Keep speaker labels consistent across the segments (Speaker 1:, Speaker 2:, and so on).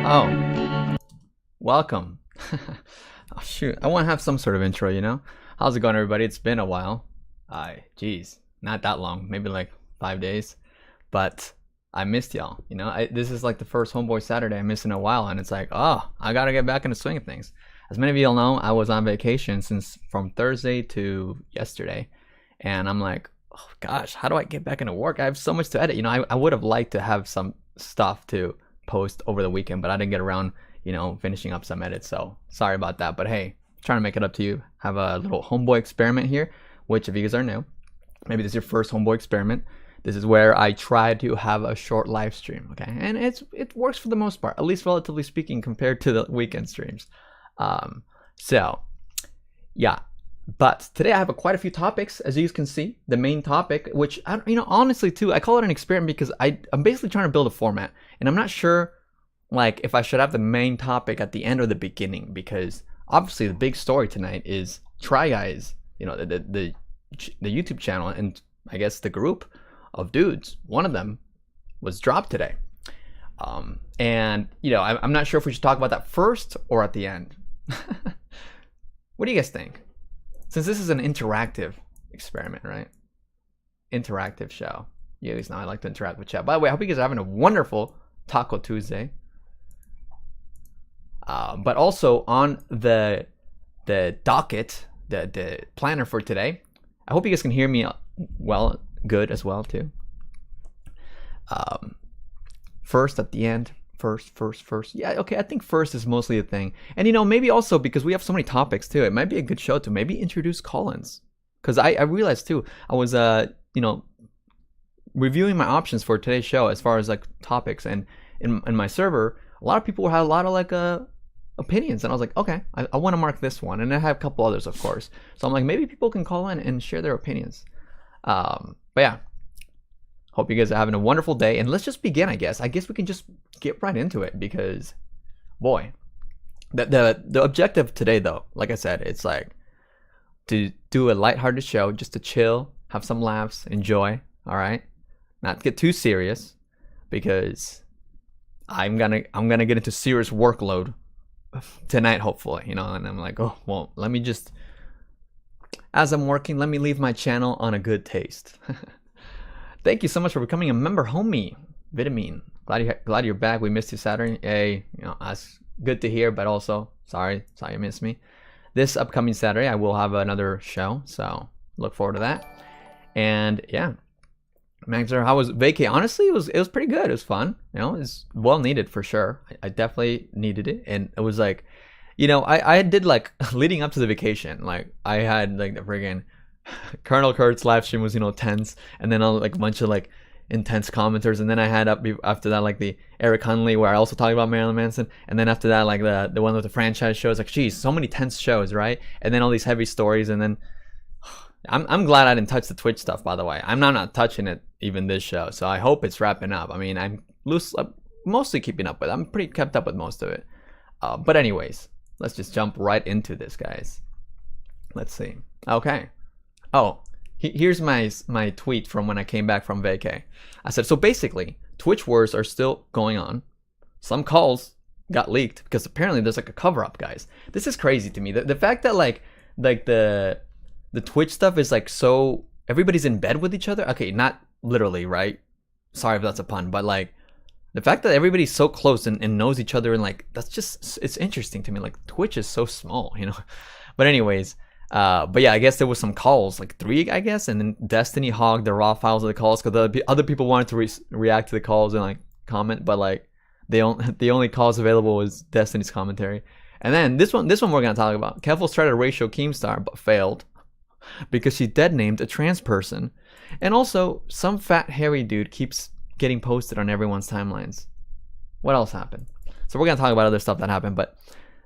Speaker 1: Oh, welcome. Oh, shoot, I want to have some sort of intro, you know? How's it going, everybody? It's been a while. Geez, not that long, maybe like 5 days. But I missed y'all, you know? This is like the first Homeboy Saturday I missed in a while, and it's like, oh, I gotta get back in the swing of things. As many of y'all know, I was on vacation from Thursday to yesterday, and I'm like, oh gosh, how do I get back into work? I have so much to edit. You know, I would have liked to have some stuff to post over the weekend, but I didn't get around, you know, finishing up some edits, so sorry about that. But hey, trying to make it up to you. Have a little Homeboy experiment here, which if you guys are new, maybe this is your first Homeboy experiment. This is where I try to have a short live stream, okay? And it works for the most part, at least relatively speaking, compared to the weekend streams. So yeah, but today I have quite a few topics, as you guys can see. The main topic, which honestly too, I call it an experiment because I'm basically trying to build a format, and I'm not sure like if I should have the main topic at the end or the beginning, because obviously the big story tonight is Try Guys, you know, the YouTube channel, and I guess the group of dudes, one of them was dropped today. And you know, I'm not sure if we should talk about that first or at the end. What do you guys think? Since this is an interactive experiment, right? Interactive show. You guys know I like to interact with chat. By the way, I hope you guys are having a wonderful Taco Tuesday. But also on the docket, the planner for today, I hope you guys can hear me good as well too. First at the end. First. Yeah, okay, I think first is mostly a thing. And you know, maybe also because we have so many topics too, it might be a good show to maybe introduce call-ins. Because I realized too, I was you know, reviewing my options for today's show as far as like topics, and in my server, a lot of people had a lot of like opinions, and I was like, okay, I want to mark this one, and I have a couple others, of course. So I'm like, maybe people can call in and share their opinions. But yeah, hope you guys are having a wonderful day, and let's just begin. I guess we can just get right into it, because boy, the objective today, though, like I said, it's like to do a lighthearted show, just to chill, have some laughs, enjoy. All right, not get too serious, because I'm gonna get into serious workload tonight, hopefully, you know. And I'm like, oh well, let me just, as I'm working, let me leave my channel on a good taste. Thank you so much for becoming a member, homie. Vitamin, glad you're back. We missed you Saturday. Hey, you know, that's good to hear, but also sorry you missed me. This upcoming Saturday I will have another show, so look forward to that. And yeah, Maxer, how was vacay? Honestly, it was pretty good. It was fun. You know, it's well needed for sure. I definitely needed it, and it was like, you know, I did like leading up to the vacation. Like I had like the friggin' Colonel Kurt's live stream was, you know, tense, and then like a bunch of like intense commenters, and then I had after that like the Eric Hunley where I also talked about Marilyn Manson, and then after that like the one with the franchise shows. Like, geez, so many tense shows, right? And then all these heavy stories, and then I'm glad I didn't touch the Twitch stuff, by the way. I'm not touching it even this show, so I hope it's wrapping up. I mean, I'm mostly keeping up with it. I'm pretty kept up with most of it. But anyways, let's just jump right into this, guys. Let's see. Okay. Oh, here's my tweet from when I came back from vacay. I said, so basically, Twitch wars are still going on. Some calls got leaked because apparently there's like a cover-up, guys. This is crazy to me. The fact that like the Twitch stuff is like so everybody's in bed with each other. Okay, not literally, right? Sorry if that's a pun, but like the fact that everybody's so close and knows each other, and like that's just, it's interesting to me. Like Twitch is so small, you know. But anyways. But yeah, I guess there was some calls, like 3, I guess, and then Destiny hogged the raw files of the calls because the other people wanted to react to the calls and like comment, but like the only calls available was Destiny's commentary. And then this one we're gonna talk about. Keffals tried to ratio Keemstar but failed because she dead named a trans person, and also some fat hairy dude keeps getting posted on everyone's timelines. What else happened? So we're gonna talk about other stuff that happened, but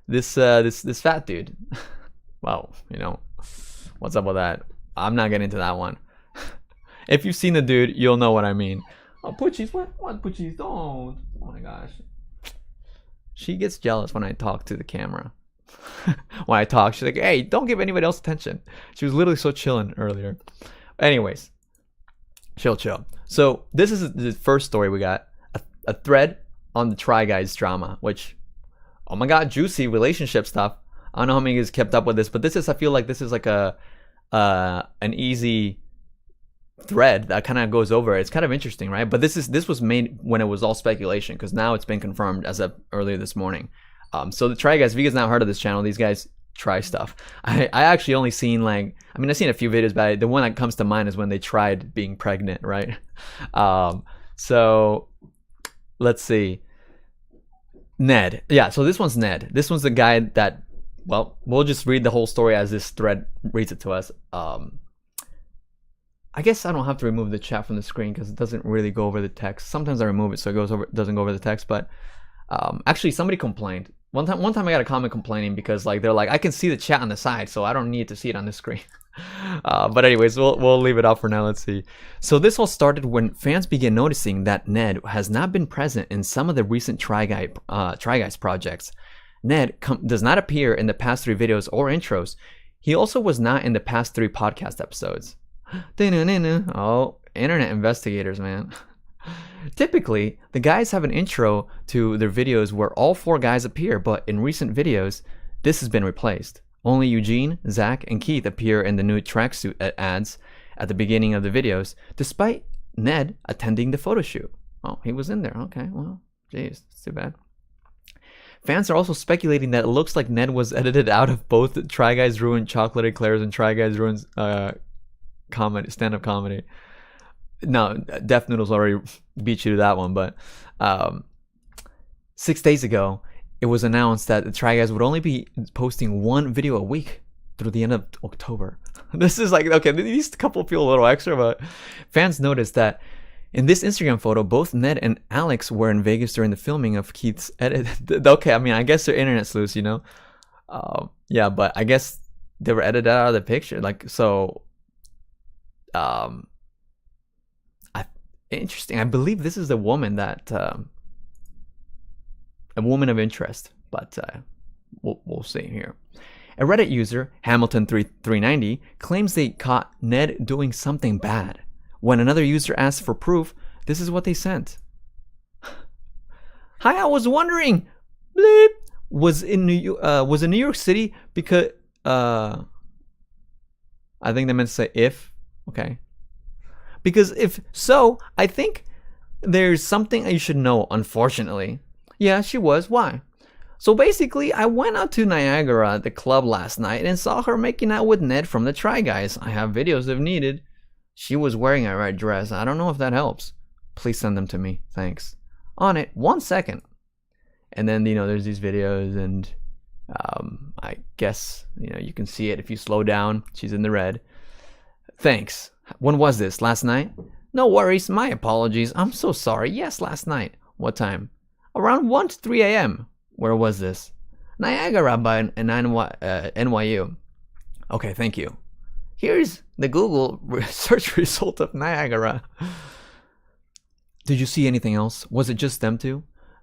Speaker 1: this fat dude. Well, you know, what's up with that? I'm not getting into that one. If you've seen the dude, you'll know what I mean. Oh, Poochies, what Poochies? Don't. Oh my gosh. She gets jealous when I talk to the camera. When I talk, she's like, hey, don't give anybody else attention. She was literally so chilling earlier. Anyways, chill. So this is the first story we got. A thread on the Try Guys drama, which, oh my god, juicy relationship stuff. I don't know how many of you guys kept up with this, but I feel like this is like an easy thread that kind of goes over it. It's kind of interesting, right? But this was made when it was all speculation, because now it's been confirmed as of earlier this morning. So the Try Guys, if you guys not heard of this channel, these guys try stuff. I actually only seen I've seen a few videos, but the one that comes to mind is when they tried being pregnant, right? So let's see. Ned. Yeah, so this one's Ned. This one's the guy that, well, we'll just read the whole story as this thread reads it to us. I guess I don't have to remove the chat from the screen because it doesn't really go over the text. Sometimes I remove it so it doesn't go over the text, but actually somebody complained. One time I got a comment complaining because they're like, I can see the chat on the side, so I don't need to see it on the screen. But anyways, we'll leave it out for now. Let's see. So this all started when fans began noticing that Ned has not been present in some of the recent Try Guys projects. Ned does not appear in the past 3 videos or intros. He also was not in the past 3 podcast episodes. Oh, internet investigators, man. Typically, the guys have an intro to their videos where all 4 guys appear, but in recent videos, this has been replaced. Only Eugene, Zach, and Keith appear in the new tracksuit ads at the beginning of the videos, despite Ned attending the photo shoot. Oh, he was in there. Okay, well, jeez, that's too bad. Fans are also speculating that it looks like Ned was edited out of both Try Guys Ruin Chocolate Eclairs and Try Guys Ruin stand-up comedy. No, Def Noodles already beat you to that one, but 6 days ago, it was announced that the Try Guys would only be posting 1 video a week through the end of October. This is okay, these couple feel a little extra, but fans noticed that in this Instagram photo, both Ned and Alex were in Vegas during the filming of Keith's edit. Okay, I guess they're internet sleuths, you know? Yeah, but I guess they were edited out of the picture. Interesting. I believe this is the woman that a woman of interest, but we'll see here. A Reddit user, Hamilton390, claims they caught Ned doing something bad. When another user asked for proof, this is what they sent. Hi, I was wondering, bleep, was in New York City because I think they meant to say if. Okay. Because if so, I think there's something you should know, unfortunately. Yeah, she was. Why? So basically, I went out to Niagara at the club last night and saw her making out with Ned from the Try Guys. I have videos if needed. She was wearing a red dress. I don't know if that helps. Please send them to me. Thanks. On it, 1 second. And then, there's these videos, and I guess, you can see it if you slow down. She's in the red. Thanks. When was this? Last night? No worries. My apologies. I'm so sorry. Yes, last night. What time? Around 1 to 3 a.m. Where was this? Niagara by NYU. Okay, thank you. Here's the Google search result of Niagara. Did you see anything else? Was it just them two?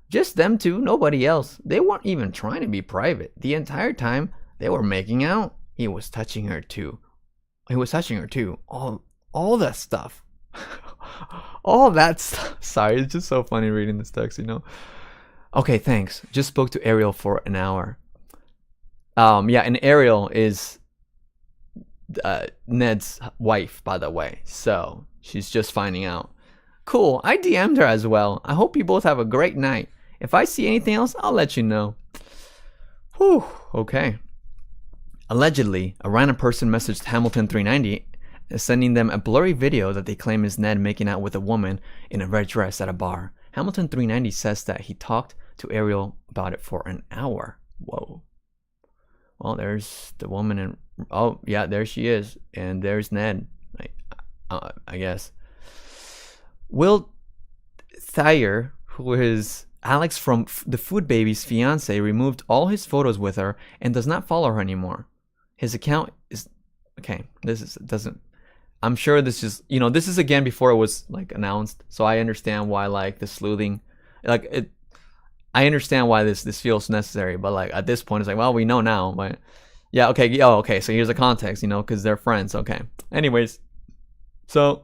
Speaker 1: Just them two, nobody else. They weren't even trying to be private. The entire time, they were making out. He was touching her too. All that stuff. All that stuff. Sorry, it's just so funny reading this text, Okay, thanks. Just spoke to Ariel for an hour. Yeah, and Ariel is Ned's wife, by the way. So she's just finding out. Cool. I DM'd her as well. I hope you both have a great night. If I see anything else, I'll let you know. Whew. Okay. Allegedly, a random person messaged Hamilton390 sending them a blurry video that they claim is Ned making out with a woman in a red dress at a bar. Hamilton390 says that he talked to Ariel about it for an hour. Whoa. Well, there's the woman and oh yeah, there she is, and there's Ned. I guess. Will Thayer, who is Alex from the Food Baby's fiance, removed all his photos with her and does not follow her anymore. His account is okay. I'm sure this is this is again before it was announced, so I understand why the sleuthing, I understand why this feels necessary, but at this point it's well, we know now, but yeah, okay, okay, so here's the context, because they're friends. Okay, anyways, so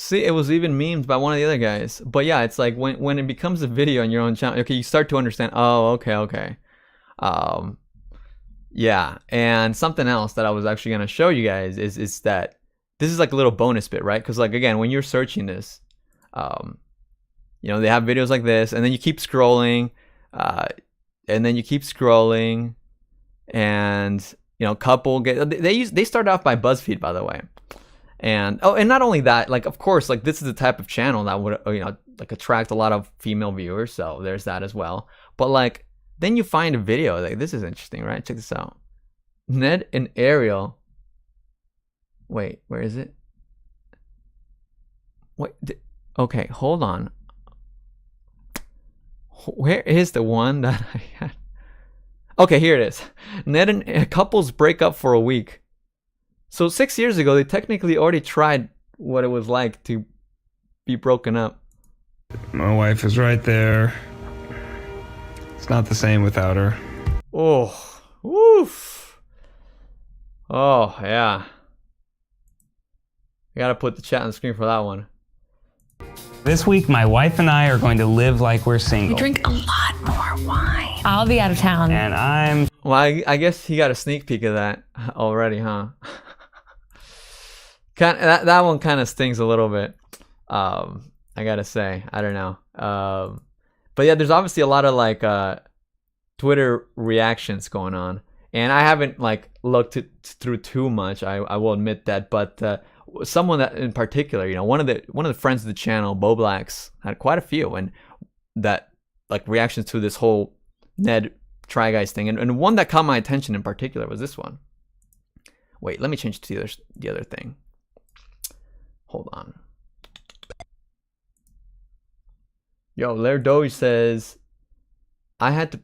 Speaker 1: See, it was even memed by one of the other guys. But yeah, it's like when it becomes a video on your own channel, okay, you start to understand. Oh, okay. Yeah, and something else that I was actually gonna show you guys is that this is like a little bonus bit, right? Because like again, when you're searching this, you know, they have videos like this, and then you keep scrolling, and then you keep scrolling, and you know, couple they start off by BuzzFeed, by the way. And and not only that, like of course, like this is the type of channel that would like attract a lot of female viewers, so there's that as well. But like then you find a video like this is interesting, right? Check this out. Ned and Ariel. Wait, where is it? Wait, okay, hold on. Where is the one that I had? Okay, here it is. Ned and couples break up for a week. So 6 years ago, they technically already tried what it was like to be broken up.
Speaker 2: My wife is right there. It's not the same without her.
Speaker 1: Oh, woof. Oh, yeah. I gotta put the chat on the screen for that one.
Speaker 2: This week, my wife and I are going to live like we're single.
Speaker 3: We drink a lot more wine. I'll be out of town.
Speaker 2: And I'm...
Speaker 1: Well, I guess he got a sneak peek of that already, huh? That one kind of stings a little bit. I gotta say, I don't know. But yeah, there's obviously a lot of like Twitter reactions going on, and I haven't like looked through too much. I will admit that, but someone that in particular, you know, one of the friends of the channel, Bowblax, had quite a few, and that like reactions to this whole Ned Try Guys thing, and one that caught my attention in particular was this one. Wait, let me change to the other thing. Hold on. Yo, Laird Doge says, I had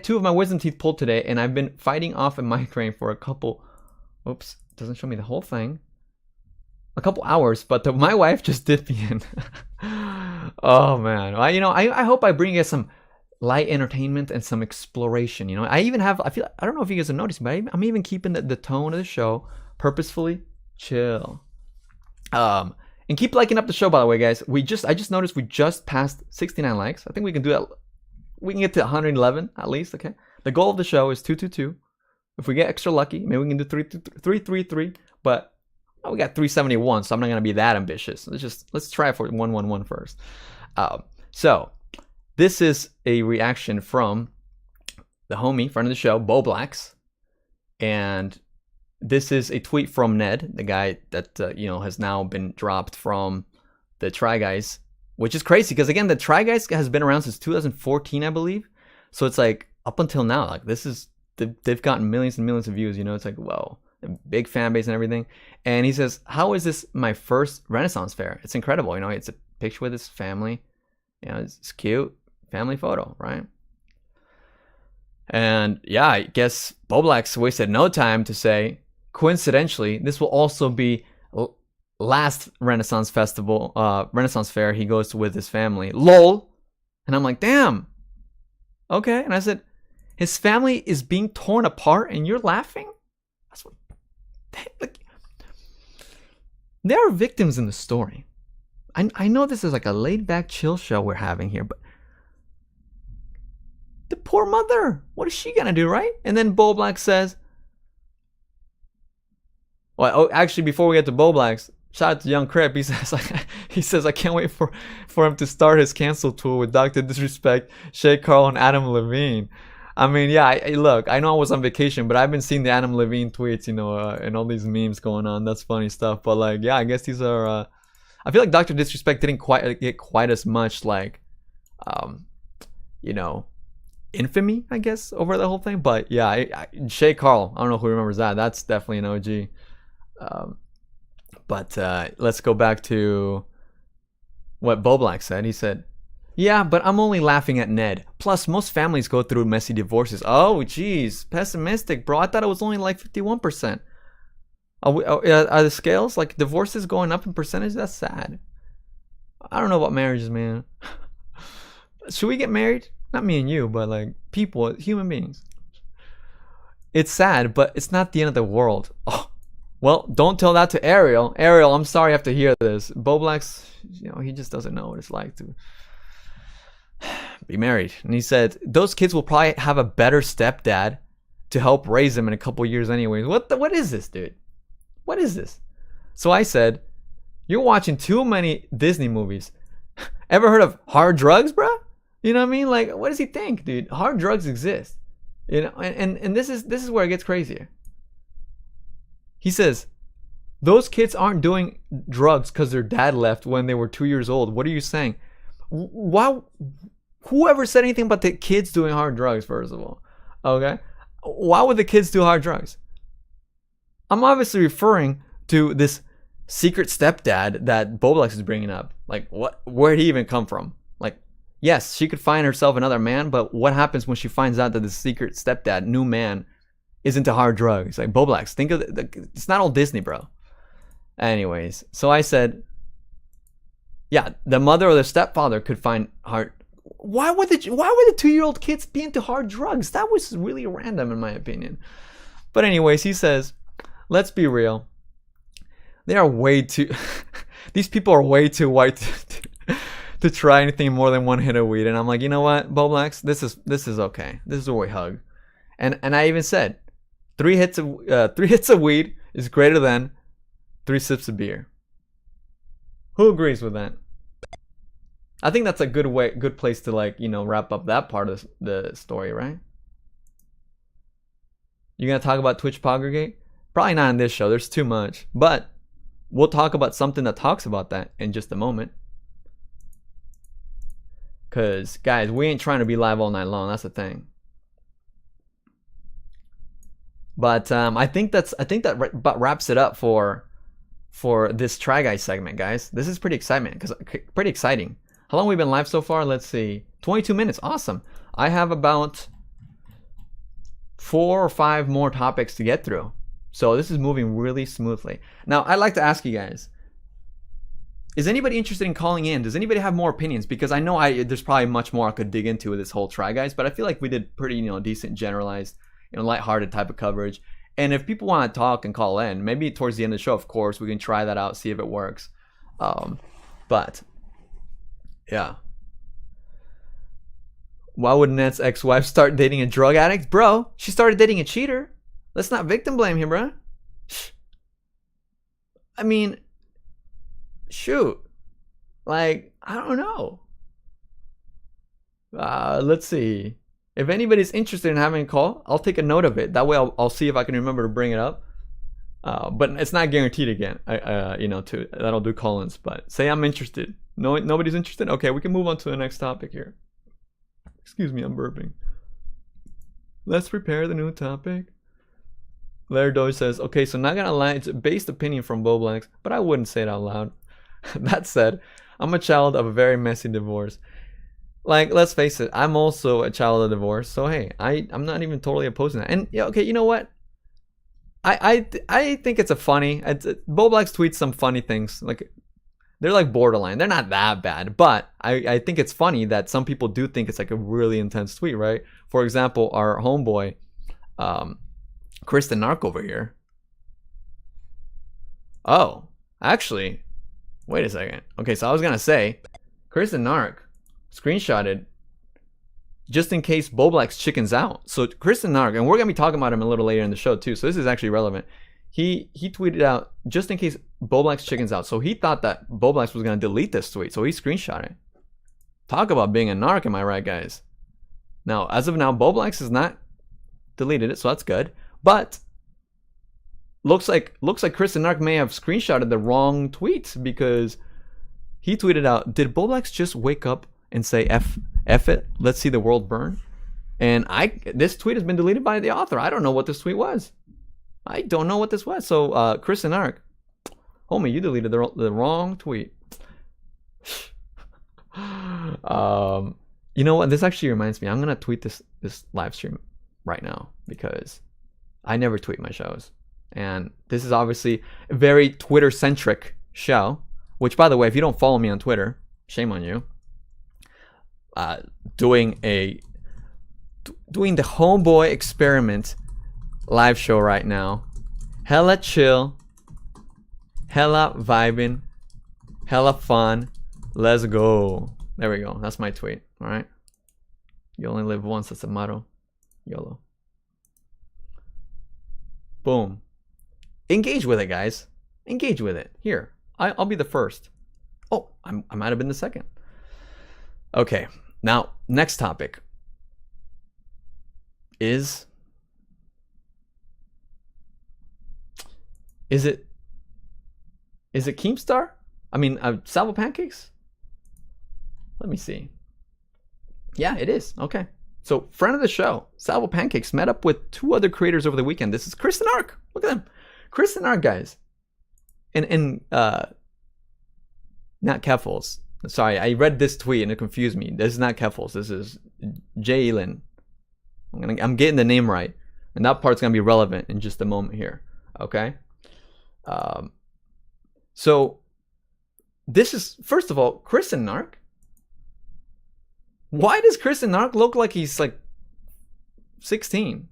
Speaker 1: 2 of my wisdom teeth pulled today, and I've been fighting off a migraine for a couple. Oops, doesn't show me the whole thing. A couple hours, but my wife just did me in. Oh man, I hope I bring you some light entertainment and some exploration. You know, I don't know if you guys are noticing, but I'm even keeping the tone of the show purposefully chill. And keep liking up the show, by the way, guys. I just noticed we just passed 69 likes. I think we can do that. We can get to 111 at least. Okay. The goal of the show is 222. If we get extra lucky, maybe we can do 333. But we got 371, so I'm not gonna be that ambitious. Let's try for 111 first. So this is a reaction from the homie, friend of the show, Bowblax, and this is a tweet from Ned, the guy that has now been dropped from the Try Guys, which is crazy because again, the Try Guys has been around since 2014, I believe. So it's like up until now, like they've gotten millions and millions of views. You know, it's like whoa, a big fan base and everything. And he says, "How is this my first Renaissance fair? It's incredible. You know, it's a picture with his family. You know, it's cute family photo, right?" And yeah, I guess Bowblax wasted no time to say, coincidentally, this will also be last Renaissance festival, Renaissance fair he goes to with his family. LOL. And I'm like, damn. Okay. And I said, his family is being torn apart and you're laughing? That's what. Like, there are victims in the story. I know this is like a laid back chill show we're having here, but the poor mother, what is she gonna do, right? And then Bowblax says, well, actually, before we get to Bowblax, shout out to Young Crip. He says, I can't wait for him to start his cancel tour with Dr. Disrespect, Shay Carl, and Adam Levine. I mean, yeah, look, I know I was on vacation, but I've been seeing the Adam Levine tweets, and all these memes going on. That's funny stuff. But like, yeah, I guess these are. I feel like Dr. Disrespect didn't get quite as much like, infamy, I guess, over the whole thing. But yeah, Shay Carl, I don't know who remembers that. That's definitely an OG. But let's go back to what Bowblax said. He said, yeah, but I'm only laughing at Ned. Plus, most families go through messy divorces. Oh, geez. Pessimistic, bro. I thought it was only like 51%. Are the scales, like divorces going up in percentage? That's sad. I don't know about marriages, man. Should we get married? Not me and you, but like people, human beings. It's sad, but it's not the end of the world. Oh, Well, don't tell that to Ariel. Ariel, I'm sorry I have to hear this. Bowblax, he just doesn't know what it's like to be married. And he said, those kids will probably have a better stepdad to help raise them in a couple years anyways. What is this, dude? What is this? So I said, you're watching too many Disney movies. Ever heard of hard drugs, bro? You know what I mean? Like, what does he think, dude? Hard drugs exist. And this is where it gets crazier. He says, those kids aren't doing drugs because their dad left when they were 2 years old. What are you saying? Why? Whoever said anything about the kids doing hard drugs, first of all? Okay? Why would the kids do hard drugs? I'm obviously referring to this secret stepdad that Bowblax is bringing up. Like, what? Where did he even come from? Like, yes, she could find herself another man, but what happens when she finds out that the secret stepdad, new man, is into hard drugs? Like, Bowblax, think of it's not all Disney, bro. Anyways, so I said, yeah, the mother or the stepfather could find hard. Why would the 2-year-old kids be into hard drugs? That was really random in my opinion. But anyways, he says, let's be real. They are way too. These people are way too white to try anything more than one hit of weed. And I'm like, you know what, Bowblax, this is okay. This is where we hug. And I even said, 3 hits of weed is greater than 3 sips of beer. Who agrees with that? I think that's a good place to wrap up that part of the story, right? You gonna talk about Twitch Poggergate? Probably not in this show. There's too much. But we'll talk about something that talks about that in just a moment. Cause guys, we ain't trying to be live all night long. That's the thing. But I think that wraps it up for this Try Guys segment, guys. This is pretty exciting. How long have we been live so far? Let's see. 22 minutes. Awesome. I have about 4 or 5 more topics to get through. So this is moving really smoothly. Now, I'd like to ask you guys, is anybody interested in calling in? Does anybody have more opinions? Because I know there's probably much more I could dig into with this whole Try Guys, but I feel like we did pretty, decent, generalized, lighthearted type of coverage. And if people want to talk and call in, maybe towards the end of the show, of course, we can try that out, see if it works. But yeah. Why would Ned's ex-wife start dating a drug addict? Bro, she started dating a cheater. Let's not victim blame him, bro. I mean, shoot. Like, I don't know. Let's see. If anybody's interested in having a call, I'll take a note of it. That way I'll see if I can remember to bring it up. But it's not guaranteed again. That'll do call-ins. But say I'm interested. No, nobody's interested? Okay, we can move on to the next topic here. Excuse me, I'm burping. Let's prepare the new topic. Larry Doge says, okay, so not gonna lie, it's a based opinion from Bowblax, but I wouldn't say it out loud. That said, I'm a child of a very messy divorce. Like, let's face it, I'm also a child of divorce, so hey, I'm not even totally opposing that. And yeah, okay, you know what? I think it's Bowblax tweets some funny things. Like, they're like borderline. They're not that bad, but I think it's funny that some people do think it's like a really intense tweet, right? For example, our homeboy, ChrisTheNarc over here. Oh, actually, wait a second. Okay, so I was gonna say, ChrisTheNarc screenshotted just in case Bowblax chickens out. So ChrisTheNarc, and we're gonna be talking about him a little later in the show too. So this is actually relevant. He tweeted out just in case Bowblax chickens out. So he thought that Bowblax was gonna delete this tweet, so he screenshot it. Talk about being a narc, am I right, guys? Now, as of now, Bowblax has not deleted it, so that's good. But looks like ChrisTheNarc may have screenshotted the wrong tweet because he tweeted out, "Did Bowblax just wake up and say F it? Let's see the world burn." And this tweet has been deleted by the author. I don't know what this tweet was. I don't know what this was. So ChrisTheNarc, homie, you deleted the wrong tweet. You know what? This actually reminds me. I'm gonna tweet this live stream right now because I never tweet my shows, and this is obviously a very Twitter centric show. Which, by the way, if you don't follow me on Twitter, shame on you. Doing the Homeboy experiment live show right now. Hella chill, Hella vibing. Hella fun. Let's go. There we go. That's my tweet. All right. You only live once. That's the motto. YOLO. Boom. Engage with it, guys. Engage with it. Here. I'll be the first. Oh, I might have been the second. Okay. Now, next topic is it Keemstar? I mean, Salvo Pancakes? Let me see. Yeah, it is. Okay. So, friend of the show, Salvo Pancakes met up with 2 other creators over the weekend. This is ChrisTheNarc. Look at them. ChrisTheNarc, guys. And not Keffals. Sorry, I read this tweet and it confused me. This is not Keffals. This is Jalyn. I'm getting the name right. And that part's going to be relevant in just a moment here. Okay? So, this is, first of all, ChrisTheNarc. Why does ChrisTheNarc look like he's like 16?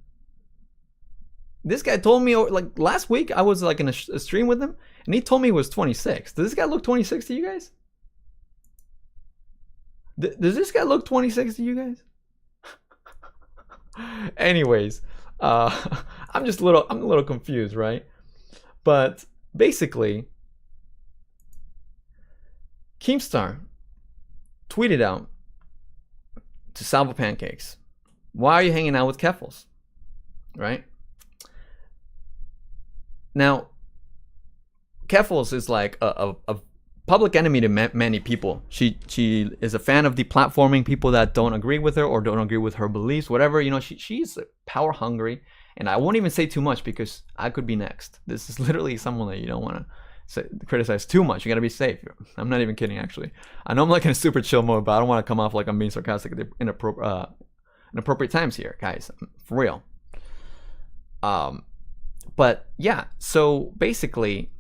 Speaker 1: This guy told me, like last week, I was like in a stream with him, and he told me he was 26. Does this guy look 26 to you guys? Does this guy look 26 to you guys? Anyways, I'm a little confused, right? But basically, Keemstar tweeted out to Salvo Pancakes, why are you hanging out with Keffals? Right? Now, Keffals is like a public enemy to many people. She is a fan of deplatforming people that don't agree with her or don't agree with her beliefs, whatever. You know, she's power hungry, and I won't even say too much because I could be next. This is literally someone that you don't want to criticize too much. You gotta be safe. I'm not even kidding, actually. I know I'm like in a super chill mode, but I don't want to come off like I'm being sarcastic at inappropriate times here, guys. For real. But yeah, so basically,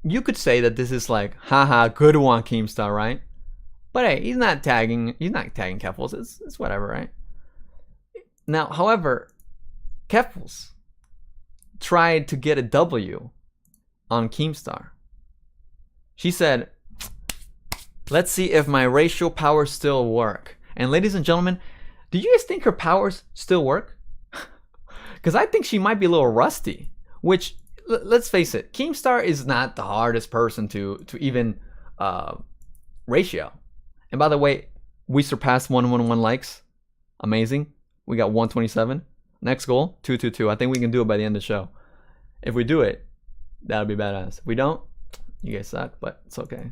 Speaker 1: you could say that this is like, haha, good one, Keemstar, right? But hey, he's not tagging Keffals. It's whatever, right? Now, however, Keffals tried to get a W on Keemstar. She said, let's see if my racial powers still work. And ladies and gentlemen, do you guys think her powers still work? Because I think she might be a little rusty. Which, let's face it, Keemstar is not the hardest person to even ratio. And by the way, we surpassed 111 likes. Amazing. We got 127. Next goal, 222. I think we can do it by the end of the show. If we do it, that'll be badass. If we don't, you guys suck, but it's okay.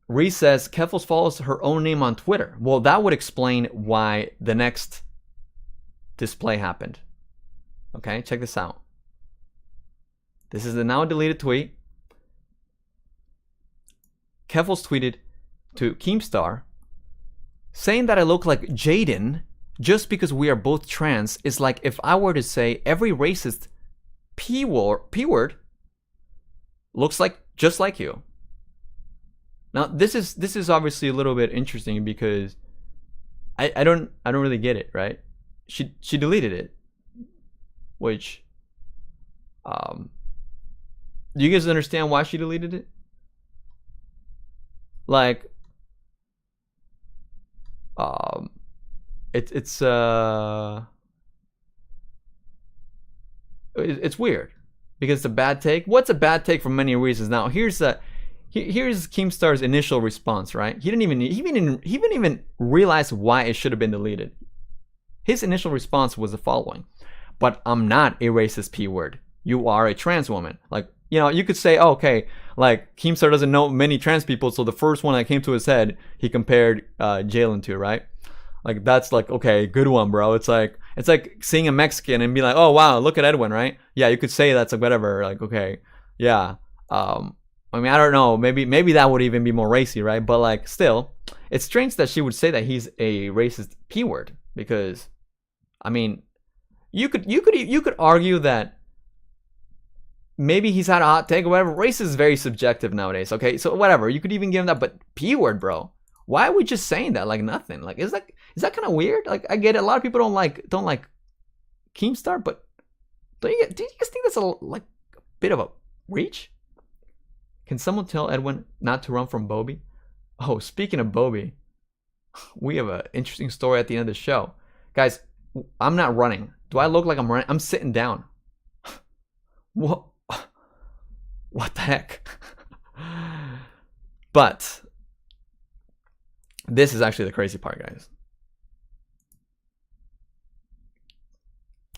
Speaker 1: Reese says Keffals follows her own name on Twitter. Well, that would explain why the next display happened. Okay, check this out. This is the now deleted tweet. Keffals tweeted to Keemstar saying that I look like Jaden just because we are both trans is like if I were to say every racist P word looks like just like you. Now this is obviously a little bit interesting because I don't really get it, right? She deleted it, which do you guys understand why she deleted it? Like it's weird because it's a bad take. What's a bad take for many reasons? Now here's Keemstar's initial response, right? He didn't even realize why it should have been deleted. His initial response was the following: "But I'm not a racist P word. You are a trans woman." Like, you know, you could say, oh, okay, like Keemstar doesn't know many trans people, so the first one that came to his head, he compared Jalyn to, right? Like that's like, okay, good one, bro. It's like seeing a Mexican and be like, oh wow, look at Edwin, right? Yeah, you could say that's like whatever, like okay, yeah. I mean, I don't know, maybe that would even be more racy, right? But like still, it's strange that she would say that he's a racist P word because, I mean, you could argue that maybe he's had a hot take or whatever. Race is very subjective nowadays, okay? So whatever, you could even give him that, but P word, bro. Why are we just saying that like nothing? Like is that kind of weird? Like I get it. A lot of people don't like Keemstar, but Do you guys think that's a bit of a reach? Can someone tell Edwin not to run from Bobby? Oh, speaking of Bobby, we have an interesting story at the end of the show. Guys, I'm not running. Do I look like I'm running? I'm sitting down. What the heck? But this is actually the crazy part, guys.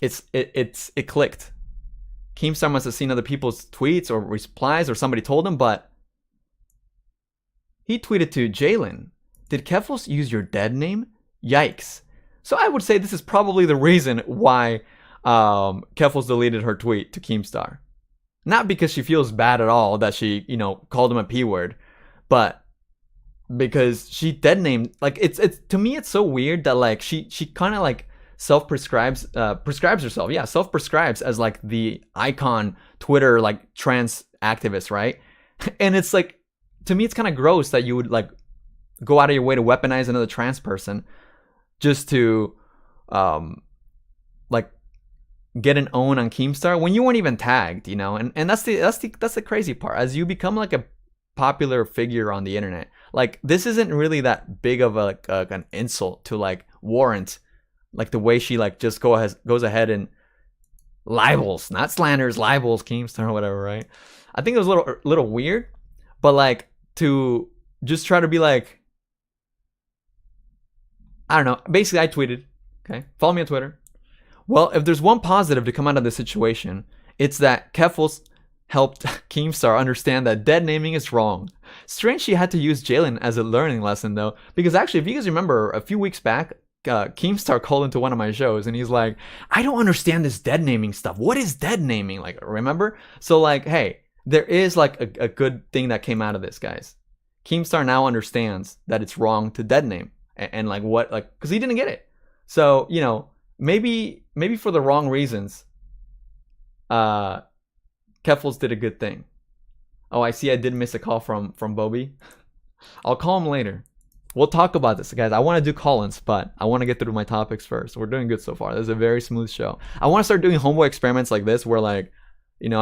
Speaker 1: It clicked. Keemstar must have seen other people's tweets or replies, or somebody told him, but he tweeted to Jalyn, "Did Keffals use your dead name? Yikes." So I would say this is probably the reason why Keffals deleted her tweet to Keemstar. Not because she feels bad at all that she, called him a P word, but because she dead named, it's to me it's so weird that she kind of self-prescribes herself. Yeah, self-prescribes as the icon Twitter trans activist, right? And it's to me it's kind of gross that you would go out of your way to weaponize another trans person just to get an own on Keemstar when you weren't even tagged, and that's the crazy part. As you become a popular figure on the internet, this isn't really that big of an insult to warrant the way she just goes ahead and libels, not slanders, libels Keemstar or whatever, right? I think it was a little weird, but to just try to be I don't know. Basically, I tweeted, okay, follow me on Twitter. Well, if there's one positive to come out of this situation, it's that Keffals helped Keemstar understand that dead naming is wrong. Strange she had to use Jalyn as a learning lesson, though, because actually, if you guys remember, a few weeks back, Keemstar called into one of my shows, and he's like, "I don't understand this dead naming stuff. What is dead naming?" Remember? So, hey, there is a good thing that came out of this, guys. Keemstar now understands that it's wrong to dead name, and what, because he didn't get it. So, maybe for the wrong reasons, Keffals did a good thing. Oh, I see I did miss a call from Bobby. I'll call him later. We'll talk about this, guys. I want to do call-ins, but I want to get through my topics first. We're doing good so far. This is a very smooth show. I want to start doing Homeboy experiments like this where I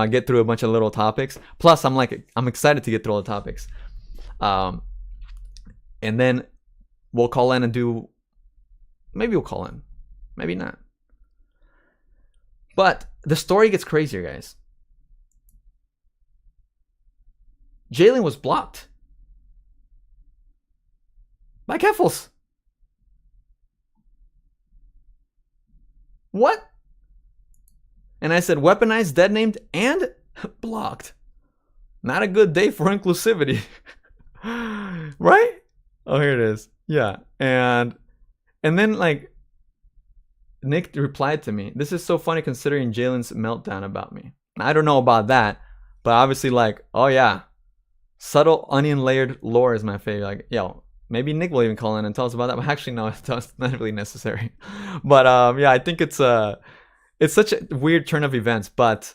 Speaker 1: get through a bunch of little topics. Plus, I'm excited to get through all the topics. And then we'll call in and do... Maybe we'll call in. Maybe not. But the story gets crazier, guys. Jalyn was blocked by Keffals. What? And I said weaponized, dead named, and blocked. Not a good day for inclusivity. Right? Oh, here it is. Yeah. And then Nick replied to me, "This is so funny considering Jalyn's meltdown about me." I don't know about that, but obviously oh yeah, subtle onion layered lore is my favorite. Maybe Nick will even call in and tell us about that. But actually, no, it's not really necessary. But yeah, I think it's such a weird turn of events. But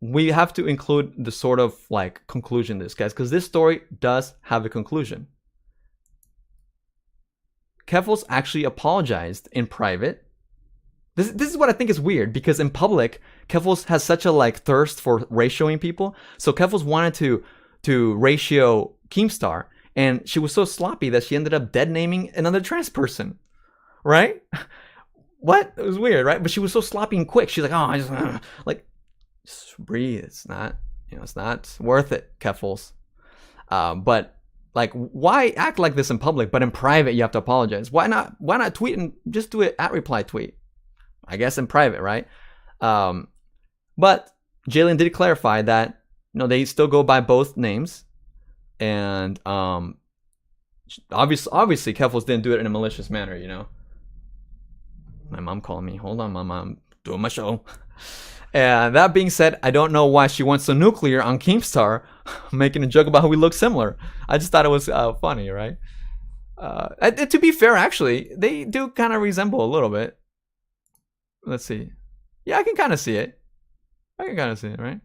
Speaker 1: we have to include the sort of conclusion, this, guys, because this story does have a conclusion. Keffals actually apologized in private. This is what I think is weird, because in public, Keffals has such a thirst for ratioing people. So Keffals wanted to ratio Keemstar, and she was so sloppy that she ended up dead naming another trans person, right? What? It was weird, right? But she was so sloppy and quick. She's like, "Oh, I just breathe. It's not, it's not worth it, Keffals." But why act like this in public, but in private you have to apologize? Why not tweet and just do it at reply tweet? I guess in private, right? But Jalyn did clarify that they still go by both names, and obviously Keffals didn't do it in a malicious manner. My mom called me. Hold on, Mom, I'm doing my show. And that being said, I don't know why she went so nuclear on Keemstar, making a joke about how we look similar. I just thought it was funny, right? To be fair, actually, they do kind of resemble a little bit. Let's see. Yeah, I can kind of see it. Right?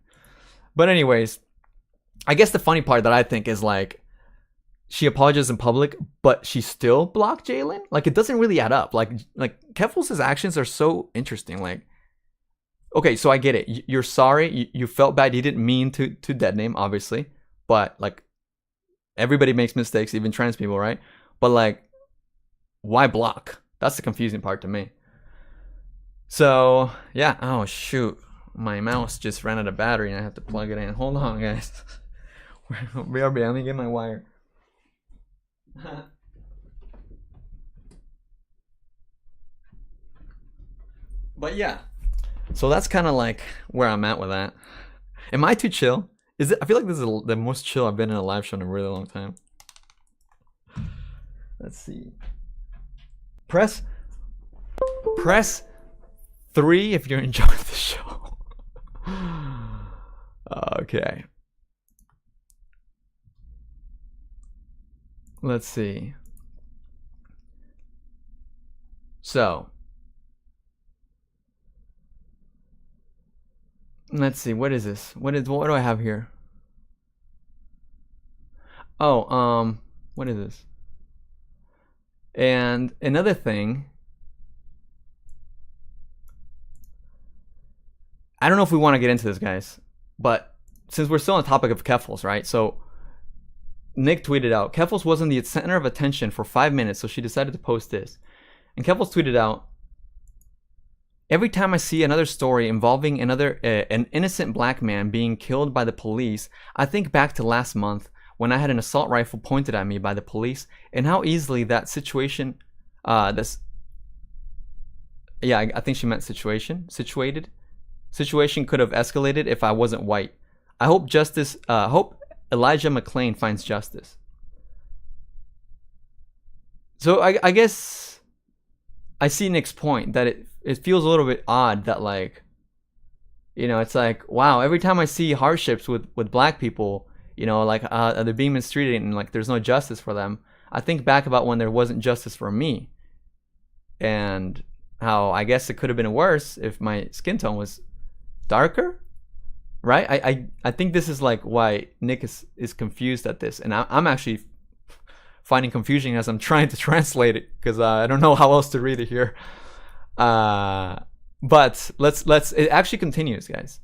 Speaker 1: But anyways, I guess the funny part that I think is she apologized in public, but she still blocked Jalyn. It doesn't really add up. Keffals' actions are so interesting. okay, so I get it. You're sorry. You felt bad. You didn't mean to dead name, obviously. But like, everybody makes mistakes, even trans people, right? But like, why block? That's the confusing part to me. So yeah. Oh shoot, my mouse just ran out of battery and I have to plug it in. Hold on, guys. BRB, let me get my wire. But yeah, so that's kind of like where I'm at with that. Am I too chill? Is it? I feel like this is the most chill I've been in a live show in a really long time. Let's see. Press 3 if you're enjoying the show. Okay. Let's see. So, let's see. What is this? What do I have here? Oh, what is this? And another thing, I don't know if we want to get into this, guys, but since we're still on the topic of Keffals, right? So Nick tweeted out, Keffals was in the center of attention for 5 minutes, so she decided to post this. And Keffals tweeted out, every time I see another story involving an innocent black man being killed by the police, I think back to last month when I had an assault rifle pointed at me by the police and how easily that situation, I think she meant situation could have escalated if I wasn't white. I hope Elijah McClain finds justice. So I guess I see Nick's point that it feels a little bit odd that, like, you know, it's like, wow, every time I see hardships with black people, you know, like they're being mistreated and like there's no justice for them, I think back about when there wasn't justice for me and how I guess it could have been worse if my skin tone was darker. Right? I think this is like why Nick is confused at this, and I'm actually finding confusion as I'm trying to translate it because I don't know how else to read it here. But it actually continues, guys.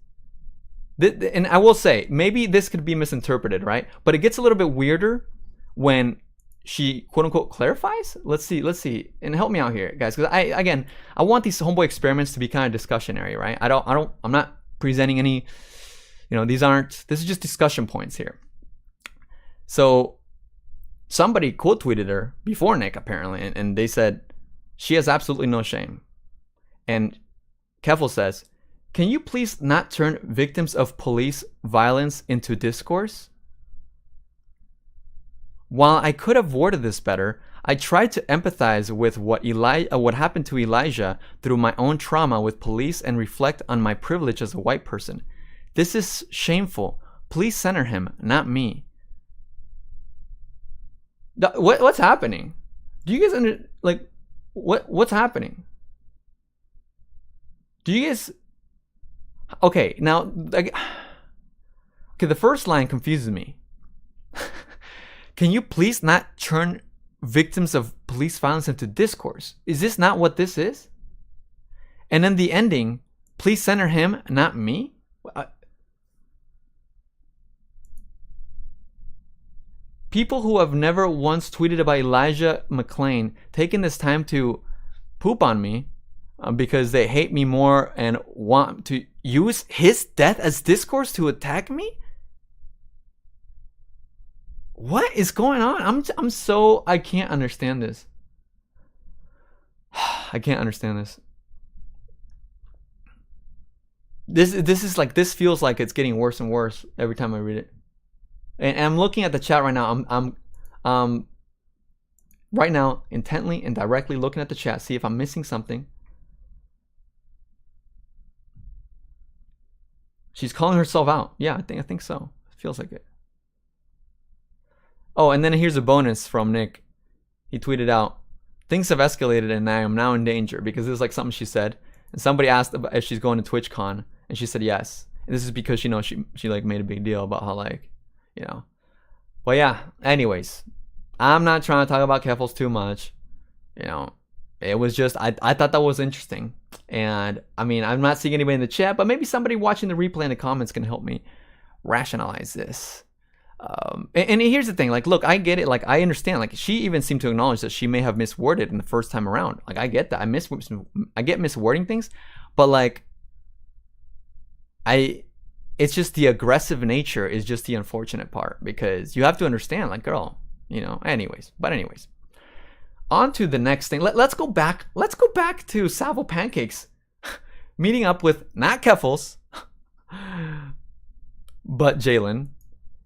Speaker 1: And I will say, maybe this could be misinterpreted, right? But it gets a little bit weirder when she quote unquote clarifies. Let's see, and help me out here, guys, because I want these Homeboy experiments to be kind of discussionary, right? I'm not presenting any. You know, this is just discussion points here. So somebody quote tweeted her before Nick, apparently, and they said, she has absolutely no shame. And Keffals says, can you please not turn victims of police violence into discourse? While I could have worded this better, I tried to empathize with what happened to Elijah through my own trauma with police and reflect on my privilege as a white person. This is shameful. Please center him, not me. What's what's Do you guys what's happening? Do you guys? Okay, now, okay, the first line confuses me. Can you please not turn victims of police violence into discourse? Is this not what this is? And then the ending, please center him, not me. People who have never once tweeted about Elijah McClain taking this time to poop on me because they hate me more and want to use his death as discourse to attack me? What is going on? I can't understand this. I can't understand this. This feels like it's getting worse and worse every time I read it. And I'm looking at the chat right now. I'm right now intently and directly looking at the chat, see if I'm missing something. She's calling herself out. Yeah, I think so. It feels like it. Oh, and then here's a bonus from Nick. He tweeted out, things have escalated and I am now in danger, because this is like something she said. And somebody asked about if she's going to TwitchCon, and she said yes. And this is because she like made a big deal about how, like, you know. Well, yeah, anyways, I'm not trying to talk about Keffals too much. You know, It was just, I thought that was interesting. And I mean, I'm not seeing anybody in the chat, but maybe somebody watching the replay in the comments can help me rationalize this. And here's the thing, like, look, I get it. Like, I understand. Like, she even seemed to acknowledge that she may have misworded in the first time around. Like, I get that. I get miswording things, but like, it's just the aggressive nature is just the unfortunate part, because you have to understand, like, girl, you know. Anyways, on to the next thing. Let's go back. Let's go back to Salvo Pancakes meeting up with not Keffals, but Jalyn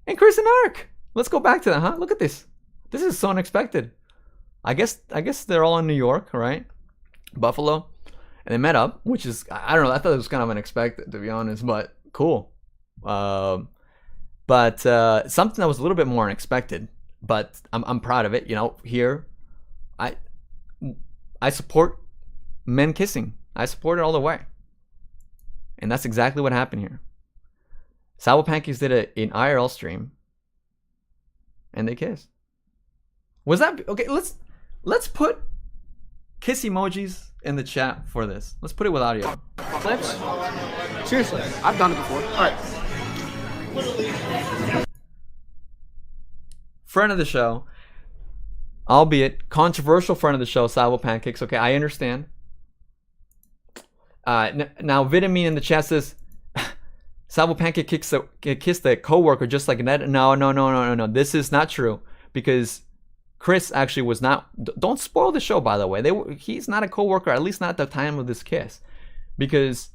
Speaker 1: and ChrisTheNarc. Let's go back to that, huh? Look at this. This is so unexpected. I guess they're all in New York, right? Buffalo, and they met up, which is, I don't know. I thought it was kind of unexpected, to be honest, but cool. But something that was a little bit more unexpected, but I'm proud of it. You know, here, I support men kissing. I support it all the way. And that's exactly what happened here. Salvo Pancakes did an IRL stream, and they kissed. Was that okay? Let's put kiss emojis in the chat for this. Let's put it with audio.
Speaker 4: Clips? Seriously, I've done it before. All right.
Speaker 1: Friend of the show, albeit controversial friend of the show, Salvo Pancakes. Okay, I understand. Now, Vitamine in the chat says, Salvo Pancake kissed the coworker just like Ned. No. This is not true, because Chris actually was not. Don't spoil the show, by the way. He's not a coworker, at least not at the time of this kiss, because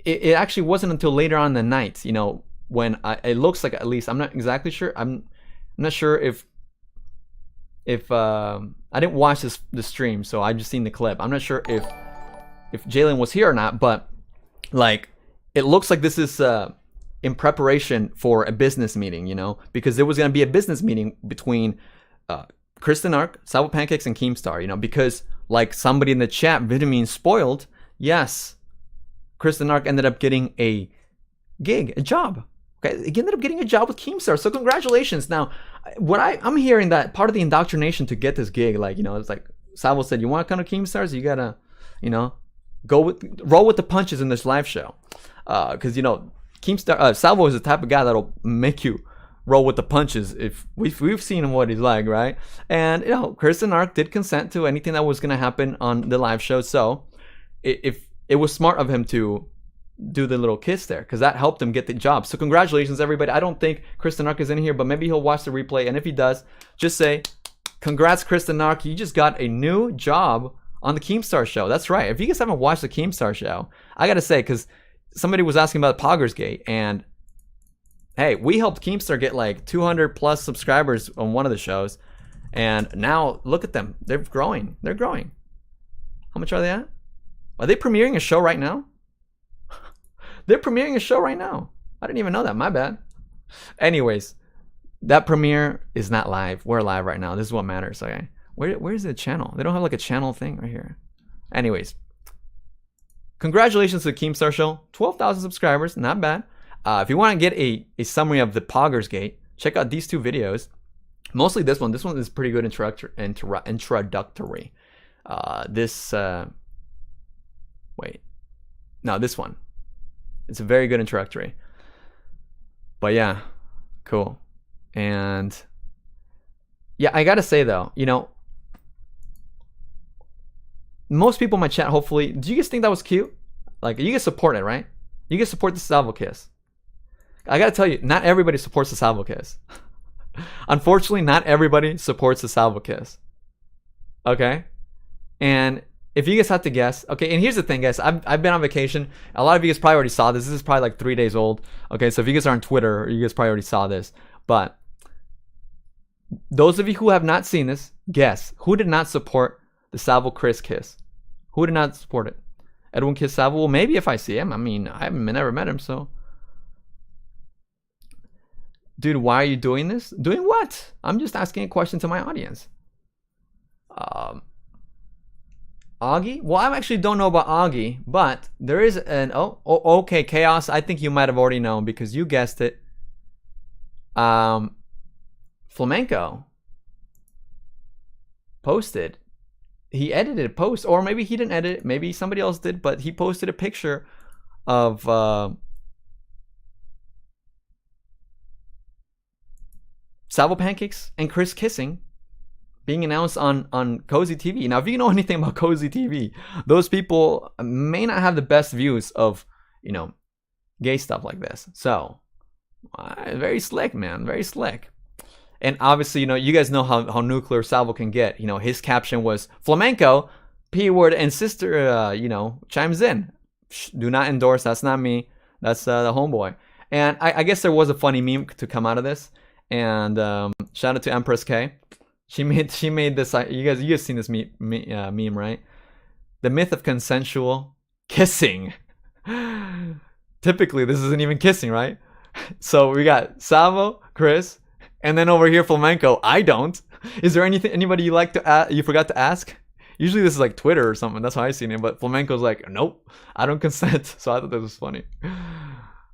Speaker 1: it actually wasn't until later on in the night, you know, when it looks like, at least I'm not exactly sure. I'm not sure if I didn't watch the stream, so I just seen the clip. I'm not sure if Jalyn was here or not, but like, it looks like this is in preparation for a business meeting, you know, because there was going to be a business meeting between ChrisTheNarc, Salvo Pancakes, and Keemstar, you know, because like somebody in the chat, Vitamine spoiled, yes, ChrisTheNarc ended up getting a gig, a job. Okay, he ended up getting a job with Keemstar, so congratulations. Now, what I'm hearing, that part of the indoctrination to get this gig, like, you know, it's like Salvo said, you want to come to Keemstar, so you gotta, you know, roll with the punches in this live show, because you know, Keemstar, Salvo is the type of guy that'll make you roll with the punches. If we've seen what he's like, right? And you know, ChrisTheNarc did consent to anything that was gonna happen on the live show, so if it was smart of him to do the little kiss there, because that helped him get the job. So congratulations, everybody. I don't think ChrisTheNarc is in here, but maybe he'll watch the replay, and if he does, just say, congrats, ChrisTheNarc, you just got a new job on the Keemstar show. That's right. If you guys haven't watched the Keemstar show, I gotta say, because somebody was asking about Poggers Gate, and hey, we helped Keemstar get like 200 plus subscribers on one of the shows, and now look at them. They're growing. They're growing. How much are they at? Are they premiering a show right now? They're premiering a show right now. I didn't even know that. My bad. Anyways, that premiere is not live. We're live right now. This is what matters. Okay. Where's the channel? They don't have like a channel thing right here. Anyways, congratulations to the Keemstar show. 12,000 subscribers. Not bad. If you want to get a summary of the Poggers Gate, check out these two videos. Mostly this one. This one is pretty good introductory. This one. It's a very good introductory. But yeah, cool. And yeah, I gotta say though, you know, most people in my chat, hopefully, do you guys think that was cute? Like, you guys support it, right? You guys support the Salvo kiss. I gotta tell you, not everybody supports the Salvo kiss. Unfortunately, not everybody supports the Salvo kiss. Okay? And if you guys have to guess, okay, and here's the thing, guys. I've been on vacation. A lot of you guys probably already saw this. This is probably like 3 days old. Okay, so if you guys are on Twitter, you guys probably already saw this. But those of you who have not seen this, guess. Who did not support the Salvo Chris kiss? Who did not support it? Edwin kiss Salvo? Well, maybe if I see him. I mean, I've never met him, so. Dude, why are you doing this? Doing what? I'm just asking a question to my audience. Augie? Well, I actually don't know about Augie, but there is an okay, Chaos. I think you might have already known because you guessed it. Flamenco posted he edited a post, or maybe he didn't edit it, maybe somebody else did, but he posted a picture of Salvo Pancakes and Chris kissing being announced on Cozy TV. Now, if you know anything about Cozy TV, those people may not have the best views of, gay stuff like this. So, very slick, man. Very slick. And obviously, you guys know how nuclear Salvo can get. His caption was Flamenco, P word, and sister, chimes in. Do not endorse. That's not me. That's the homeboy. And I guess there was a funny meme to come out of this. And shout out to Empress K. She made this. You guys seen this meme, right? The myth of consensual kissing. Typically, this isn't even kissing, right? So we got Salvo, Chris, and then over here Flamenco. I don't. Is there anybody you forgot to ask? Usually this is like Twitter or something. That's how I seen it. But Flamenco's like, nope, I don't consent. So I thought that was funny.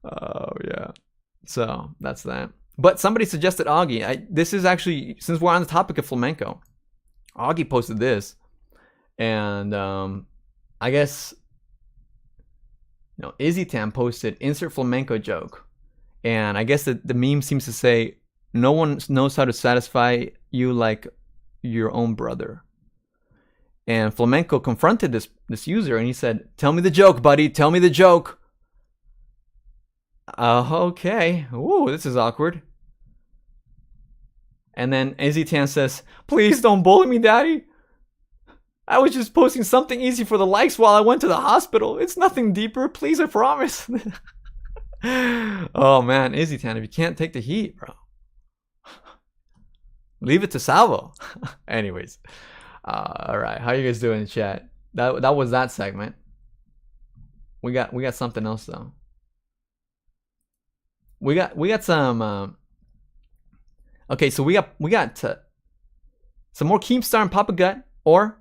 Speaker 1: Oh yeah. So that's that. But somebody suggested Augie. This is actually, since we're on the topic of Flamenco, Augie posted this, and I guess Izzy Tam posted insert Flamenco joke, and I guess the meme seems to say no one knows how to satisfy you like your own brother. And Flamenco confronted this user, and he said, "Tell me the joke, buddy. Tell me the joke." Okay. Ooh, this is awkward. And then Izzy Tan says, "Please don't bully me, daddy. I was just posting something easy for the likes while I went to the hospital. It's nothing deeper. Please, I promise." Oh man, Izzy Tan, if you can't take the heat, bro, leave it to Salvo. Anyways, all right, how you guys doing in chat? That was that segment. We got something else though. We got some. Okay, so we got some more Keemstar and Papa Gut or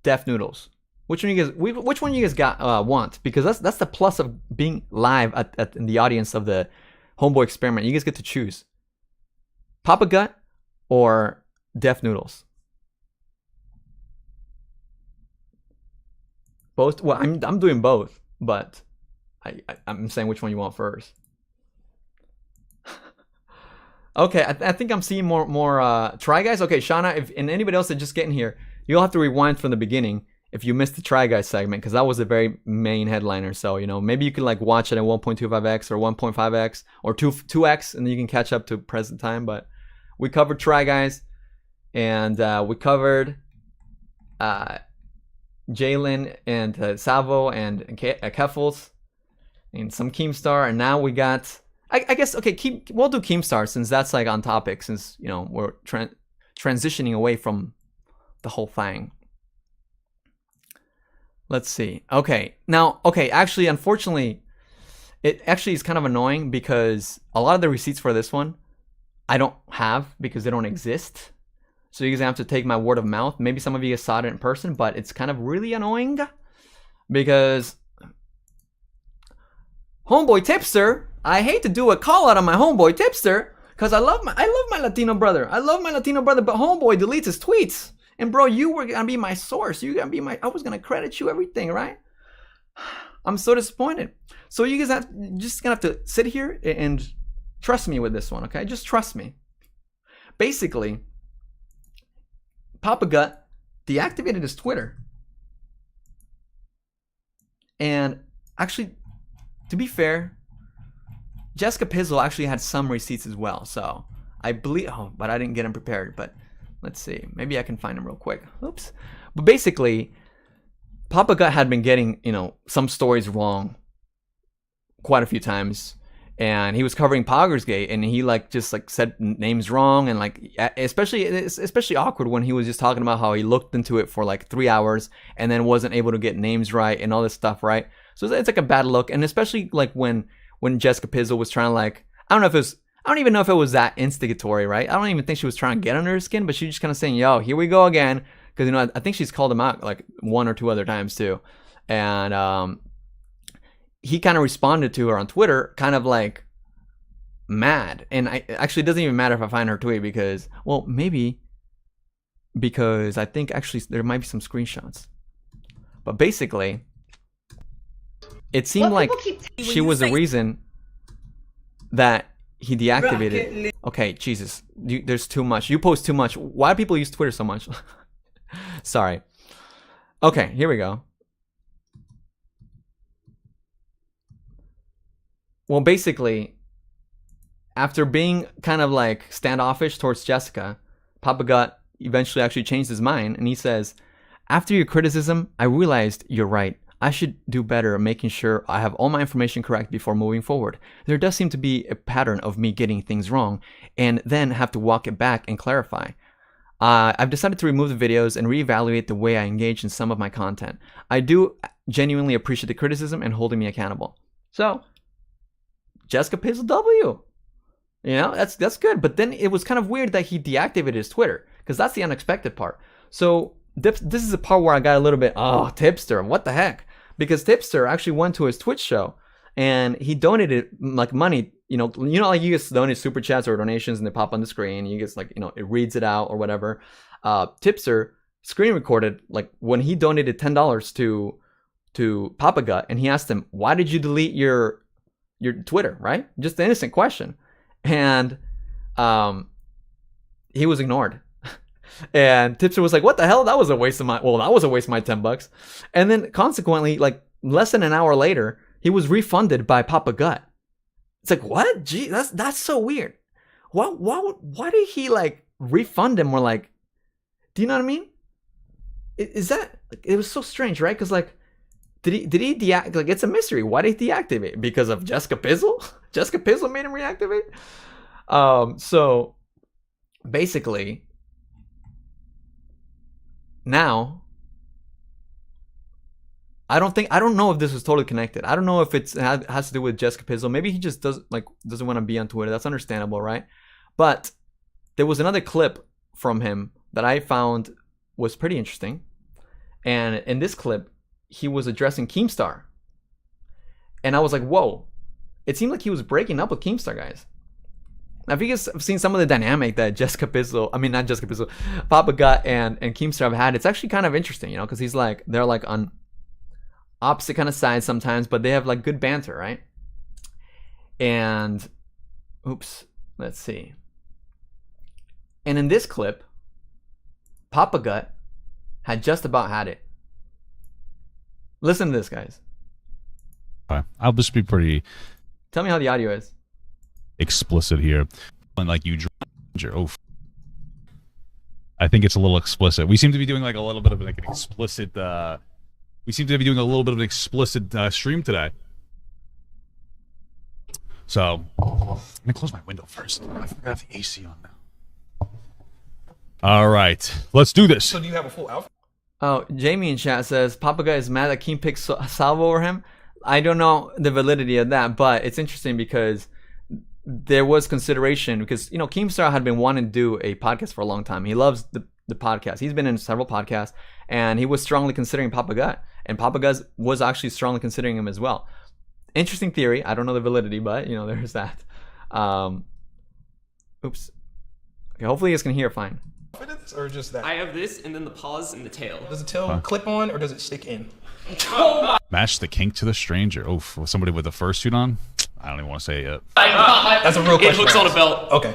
Speaker 1: Def Noodles. Which one you guys got want? Because that's the plus of being live in the audience of the Homeboy experiment. You guys get to choose Papa Gut or Def Noodles. Both. Well, I'm doing both, but I'm saying which one you want first. Okay, I think I'm seeing more Try Guys. Okay, Shauna, and anybody else that just getting here, you'll have to rewind from the beginning if you missed the Try Guys segment, because that was the very main headliner. So, maybe you can watch it at 1.25x or 1.5x or 2x, and then you can catch up to present time. But we covered Try Guys, and we covered Jalyn and Salvo and Keffals and some Keemstar, and now we got... I guess, okay, we'll do Keemstar since that's on topic, since, we're transitioning away from the whole thing. Let's see. Okay, now, actually, unfortunately, it actually is kind of annoying because a lot of the receipts for this one, I don't have because they don't exist. So you guys have to take my word of mouth. Maybe some of you guys saw it in person, but it's kind of really annoying because Homeboy Tipster... I hate to do a call out on my homeboy Tipster because I love my Latino brother. I love my Latino brother, but homeboy deletes his tweets. And bro, you were gonna be my source. I was gonna credit you everything, right? I'm so disappointed. So you guys just gonna have to sit here and trust me with this one, okay? Just trust me. Basically, Papa Gut deactivated his Twitter. And actually, to be fair, Jessica Pizzle actually had some receipts as well, so I believe. Oh, but I didn't get them prepared. But let's see, maybe I can find them real quick. Oops. But basically, Papa Gut had been getting some stories wrong quite a few times, and he was covering Poggersgate, and he just said names wrong, and especially awkward when he was just talking about how he looked into it for 3 hours and then wasn't able to get names right and all this stuff, right? So it's a bad look, and especially when Jessica Pizzle was trying to I don't even know if it was that instigatory, right? I don't even think she was trying to get under her skin, but she just kind of saying, "Yo, here we go again," because I think she's called him out one or two other times too, and he kind of responded to her on Twitter, kind of mad, and it doesn't even matter if I find her tweet because, well, maybe because I think actually there might be some screenshots. But basically, it seemed like she was the reason that he deactivated. Okay, Jesus, there's too much. You post too much. Why do people use Twitter so much? Sorry. Okay, here we go. Well, basically, after being kind of like standoffish towards Jessica, Papa Gut eventually actually changed his mind, and he says, "After your criticism, I realized you're right. I should do better at making sure I have all my information correct before moving forward. There does seem to be a pattern of me getting things wrong, and then have to walk it back and clarify. I've decided to remove the videos and reevaluate the way I engage in some of my content. I do genuinely appreciate the criticism and holding me accountable." So, Jessica Pizzle W. You know, that's good. But then it was kind of weird that he deactivated his Twitter, because that's the unexpected part. So this is the part where I got a little bit, oh, Tipster, what the heck? Because Tipster actually went to his Twitch show and he donated like money. You know, like you get donate super chats or donations and they pop on the screen. You get like, you know, it reads it out or whatever. Tipster screen recorded like when he donated $10 to Papa Gut, and he asked him, "Why did you delete your Twitter?" Right? Just an innocent question. And he was ignored. And Tipster was like, "What the hell? That was a waste of my $10." And then consequently, like less than an hour later, he was refunded by Papa Gut. It's like, what? Gee, that's so weird. Why did he like refund him? Or like, do you know what I mean? Is that, it was so strange, right? Because like, did he deactivate? Like, it's a mystery. Why did he deactivate? Because of Jessica Pizzle? Jessica Pizzle made him reactivate? So basically, now I don't know if this was totally connected. I don't know if it has to do with Jessica Pizzle. Maybe he just doesn't want to be on Twitter. That's understandable, right? But there was another clip from him that I found was pretty interesting. And in this clip, he was addressing Keemstar. And I was like, whoa. It seemed like he was breaking up with Keemstar, guys. Now, if you guys have seen some of the dynamic that Papa Gut and Keemstar have had, it's actually kind of interesting, you know, because they're like on opposite kind of sides sometimes, but they have like good banter, right? And, oops, let's see. And in this clip, Papa Gut had just about had it. Listen to this, guys.
Speaker 5: I'll just be pretty...
Speaker 1: Tell me how the audio is.
Speaker 5: Explicit here. And like you... Oh, I think it's a little explicit. We seem to be doing like a little bit of like an explicit... We seem to be doing a little bit of an explicit stream today. So, let me close my window first. I forgot the AC on now. All right, let's do this.
Speaker 4: So do you have a full outfit?
Speaker 1: Oh, Jamie in chat says Papa Guy is mad that Keem picked Salvo over him. I don't know the validity of that, but it's interesting because there was consideration because, you know, Keemstar had been wanting to do a podcast for a long time. He loves the podcast. He's been in several podcasts, and he was strongly considering Papa Gut, and Papa Gut was actually strongly considering him as well. Interesting theory. I don't know the validity, but, you know, there's that. Oops. Okay, hopefully you guys can hear fine.
Speaker 4: Or just that?
Speaker 6: I have this and then the paws and the tail.
Speaker 4: Does the tail clip on or does it stick in?
Speaker 5: Match the kink to the stranger. Oh, for somebody with a fursuit on? I don't even want to say it yet.
Speaker 4: That's a real question.
Speaker 6: It hooks on a belt.
Speaker 4: Okay.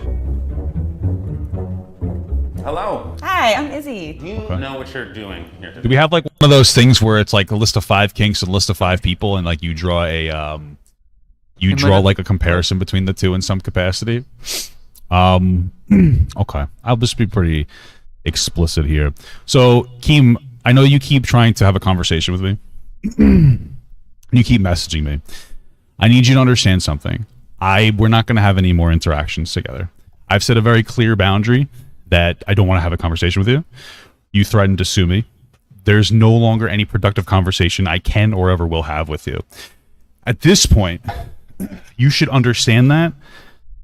Speaker 2: Hello.
Speaker 3: Hi, I'm Izzy.
Speaker 2: You know what you're doing here today.
Speaker 5: Do we have like one of those things where it's like a list of 5 kinks and a list of 5 people, and like you draw a like a comparison between the two in some capacity? Okay, I'll just be pretty explicit here. So, Keem, I know you keep trying to have a conversation with me. You keep messaging me. I need you to understand something. We're not going to have any more interactions together. I've set a very clear boundary that I don't want to have a conversation with you. You threatened to sue me. There's no longer any productive conversation I can or ever will have with you. At this point, you should understand that,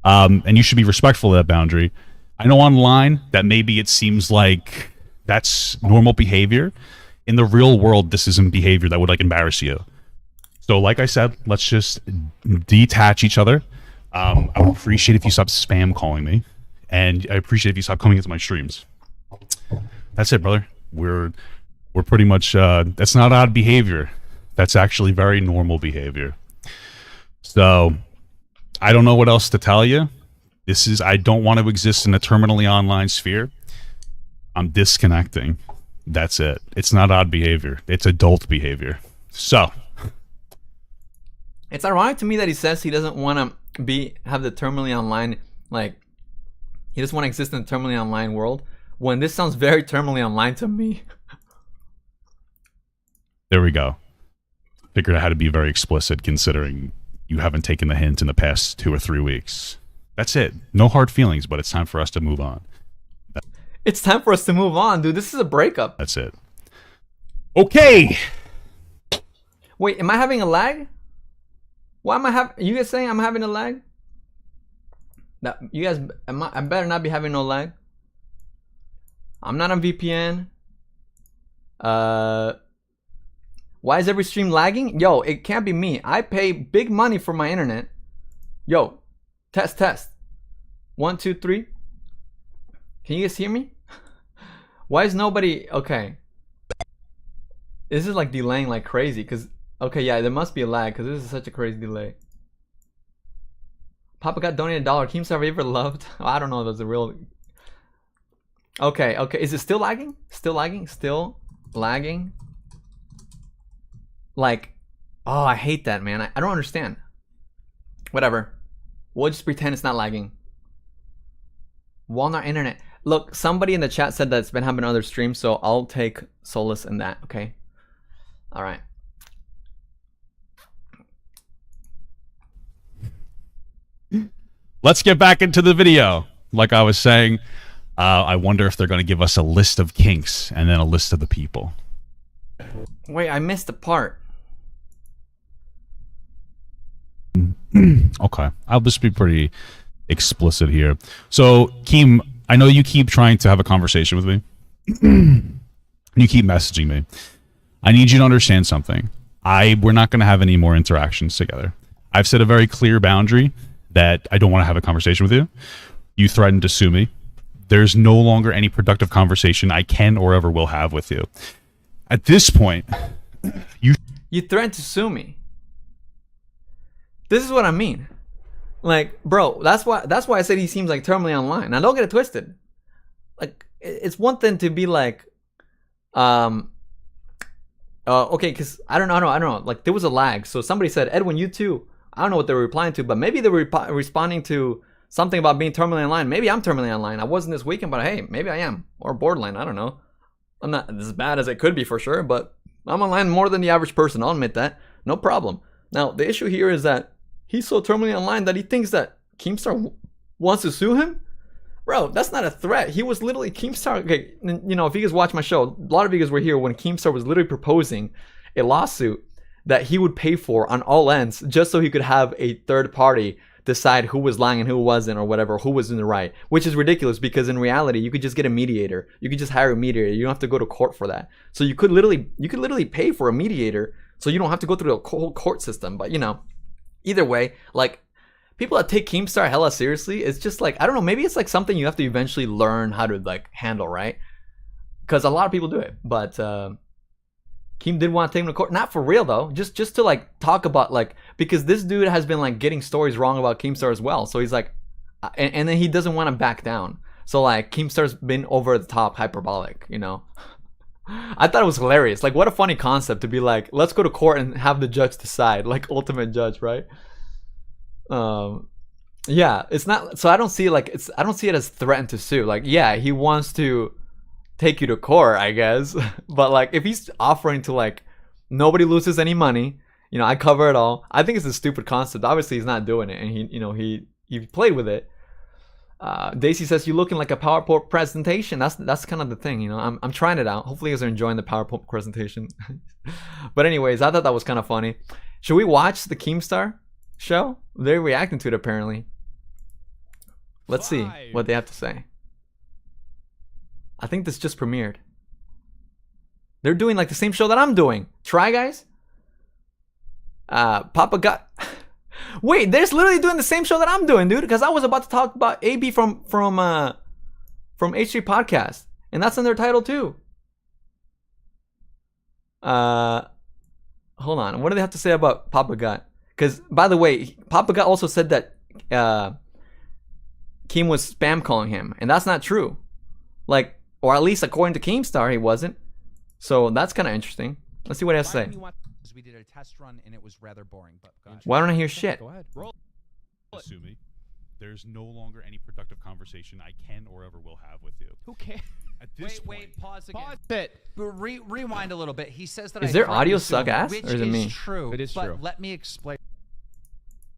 Speaker 5: and you should be respectful of that boundary. I know online that maybe it seems like that's normal behavior. In the real world, this isn't behavior that would like embarrass you. So like I said, let's just detach each other. I would appreciate if you stop spam calling me, and I appreciate if you stop coming into my streams. That's it, brother. We're pretty much that's not odd behavior. That's actually very normal behavior. So I don't know what else to tell you. I don't want to exist in a terminally online sphere. I'm disconnecting. That's it. It's not odd behavior. It's adult behavior. So
Speaker 1: it's ironic to me that he says he doesn't want to have the terminally online, like he doesn't want to exist in the terminally online world, when this sounds very terminally online to me.
Speaker 5: There we go. Figured I had to be very explicit considering you haven't taken the hint in the past 2 or 3 weeks. That's it. No hard feelings, but it's time for us to move on.
Speaker 1: It's time for us to move on, dude. This is a breakup.
Speaker 5: That's it. Okay.
Speaker 1: Wait, am I having a lag? Why am I having? You guys saying I'm having a lag? That you guys, I better not be having no lag. I'm not on VPN. Why is every stream lagging? Yo, it can't be me. I pay big money for my internet. Yo, test. 1, 2, 3. Can you guys hear me? Why is nobody... Okay. This is like delaying like crazy. Cause okay, yeah, there must be a lag because this is such a crazy delay. Papa got donated $1. Keemstar, have you ever loved? Oh, I don't know if that's a real... Okay. Is it still lagging? Still lagging? Like, oh, I hate that, man. I don't understand. Whatever. We'll just pretend it's not lagging. Walnut internet. Look, somebody in the chat said that it's been happening on other streams, so I'll take solace in that, okay? All right.
Speaker 5: Let's get back into the video. Like I was saying, I wonder if they're going to give us a list of kinks and then a list of the people.
Speaker 1: Wait, I missed a part.
Speaker 5: Okay, I'll just be pretty explicit here. So, Keem, I know you keep trying to have a conversation with me. You keep messaging me. I need you to understand something. We're not going to have any more interactions together. I've set a very clear boundary that I don't want to have a conversation with you. You threatened to sue me. There's no longer any productive conversation I can or ever will have with you. At this point, you
Speaker 1: threatened to sue me. This is what I mean. Like, bro, that's why I said he seems like terminally online. Now, don't get it twisted. Like, it's one thing to be like, okay, because I don't know. Like, there was a lag. So somebody said, Edwin, you too. I don't know what they were replying to, but maybe they were responding to something about being terminally online. Maybe I'm terminally online. I wasn't this weekend, but hey, maybe I am. Or borderline. I don't know. I'm not as bad as it could be for sure, but I'm online more than the average person. I'll admit that. No problem. Now, the issue here is that he's so terminally online that he thinks that Keemstar wants to sue him? Bro, that's not a threat. He was literally Keemstar. Okay, you know, if you guys watch my show, a lot of you guys were here when Keemstar was literally proposing a lawsuit that he would pay for on all ends just so he could have a third party decide who was lying and who wasn't or whatever, who was in the right, which is ridiculous because in reality, you could just get a mediator. You could just hire a mediator. You don't have to go to court for that. So you could literally pay for a mediator so you don't have to go through the whole court system. But, you know, either way, like, people that take Keemstar hella seriously, it's just like, I don't know, maybe it's like something you have to eventually learn how to like handle, right? Because a lot of people do it. But Keem did want to take him to court. Not for real though. Just to like talk about like, because this dude has been like getting stories wrong about Keemstar as well. So he's like, and then he doesn't want to back down. So like Keemstar's been over the top hyperbolic, you know? I thought it was hilarious. Like, what a funny concept to be like, let's go to court and have the judge decide, like ultimate judge, right? Yeah, it's not. So I don't see it like I don't see it as threatened to sue. Like, yeah, he wants to take you to court, I guess. But like, if he's offering to like, nobody loses any money, you know, I cover it all. I think it's a stupid concept. Obviously, he's not doing it, and he played with it. Daisy says, you're looking like a PowerPoint presentation. That's kind of the thing, you know. I'm trying it out. Hopefully you guys are enjoying the PowerPoint presentation. But anyways, I thought that was kind of funny. Should we watch the Keemstar show? They're reacting to it apparently. Let's see what they have to say. I think this just premiered. They're doing like the same show that I'm doing. Try Guys. Papa got... Wait, they're literally doing the same show that I'm doing, dude. Because I was about to talk about AB from H3 Podcast. and that's in their title too. Hold on. What do they have to say about Papa Gut? Because, by the way, Papa Gut also said that Keem was spam calling him, and that's not true. Like, or at least according to Keemstar, he wasn't. So that's kind of interesting. Let's see what he has to say.
Speaker 7: We did a test run and it was rather boring. But
Speaker 1: why don't I hear shit?
Speaker 7: Go ahead. Roll.
Speaker 5: Assuming there's no longer any productive conversation I can or ever will have with you.
Speaker 7: Who cares?
Speaker 5: At this
Speaker 7: Wait, pause again. Pause it. Rewind a little bit. He says that.
Speaker 1: Is their audio suck ass,
Speaker 7: which
Speaker 1: or is it me?
Speaker 7: True.
Speaker 4: It is
Speaker 7: but
Speaker 4: true.
Speaker 7: Let me explain.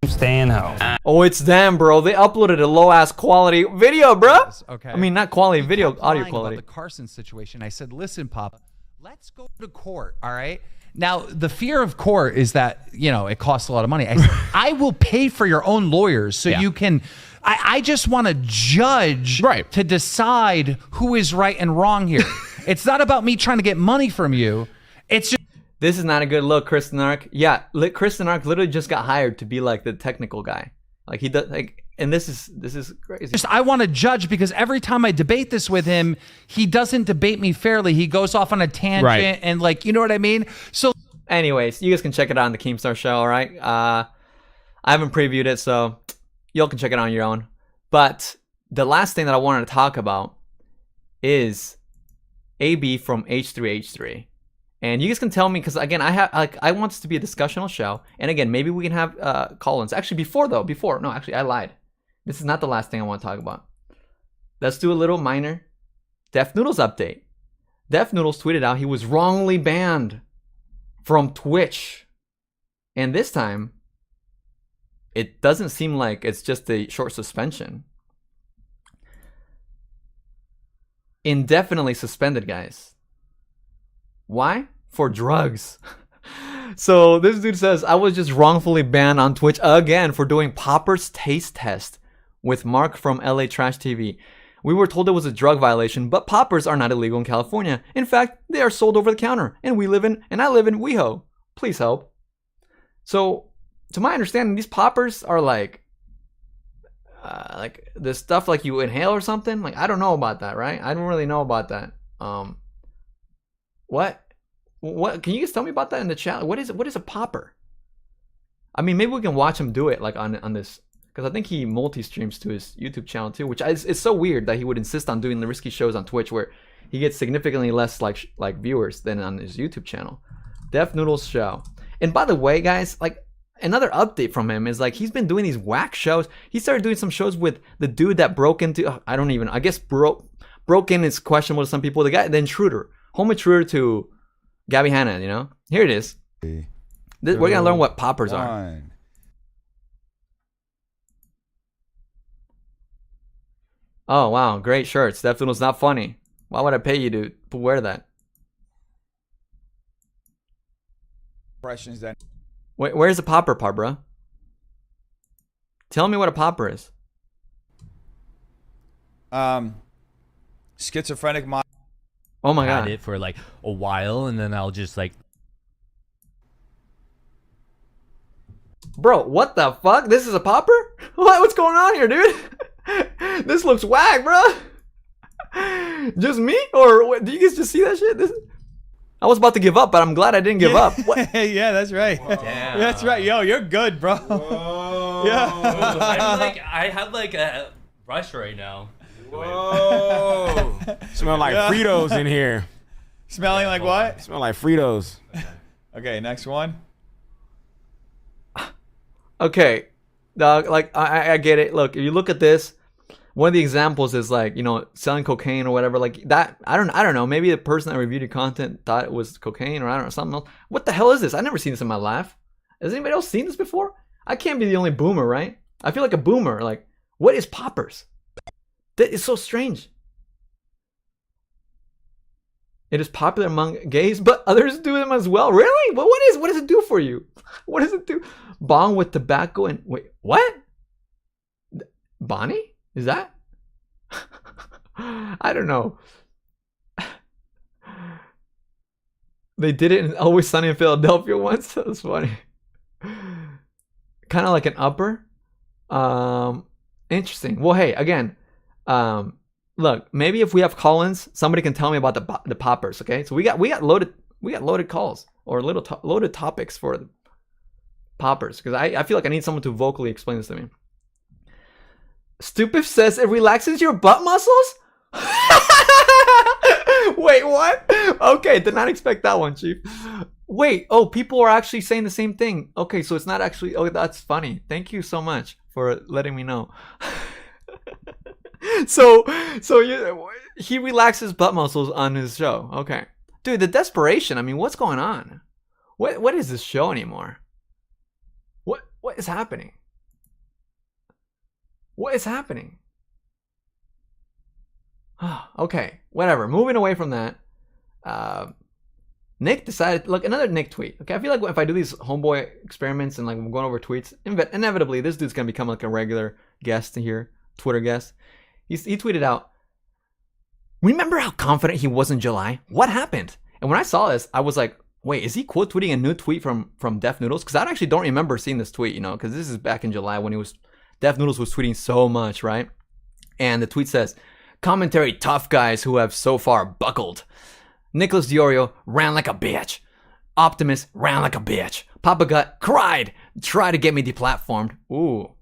Speaker 2: Staying home.
Speaker 1: Oh, it's them, bro. They uploaded a low ass quality video, bro.
Speaker 7: Okay.
Speaker 1: I mean, not quality
Speaker 7: He
Speaker 1: video,
Speaker 7: kept
Speaker 1: audio
Speaker 7: lying
Speaker 1: quality.
Speaker 7: About the Carson situation. I said, listen, Papa, let's go to court. All right. Now, the fear of court is that, you know, it costs a lot of money. I said, I will pay for your own lawyers so you can. I just want to judge to decide who is right and wrong here. It's not about me trying to get money from you. It's just.
Speaker 1: This is not a good look, ChrisTheNarc. Yeah, ChrisTheNarc literally just got hired to be like the technical guy. Like he does, like, and this is crazy.
Speaker 7: Just, I want to judge because every time I debate this with him, he doesn't debate me fairly. He goes off on a tangent and like, you know what I mean? So
Speaker 1: anyways, you guys can check it out on the Keemstar show, all right? I haven't previewed it, so y'all can check it out on your own. But the last thing that I wanted to talk about is AB from H3H3. And you guys can tell me, because again, I want this to be a discussional show. And again, maybe we can have call-ins. Actually, no, actually, I lied. This is not the last thing I want to talk about. Let's do a little minor Def Noodles update. Def Noodles tweeted out he was wrongly banned from Twitch. And this time, it doesn't seem like it's just a short suspension. Indefinitely suspended, guys. Why? For drugs. So this dude says, I was just wrongfully banned on Twitch again for doing Popper's taste test with Mark from LA Trash TV. We were told it was a drug violation, but Poppers are not illegal in California. In fact, they are sold over the counter, and I live in WeHo. Please help. So, to my understanding, these Poppers are like the stuff like you inhale or something. Like, I don't know about that, right? I don't really know about that. What can you guys tell me about that in the chat? What is a popper? I mean, maybe we can watch him do it like on this, because I think he multi-streams to his YouTube channel too, which is so weird that he would insist on doing the risky shows on Twitch where he gets significantly less like viewers than on his YouTube channel. Def Noodles show. And by the way, guys, like another update from him is like he's been doing these whack shows. He started doing some shows with the dude that broke into broke in is questionable to some people. The intruder, home intruder to Gabby Hanna, you know? Here it is. We're going to learn what poppers are. Oh, wow. Great shirts. Def Noodles not funny. Why would I pay you to wear that? Wait, where's the popper part, bro? Tell me what a popper is.
Speaker 8: Schizophrenic mind.
Speaker 1: Oh my god.
Speaker 9: It for like a while, and then I'll just like.
Speaker 1: Bro, what the fuck? This is a popper? What's going on here, dude? This looks whack, bro. Just me? Or what, do you guys just see that shit? I was about to give up, but I'm glad I didn't give up. What?
Speaker 8: Yeah, that's right.
Speaker 9: Damn.
Speaker 8: That's right. Yo, you're good, bro. Yeah.
Speaker 9: I have like a rush right now.
Speaker 4: Whoa. Smell like Fritos in here.
Speaker 8: Smelling like what?
Speaker 4: Smell like Fritos.
Speaker 8: Okay, next one.
Speaker 1: Okay, dog. Like I get it. Look, if you look at this, one of the examples is like, you know, selling cocaine or whatever. Like that. I don't know. Maybe the person that reviewed your content thought it was cocaine, or I don't know, something else. What the hell is this? I've never seen this in my life. Has anybody else seen this before? I can't be the only boomer, right? I feel like a boomer. Like, what is poppers? That is so strange. It is popular among gays, but others do them as well. Really? What does it do for you? What does it do? Bong with tobacco and wait, what? Bonnie? Is that? I don't know. They did it in Always Sunny in Philadelphia once. That was funny. Kind of like an upper. Interesting. Well, hey, again, look, maybe if we have call-ins, somebody can tell me about the poppers. Okay, so we got loaded calls or loaded topics for the poppers because I feel like I need someone to vocally explain this to me. Stupid says it relaxes your butt muscles. Wait, what? Okay, did not expect that one, Chief. Wait, oh, people are actually saying the same thing. Okay, so it's not actually. Oh, that's funny. Thank you so much for letting me know. So he relaxes butt muscles on his show. Okay, dude, the desperation. I mean, what's going on? What is this show anymore? What is happening? What is happening? Okay, whatever. Moving away from that, Nick decided. Look, another Nick tweet. Okay, I feel like if I do these Homeboy experiments and like I'm going over tweets, inevitably this dude's gonna become like a regular guest here, Twitter guest. He tweeted out, "Remember how confident he was in July? What happened?" And when I saw this, I was like, "Wait, is he quote tweeting a new tweet from Def Noodles?" Because I actually don't remember seeing this tweet, because this is back in July when Def Noodles was tweeting so much, right? And the tweet says, "Commentary tough guys who have so far buckled. Nicholas Diorio ran like a bitch. Optimus ran like a bitch. Papa Gut cried, tried to get me deplatformed." Ooh.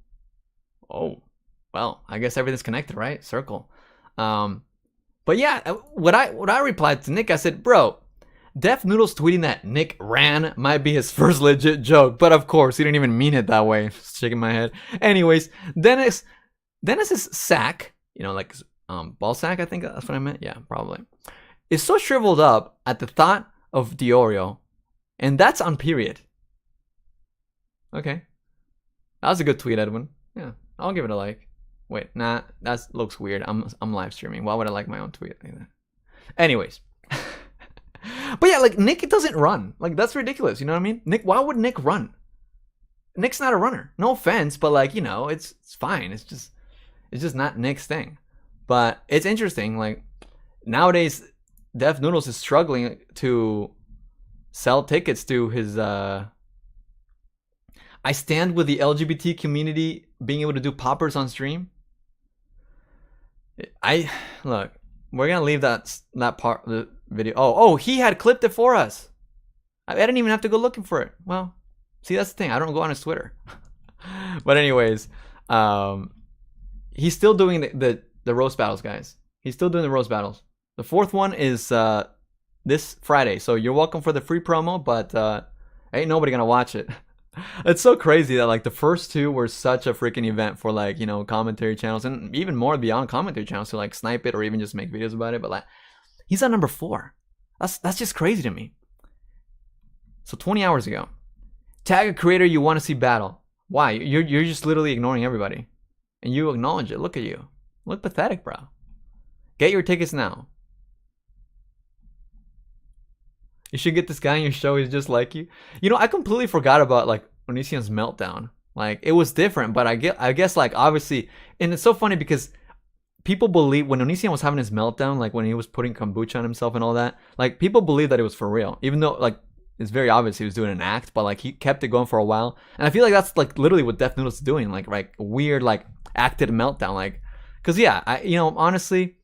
Speaker 1: Oh. Well, I guess everything's connected, right? Circle. But yeah, what I replied to Nick, I said, "Bro, Def Noodles tweeting that Nick ran might be his first legit joke, but of course he didn't even mean it that way." Just shaking my head. Anyways, Dennis's sack, like ball sack, I think that's what I meant. Yeah, probably. Is so shriveled up at the thought of Diorio, and that's on period. Okay, that was a good tweet, Edwin. Yeah, I'll give it a like. Wait, nah, that looks weird. I'm live streaming. Why would I like my own tweet like that? Anyways. But yeah, like Nick doesn't run. Like that's ridiculous. You know what I mean? Nick, why would Nick run? Nick's not a runner. No offense, but like, it's fine. It's just not Nick's thing. But it's interesting. Like nowadays, Def Noodles is struggling to sell tickets to his I stand with the LGBT community being able to do poppers on stream. Look, we're gonna leave that part of the video. Oh, he had clipped it for us. I didn't even have to go looking for it. Well, see, that's the thing. I don't go on his Twitter. But anyways, he's still doing the roast battles, guys. He's still doing the roast battles. The fourth one is this Friday, so you're welcome for the free promo, but ain't nobody gonna watch it. It's so crazy that like the first two were such a freaking event for like commentary channels and even more beyond commentary channels to like snipe it or even just make videos about it. But like he's on number 4. That's just crazy to me. So 20 hours ago, tag a creator you want to see battle. Why? You're just literally ignoring everybody, and you acknowledge it. Look at you. Look pathetic, bro. Get your tickets now. You should get this guy on your show. He's just like you. I completely forgot about like Onision's meltdown. Like it was different, but I guess like obviously, and it's so funny because people believe when Onision was having his meltdown, like when he was putting kombucha on himself and all that, like people believe that it was for real, even though like it's very obvious he was doing an act, but like he kept it going for a while. And I feel like that's like literally what Def Noodles is doing, like weird like acted meltdown, like because yeah, honestly,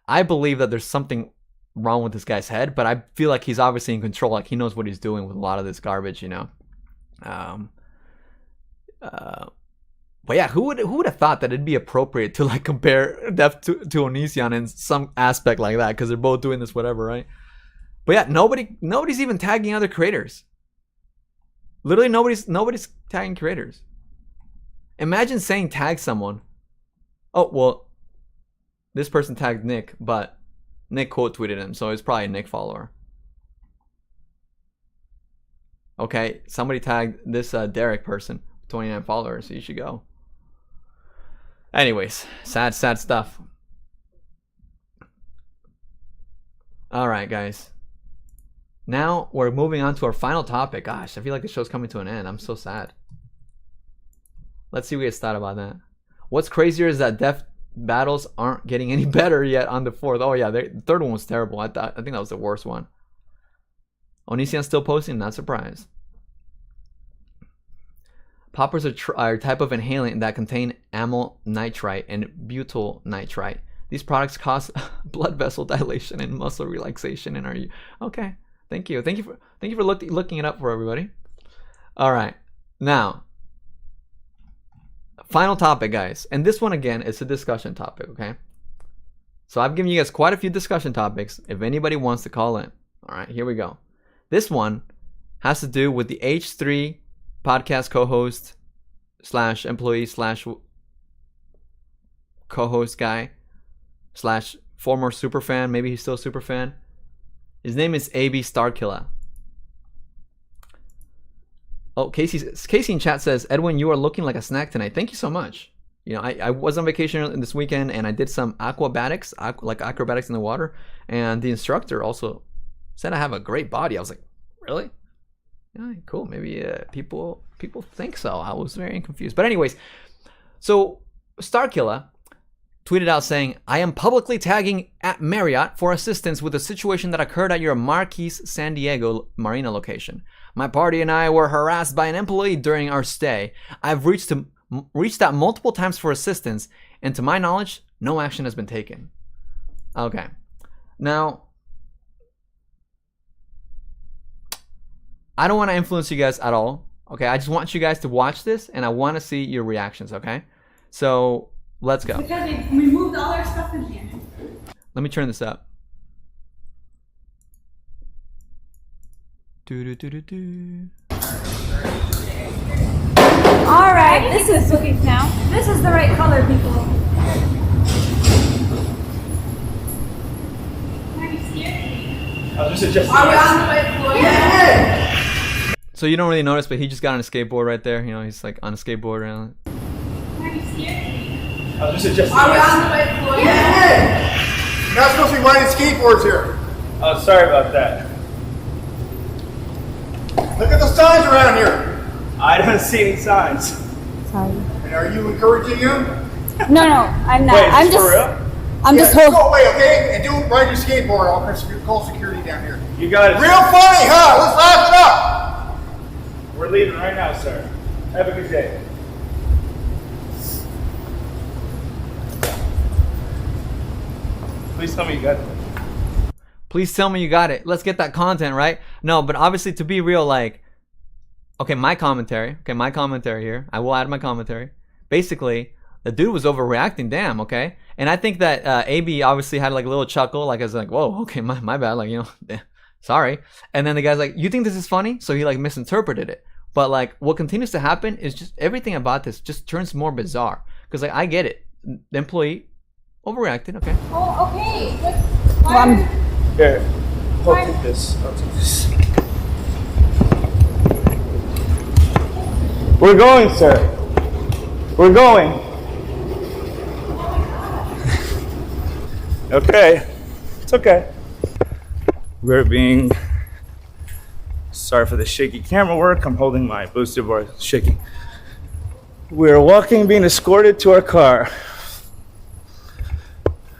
Speaker 1: I believe that there's something wrong with this guy's head, but I feel like he's obviously in control. Like he knows what he's doing with a lot of this garbage, But yeah, who would have thought that it'd be appropriate to like compare Def to Onision in some aspect like that because they're both doing this whatever, right? But yeah, nobody's even tagging other creators. Literally nobody's tagging creators. Imagine saying tag someone. Oh well, this person tagged Nick, but Nick quote tweeted him, so it's probably a Nick follower. Okay, somebody tagged this Derek person, 29 followers, so you should go. Anyways, sad stuff. Alright, guys. Now we're moving on to our final topic. Gosh, I feel like the show's coming to an end. I'm so sad. Let's see what gets thought about that. What's crazier is that Def battles aren't getting any better yet on the 4th. Oh yeah, the 3rd one was terrible. I think that was the worst one. Onision's still posting, not surprised. Poppers are a type of inhalant that contain amyl nitrite and butyl nitrite. These products cause blood vessel dilation and muscle relaxation and are you okay? Thank you for looking it up for everybody. All right, now final topic, guys, and this one again is a discussion topic. Okay, so I've given you guys quite a few discussion topics. If anybody wants to call in, all right, here we go. This one has to do with the H3 podcast co-host / employee / co-host guy / former super fan. Maybe he's still a super fan. His name is AB Starkiller. Oh, Casey in chat says, Edwin, you are looking like a snack tonight. Thank you so much. You know, I was on vacation this weekend and I did some acrobatics in the water. And the instructor also said I have a great body. I was like, really? Yeah, cool. Maybe people think so. I was very confused. But anyways, so Starkiller tweeted out saying, I am publicly tagging at Marriott for assistance with a situation that occurred at your Marquis San Diego Marina location. My party and I were harassed by an employee during our stay. I've reached out multiple times for assistance, and to my knowledge, no action has been taken. Okay. Now, I don't want to influence you guys at all. Okay, I just want you guys to watch this, and I want to see your reactions, okay? So, let's go.
Speaker 10: Because we moved all our stuff in here.
Speaker 1: Let me turn this up.
Speaker 10: Alright, this is cookies now. This is the right color, people. Are you scared?
Speaker 8: I'll just adjust
Speaker 10: Are we on the right floor? Yeah!
Speaker 1: So you don't really notice, but he just got on a skateboard right there. You know, he's like on a skateboard around.
Speaker 10: Are you scared?
Speaker 8: I'll just adjust
Speaker 10: Are we on the right floor? Yeah!
Speaker 4: You're not supposed to be riding skateboards here.
Speaker 8: Oh, sorry about that.
Speaker 4: Look at the signs around here.
Speaker 8: I don't see any signs.
Speaker 10: Sorry.
Speaker 4: And are you encouraging him?
Speaker 10: No, I'm not.
Speaker 8: Wait,
Speaker 10: I'm
Speaker 8: is this
Speaker 10: just.
Speaker 8: for real?
Speaker 10: I'm just
Speaker 4: Go
Speaker 10: holding.
Speaker 4: away, okay? And don't ride your skateboard. I'll call security down here.
Speaker 8: You got it.
Speaker 4: Real funny, huh? Let's laugh it up.
Speaker 8: We're leaving right now, sir. Have a good day. Please tell me you got it.
Speaker 1: Please tell me you got it. Let's get that content, right? No, but obviously to be real, like, okay, my commentary here. I will add my commentary. Basically, the dude was overreacting, damn, okay? And I think that AB obviously had like a little chuckle, like I was like, whoa, okay, my bad, like, you know, sorry. And then the guy's like, you think this is funny? So he like misinterpreted it. But like what continues to happen is just everything about this just turns more bizarre. Because like I get it. The employee overreacted, okay?
Speaker 10: Oh, okay. But
Speaker 8: Here, I'll take this. We're going, sir. We're going. Okay. It's okay. We're being... Sorry for the shaky camera work. I'm holding my booster board shaking. We're walking, being escorted to our car.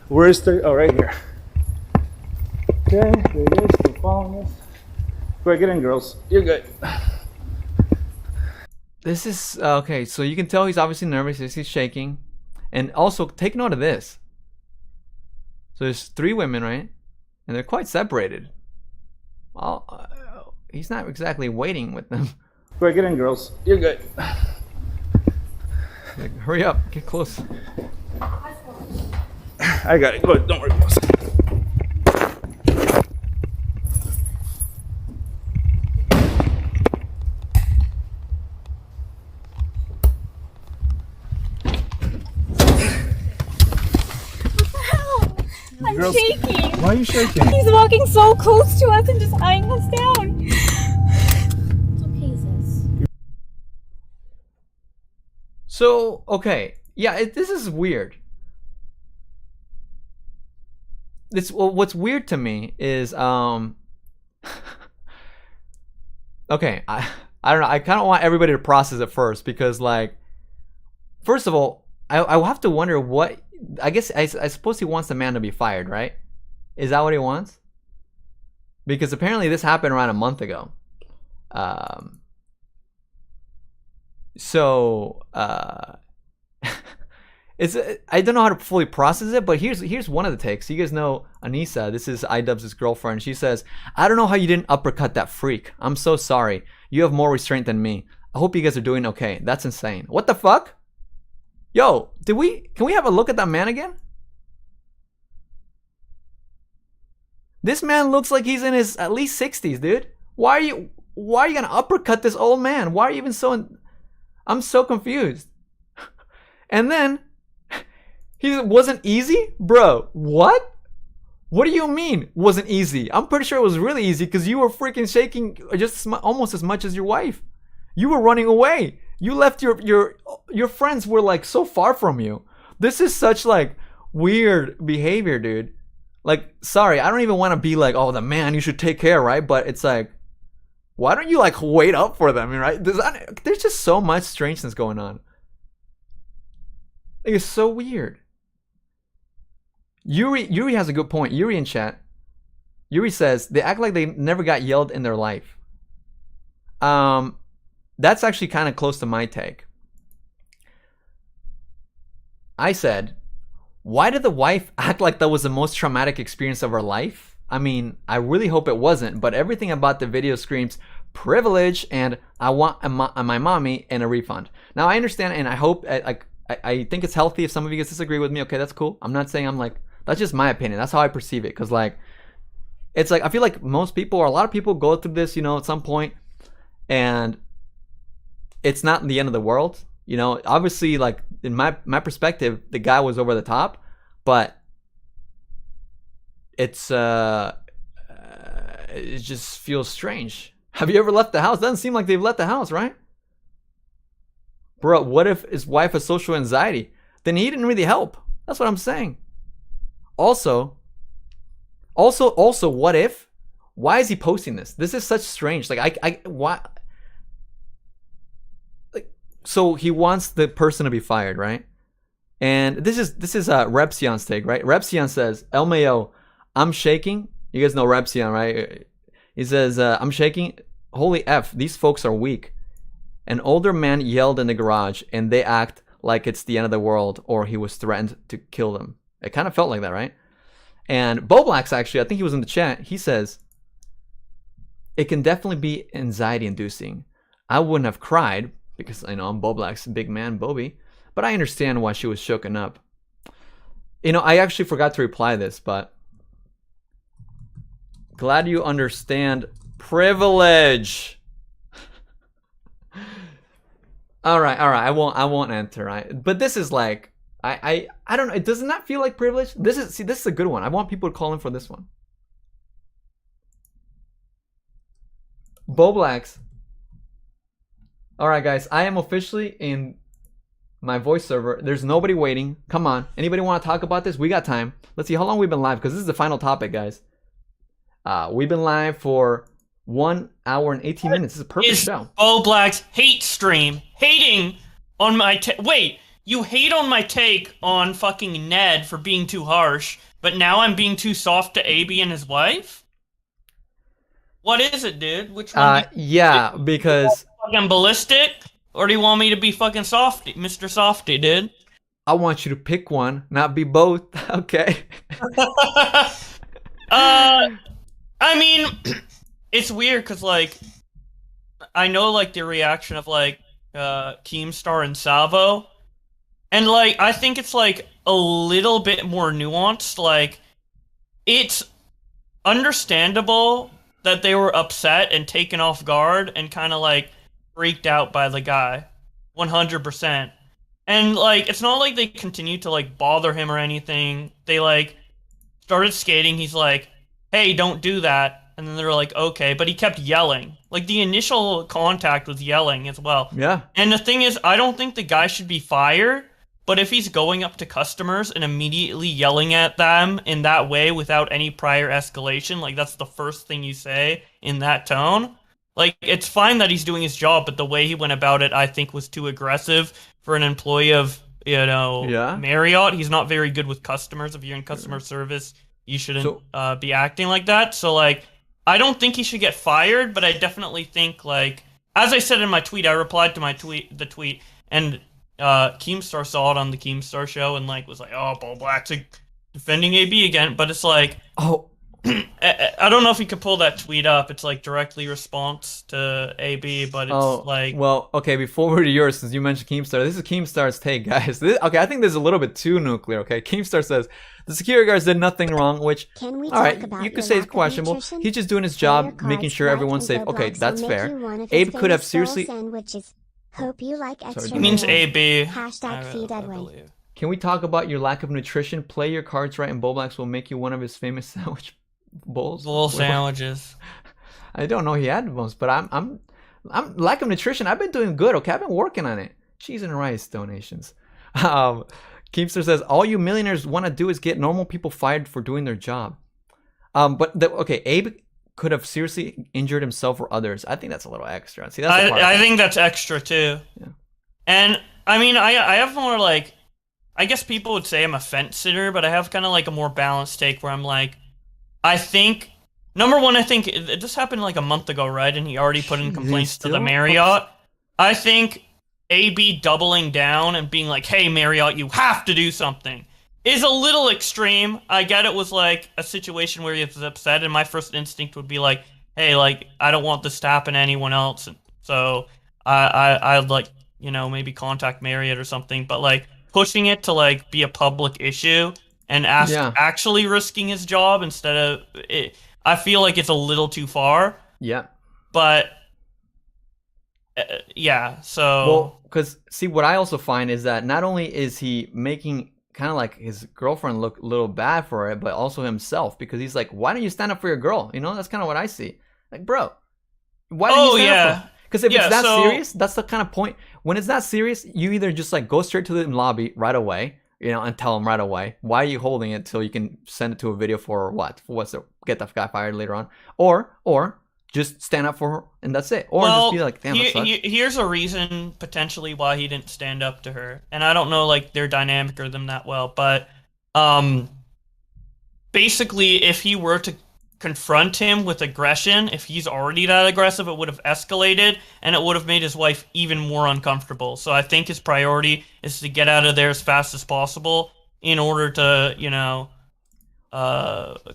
Speaker 8: Where's the... Oh, right here. Okay, there it is. Keep following us. Go ahead, get in, girls. You're good.
Speaker 1: This is okay, so you can tell he's obviously nervous, he's shaking. And also take note of this. So there's 3 women, right? And they're quite separated. Well, he's not exactly waiting with them.
Speaker 8: Go ahead, get in, girls. You're good.
Speaker 1: Like, hurry up, get close.
Speaker 8: I got it. Go ahead, don't worry, girls.
Speaker 10: I'm
Speaker 8: Girls,
Speaker 10: shaking.
Speaker 8: why are you shaking?
Speaker 10: He's walking so close to us and just eyeing us down. It's okay, sis.
Speaker 1: So, okay. Yeah, this is weird. What's weird to me is okay, I don't know. I kind of want everybody to process it first because, like, first of all, I will have to wonder what. I guess I suppose he wants the man to be fired, right? Is that what he wants? Because apparently this happened around a month ago. I don't know how to fully process it, but here's one of the takes. You guys know Anissa. This is iDubbbz' girlfriend. She says, "I don't know how you didn't uppercut that freak. I'm so sorry. You have more restraint than me. I hope you guys are doing okay. That's insane." What the fuck? Yo, can we have a look at that man again? This man looks like he's in his at least 60s, dude. Why are you gonna uppercut this old man? Why are you even so? I'm so confused. And then he wasn't easy, bro. What? What do you mean wasn't easy? I'm pretty sure it was really easy because you were freaking shaking just almost as much as your wife. You were running away. You left your friends were like so far from you. This is such like weird behavior, dude. Like, sorry, I don't even want to be like, oh, the man, you should take care, right? But it's like, why don't you like wait up for them, right? There's just so much strangeness going on. Like, it's so weird. Yuri has a good point. Yuri in chat. Yuri says they act like they never got yelled in their life. That's actually kind of close to my take. I said, why did the wife act like that was the most traumatic experience of her life? I mean, I really hope it wasn't, but everything about the video screams privilege and I want my mommy and a refund. Now, I understand and I hope, I think it's healthy if some of you guys disagree with me. Okay, that's cool. I'm not saying I'm like, that's just my opinion. That's how I perceive it. Because like, it's like, I feel like most people or a lot of people go through this, at some point, and it's not the end of the world. Obviously, like in my perspective, the guy was over the top, but it just feels strange. Have you ever left the house? Doesn't seem like they've left the house, right? Bro, what if his wife has social anxiety? Then he didn't really help. That's what I'm saying. Also, what if? Why is he posting this? This is such strange. Like, why? So he wants the person to be fired, right? And this is Repsion's take, right? Repsion says, LMAO, I'm shaking. You guys know Repsion, right? He says, I'm shaking. Holy F, these folks are weak. An older man yelled in the garage and they act like it's the end of the world or he was threatened to kill them. It kind of felt like that, right? And Bowblax, actually, I think he was in the chat. He says, it can definitely be anxiety inducing. I wouldn't have cried, because I know I'm Bowblax's big man, Bobby, but I understand why she was shooken up. I actually forgot to reply this, but glad you understand privilege. All right, I won't enter, right? But this is like, I don't know. It does not feel like privilege. This is a good one. I want people to call in for this one. Bowblax. All right, guys, I am officially in my voice server. There's nobody waiting. Come on. Anybody want to talk about this? We got time. Let's see how long we've been live, because this is the final topic, guys. We've been live for 1 hour and 18 minutes. This is a perfect show.
Speaker 9: Bowblax hate stream. Hating on my wait, you hate on my take on fucking Ned for being too harsh, but now I'm being too soft to AB and his wife? What is it, dude? Which one?
Speaker 1: Yeah, because...
Speaker 9: Fucking ballistic? Or do you want me to be fucking softy, Mr. Softy, dude?
Speaker 1: I want you to pick one, not be both. Okay.
Speaker 9: I mean, it's weird because, like, I know, like, the reaction of, like, Keemstar and Salvo. And, like, I think it's, like, a little bit more nuanced. Like, it's understandable that they were upset and taken off guard and kind of, like, freaked out by the guy. 100%. And, like, it's not like they continued to, like, bother him or anything. They, like, started skating. He's like, hey, don't do that. And then they were like, okay. But he kept yelling. Like, the initial contact was yelling as well.
Speaker 1: Yeah.
Speaker 9: And the thing is, I don't think the guy should be fired. But if he's going up to customers and immediately yelling at them in that way without any prior escalation, like, that's the first thing you say in that tone. Like, it's fine that he's doing his job, but the way he went about it, I think, was too aggressive for an employee of, Marriott. He's not very good with customers. If you're in customer service, you shouldn't be acting like that. So, like, I don't think he should get fired, but I definitely think, like, as I said in my tweet, I replied to the tweet, and Keemstar saw it on the Keemstar show and like was like, oh, Bowblax defending AB again, but it's like,
Speaker 1: oh,
Speaker 9: I don't know if you could pull that tweet up. It's like directly response to AB, but it's like,
Speaker 1: well, okay. Before we're to yours, since you mentioned Keemstar, this is Keemstar's take, guys. Okay, I think this is a little bit too nuclear. Okay, Keemstar says the security guards did nothing wrong, which
Speaker 11: Can we
Speaker 1: all right,
Speaker 11: talk about
Speaker 1: you could
Speaker 11: your
Speaker 1: say it's
Speaker 11: lack of
Speaker 1: questionable.
Speaker 11: nutrition?
Speaker 1: He's just doing his
Speaker 11: Player
Speaker 1: job, making
Speaker 11: cards
Speaker 1: sure
Speaker 11: like
Speaker 1: everyone's safe. Okay,
Speaker 11: Bowblax
Speaker 1: that's
Speaker 11: will make
Speaker 1: fair.
Speaker 11: you one of his
Speaker 1: Abe could have
Speaker 11: famous soul
Speaker 1: seriously.
Speaker 11: sandwiches. Hope you like extra
Speaker 9: it means
Speaker 11: reward.
Speaker 9: AB.
Speaker 11: Hashtag feed Edwin.
Speaker 9: believe.
Speaker 1: Can we talk about your lack of nutrition? Play your cards right, and Bowblax will make you one of his famous sandwich bowls.
Speaker 9: Little sandwiches.
Speaker 1: I don't know he had most, but I'm lack of nutrition. I've been doing good. Okay, I've been working on it. Cheese and rice donations. Keemstar says all you millionaires want to do is get normal people fired for doing their job. Okay, Abe could have seriously injured himself or others. I think that's a little extra. See, that's the part
Speaker 9: I think that's extra too.
Speaker 1: Yeah.
Speaker 9: And I mean, I have more like, I guess people would say I'm a fence sitter, but I have kind of like a more balanced take where I'm like, I think, number one, I think this happened like a month ago, right? And he already put in complaints to the Marriott. I think AB doubling down and being like, hey, Marriott, you have to do something is a little extreme. I get it was like a situation where he was upset, and my first instinct would be like, hey, like, I don't want this to happen to anyone else. And so I'd like, you know, maybe contact Marriott or something, but like pushing it to like be a public issue and actually risking his job instead of it, I feel like it's a little too far.
Speaker 1: Yeah.
Speaker 9: But yeah, so
Speaker 1: well, because see, what I also find is that not only is he making kind of like his girlfriend look a little bad for it, but also himself, because he's like, why don't you stand up for your girl? You know, that's kind of what I see. Like, bro, why don't you stand up for her? Because if it's that serious, that's the kind of point. When it's that serious, you either just like go straight to the lobby right away, you know, and tell him right away, why are you holding it till you can send it to a video for what? For what's the get that guy fired later on? Or just stand up for her and that's it. Or just be like, damn,
Speaker 9: here's a reason potentially why he didn't stand up to her. And I don't know like their dynamic or them that well, but basically if he were to confront him with aggression, if he's already that aggressive, it would have escalated and it would have made his wife even more uncomfortable. So I think his priority is to get out of there as fast as possible in order to, you know,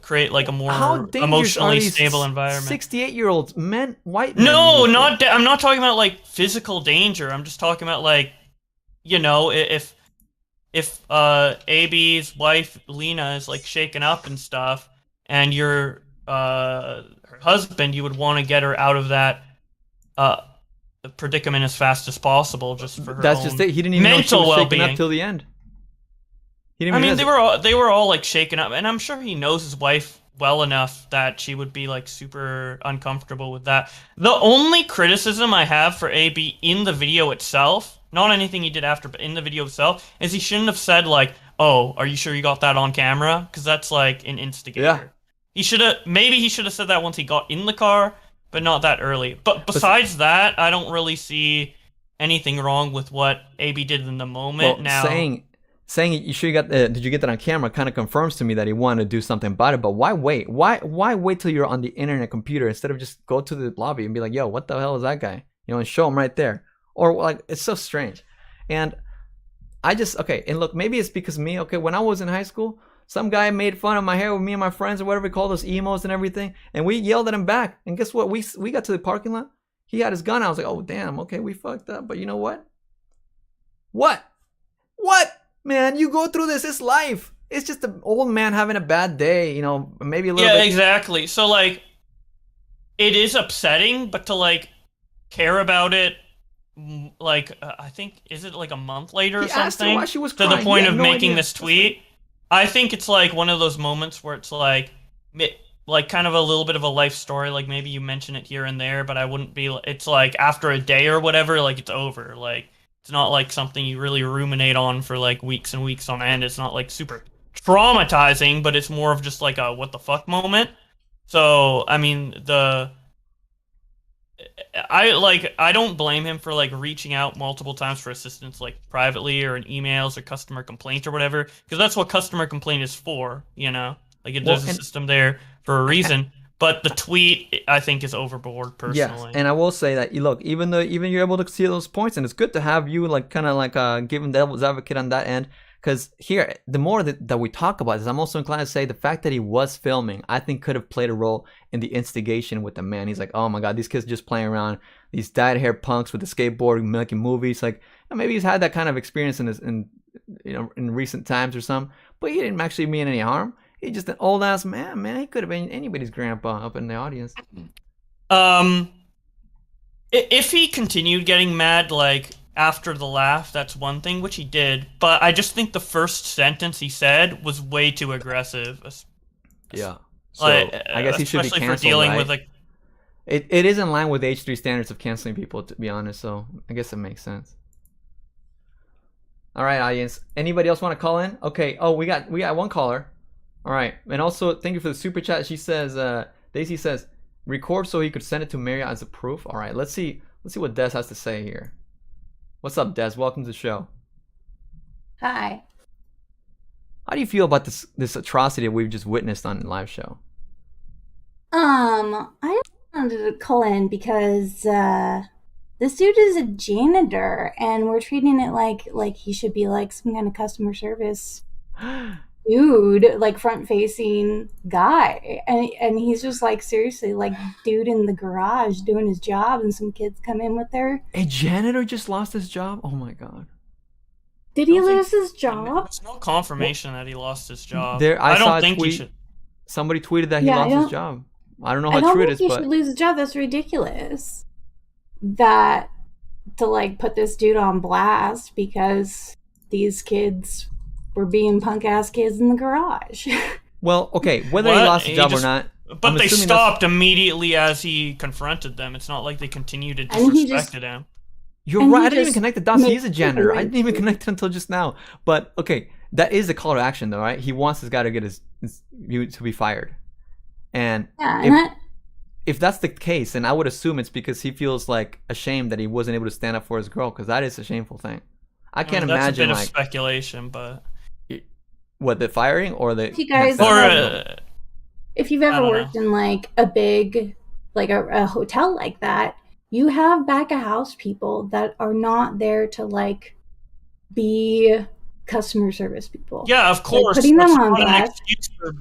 Speaker 9: create like a more emotionally stable environment.
Speaker 1: 68-year-olds, men, white men.
Speaker 9: No, I'm not talking about like physical danger. I'm just talking about like, you know, if AB's wife Lena is like shaken up and stuff, and you're her husband, you would want to get her out of that predicament as fast as possible, just for her
Speaker 1: That's
Speaker 9: own
Speaker 1: just it. He didn't even
Speaker 9: mental
Speaker 1: know she was shaken
Speaker 9: well-being.
Speaker 1: up till the end.
Speaker 9: I mean, they were all like shaken up, and I'm sure he knows his wife well enough that she would be like super uncomfortable with that. The only criticism I have for AB in the video itself, not anything he did after, but in the video itself, is he shouldn't have said like, "Oh, are you sure you got that on camera?" Because that's like an instigator.
Speaker 1: Yeah.
Speaker 9: He should have said that once he got in the car, but not that early. But besides that, I don't really see anything wrong with what AB did in the moment.
Speaker 1: Well,
Speaker 9: now
Speaker 1: saying you sure you got did you get that on camera kind of confirms to me that he wanted to do something about it. But why wait? Why wait till you're on the internet computer instead of just go to the lobby and be like, yo, what the hell is that guy? You know, and show him right there. Or like, it's so strange. And I just, okay, and look, maybe it's because me, okay, when I was in high school, some guy made fun of my hair with me and my friends or whatever we call those emos and everything, and we yelled at him back. And guess what? We got to the parking lot. He had his gun. I was like, oh damn, okay, we fucked up. But you know what? What? Man, you go through this. It's life. It's just an old man having a bad day. You know, maybe a little bit.
Speaker 9: Yeah, exactly. So like, it is upsetting, but to like care about it, like I think is it like a month later or
Speaker 1: He asked her
Speaker 9: something?
Speaker 1: why she was
Speaker 9: to the
Speaker 1: crying.
Speaker 9: point
Speaker 1: He
Speaker 9: of
Speaker 1: had no
Speaker 9: making
Speaker 1: idea.
Speaker 9: this tweet. I think it's like one of those moments where it's like kind of a little bit of a life story. Like maybe you mention it here and there, but I wouldn't be. It's like after a day or whatever, like it's over. Like it's not like something you really ruminate on for like weeks and weeks on end. It's not like super traumatizing, but it's more of just like a what the fuck moment. So I mean I don't blame him for like reaching out multiple times for assistance, like privately or in emails or customer complaint or whatever, because that's what customer complaint is for, you know. Like there's a system there for a reason. But the tweet, I think, is overboard personally.
Speaker 1: Yes, and I will say that look, even you're able to see those points, and it's good to have you like kind of like giving devil's advocate on that end. Because here, the more that we talk about this, I'm also inclined to say the fact that he was filming, I think, could have played a role in the instigation with the man. He's like, oh my god, these kids just playing around, these dyed hair punks with the skateboard making movies. Like, maybe he's had that kind of experience in recent times or something, but he didn't actually mean any harm. He's just an old ass man. He could have been anybody's grandpa up in the audience.
Speaker 9: If he continued getting mad, like, after the laugh, that's one thing, which he did. But I just think the first sentence he said was way too aggressive.
Speaker 1: Yeah. So I guess he should be canceled,
Speaker 9: especially for dealing
Speaker 1: right?
Speaker 9: with like.
Speaker 1: It is in line with H3 standards of canceling people, to be honest. So I guess it makes sense. All right, audience. Anybody else want to call in? Okay. Oh, we got one caller. All right, and also thank you for the super chat. She says, Daisy says, record so he could send it to Marriott as a proof. All right, let's see what Des has to say here. What's up, Des? Welcome to the show.
Speaker 10: Hi.
Speaker 1: How do you feel about this atrocity that we've just witnessed on the live show?
Speaker 10: I wanted to call in because this dude is a janitor, and we're treating it like he should be like some kind of customer service dude, like front-facing guy, and he's just like seriously like dude in the garage doing his job, and some kids come in with their.
Speaker 1: A janitor just lost his job? Oh my god.
Speaker 10: Did he lose his job?
Speaker 9: There's no confirmation that he lost his job.
Speaker 1: I
Speaker 9: don't
Speaker 1: saw
Speaker 9: think
Speaker 1: a tweet.
Speaker 9: he should.
Speaker 1: Somebody tweeted that he lost his job. I don't know how true it is,
Speaker 10: he
Speaker 1: but
Speaker 10: should lose his job. That's ridiculous. That to like put this dude on blast because these kids were being punk ass kids in the garage.
Speaker 1: Well, okay, whether he lost his job or not.
Speaker 9: But they stopped immediately as he confronted them. It's not like they continued to disrespect him.
Speaker 1: You're right. I didn't even connect the dots. He's a janitor. I didn't even connect it until just now. But okay, that is the call to action, though, right? He wants this guy to get his to be fired. And if that's the case, then I would assume it's because he feels like ashamed that he wasn't able to stand up for his girl, because that is a shameful thing. I can't imagine.
Speaker 9: That's a bit of
Speaker 1: like
Speaker 9: speculation, but
Speaker 1: what, the firing or the?
Speaker 10: If you guys, if you've ever worked in like a big, like a hotel like that, you have back of house people that are not there to like be customer service people.
Speaker 9: Yeah, of course.
Speaker 10: Like, putting them
Speaker 9: That's
Speaker 10: on
Speaker 9: not an
Speaker 10: blast.
Speaker 9: excuse for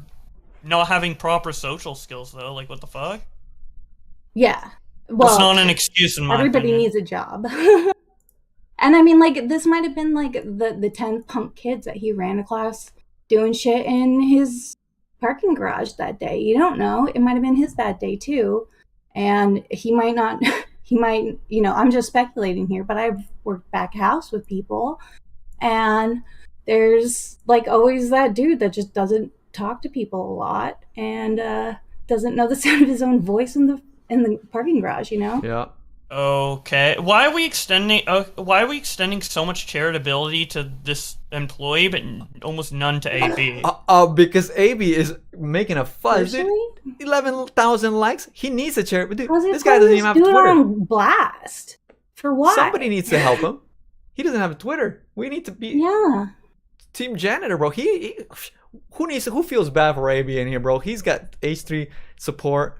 Speaker 9: not having proper social skills, though. Like, what the fuck?
Speaker 10: Yeah. Well,
Speaker 9: it's not an excuse in my
Speaker 10: everybody
Speaker 9: opinion.
Speaker 10: needs a job. And I mean, like, this might have been like the 10 punk kids that he ran across doing shit in his parking garage that day. You don't know. It might have been his bad day too. And he might not, I'm just speculating here, but I've worked back house with people, and there's like always that dude that just doesn't talk to people a lot and doesn't know the sound of his own voice in the parking garage,
Speaker 1: Yeah.
Speaker 9: Okay. Why are we extending so much charitability to this employee, but almost none to AB?
Speaker 1: Because AB is making a fuzz. 11,000 likes. He needs a charity. Dude, this guy doesn't even have Twitter.
Speaker 10: On blast. For what?
Speaker 1: Somebody needs to help him. He doesn't have a Twitter. We need to be Team Janitor, bro. Who feels bad for AB in here, bro? He's got H3 support.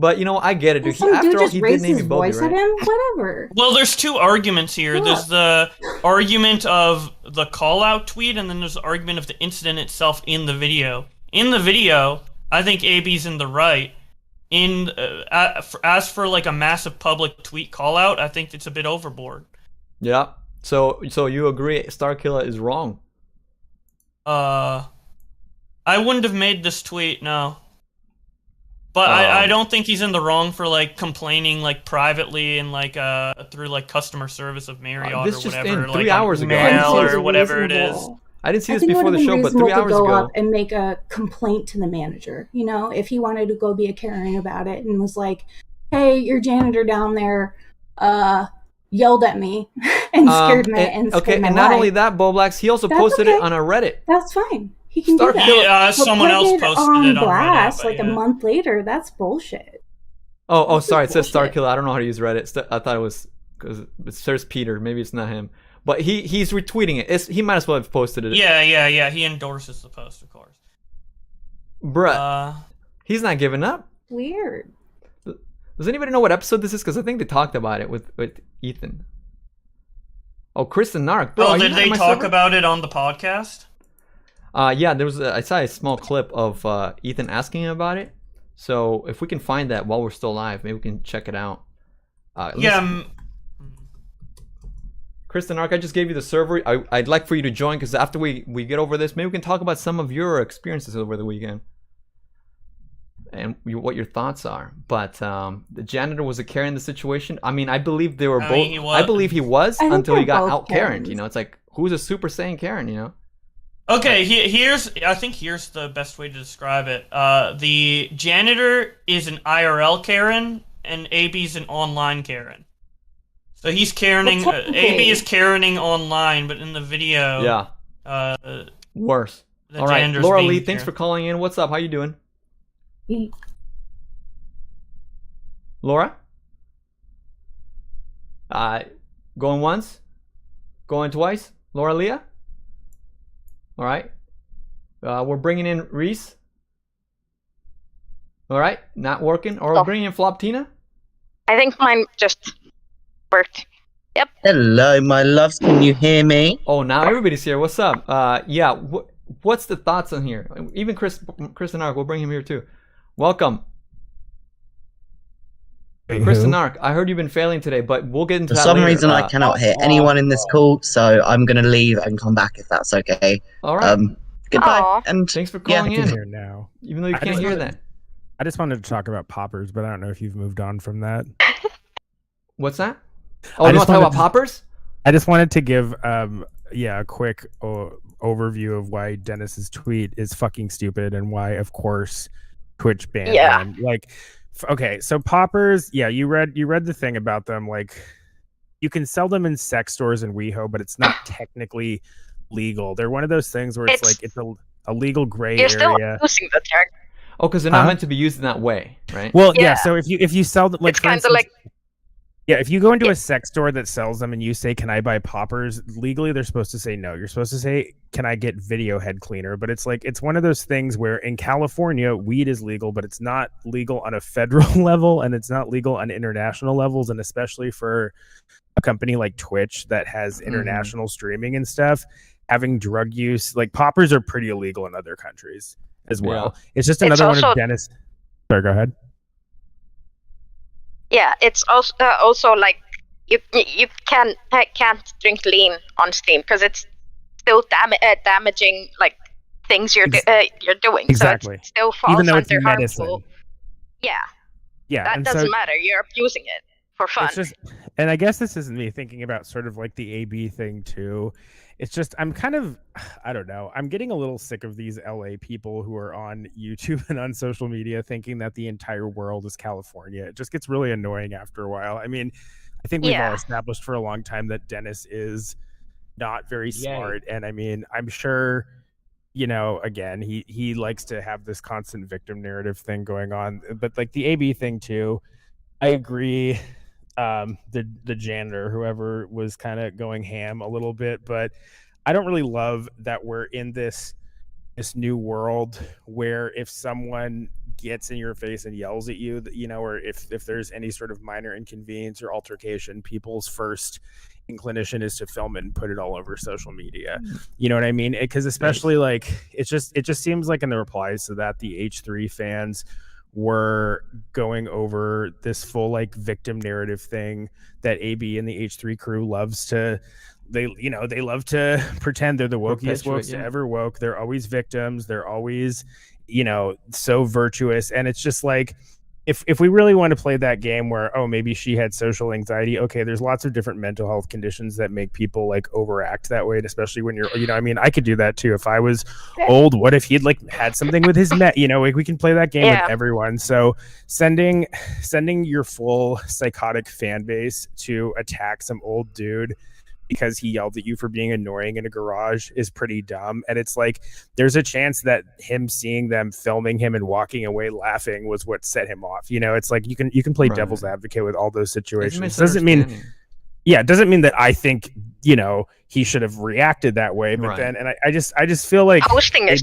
Speaker 1: But I get it, dude. After all, he did name me Bobby, right?
Speaker 10: Whatever.
Speaker 9: Well, there's two arguments here. Yeah. There's the argument of the call-out tweet, and then there's the argument of the incident itself in the video. In the video, I think AB's in the right. As for like a massive public tweet call-out, I think it's a bit overboard.
Speaker 1: Yeah. So you agree Starkiller is wrong?
Speaker 9: I wouldn't have made this tweet, no. But I don't think he's in the wrong for like complaining like privately and like through like customer service of Marriott or
Speaker 1: this just
Speaker 9: whatever,
Speaker 1: in 3
Speaker 9: like
Speaker 1: hours ago.
Speaker 9: or whatever it is.
Speaker 1: I didn't see this before the show, but 3 hours
Speaker 10: to go
Speaker 1: ago.
Speaker 10: up and make a complaint to the manager. If he wanted to go be a Karen about it and was like, "Hey, your janitor down there yelled at me and scared me and scared my
Speaker 1: and not
Speaker 10: life."
Speaker 1: only that, Bowblax, he also posted it on a Reddit.
Speaker 10: That's fine. He can do that.
Speaker 9: Yeah, someone else posted it on
Speaker 10: blast
Speaker 9: Reddit,
Speaker 10: like a month later. That's bullshit.
Speaker 1: Oh, sorry. It says Starkiller. I don't know how to use Reddit. I thought it was because it says Peter. Maybe it's not him. But he's retweeting it. He might as well have posted it.
Speaker 9: Yeah. He endorses the post, of course.
Speaker 1: Bruh, he's not giving up.
Speaker 10: Weird.
Speaker 1: Does anybody know what episode this is? Because I think they talked about it with Ethan. Oh, ChrisTheNarc. Bro,
Speaker 9: Oh, did they talk about it on the podcast?
Speaker 1: Yeah, there was. I saw a small clip of Ethan asking him about it. So if we can find that while we're still live, maybe we can check it out. ChrisTheNarc, I just gave you the server. I'd like for you to join because after we get over this, maybe we can talk about some of your experiences over the weekend and what your thoughts are. But the janitor was a Karen in the situation. I mean, I believe they were both. I believe he was until he got out Karen. You know, it's like who's a Super Saiyan Karen? You know.
Speaker 9: Okay, I think here's the best way to describe it. The janitor is an IRL Karen, and AB's an online Karen. So he's Karening. AB is Karening online, but in the video,
Speaker 1: worse. All right, Laura Lee, thanks for calling in. What's up? How you doing? Laura? Going once? Going twice? Laura Leah? All right. We're bringing in Reese. All right, not working. Or we're bringing in Floptina.
Speaker 12: I think mine just worked. Yep.
Speaker 13: Hello, my loves. Can you hear me?
Speaker 1: Oh, now everybody's here. What's up? Yeah. What's the thoughts on here? Even ChrisTheNarc, we'll bring him here too. Welcome. ChrisTheNarc, I heard you've been failing today, but we'll get into that later.
Speaker 13: For some reason, I cannot hear anyone in this call, so I'm going to leave and come back if that's okay.
Speaker 1: All right.
Speaker 13: Goodbye. And
Speaker 1: thanks for calling in.
Speaker 14: Here now.
Speaker 1: Even though you can't hear that.
Speaker 14: I just wanted to talk about poppers, but I don't know if you've moved on from that.
Speaker 1: What's that? Oh, you want to talk about poppers?
Speaker 14: I just wanted to give a quick overview of why Dennis's tweet is fucking stupid and why, of course, Twitch banned them. Like, okay, so poppers, you read the thing about them. Like, you can sell them in sex stores in WeHo, but it's not technically legal. They're one of those things where it's a legal gray area.
Speaker 12: You're still using the term.
Speaker 1: Oh, because they're not meant to be used in that way, right?
Speaker 14: Well, so if you sell them, like,
Speaker 12: it's kind of like.
Speaker 14: Yeah, if you go into a sex store that sells them and you say, "Can I buy poppers?" legally, they're supposed to say no. You're supposed to say, "Can I get video head cleaner?" But it's like it's one of those things where in California, weed is legal, but it's not legal on a federal level and it's not legal on international levels, and especially for a company like Twitch that has international streaming and stuff, having drug use, like poppers are pretty illegal in other countries as well. Yeah. It's just another one of Dennis. Sorry, go ahead.
Speaker 12: Yeah, it's also like you can't drink lean on Steam because it's still damaging like things you're doing.
Speaker 14: Exactly.
Speaker 12: So it still falls
Speaker 14: even though it's
Speaker 12: under
Speaker 14: medicine.
Speaker 12: harmful. Yeah.
Speaker 14: That
Speaker 12: doesn't matter. You're abusing it for fun.
Speaker 14: And I guess this isn't me thinking about sort of like the AB thing too. It's just I don't know. I'm getting a little sick of these LA people who are on YouTube and on social media thinking that the entire world is California. It just gets really annoying after a while. I mean, I think we've all established for a long time that Dennis is not very smart. And I mean, I'm sure, again, he likes to have this constant victim narrative thing going on. But like the AB thing too, I agree. The janitor, whoever was kind of going ham a little bit, but I don't really love that we're in this new world where if someone gets in your face and yells at you, or if there's any sort of minor inconvenience or altercation, people's first inclination is to film it and put it all over social media. You know what I mean? Because especially like it just seems like in the replies to that the H3 fans were going over this full like victim narrative thing that AB and the H3 crew loves to they love to pretend they're the wokiest wokes ever woke. They're always victims. They're always, so virtuous. And it's just like, if we really want to play that game where, maybe she had social anxiety. Okay, there's lots of different mental health conditions that make people like overact that way. And especially when you're, I could do that too. If I was old, what if he'd like had something with his we can play that game with everyone. So sending your full psychotic fan base to attack some old dude because he yelled at you for being annoying in a garage is pretty dumb. And it's like, there's a chance that him seeing them filming him and walking away laughing was what set him off. It's like, you can play devil's advocate with all those situations. Doesn't mean that I think, he should have reacted that way. But then, and I just feel like
Speaker 12: posting is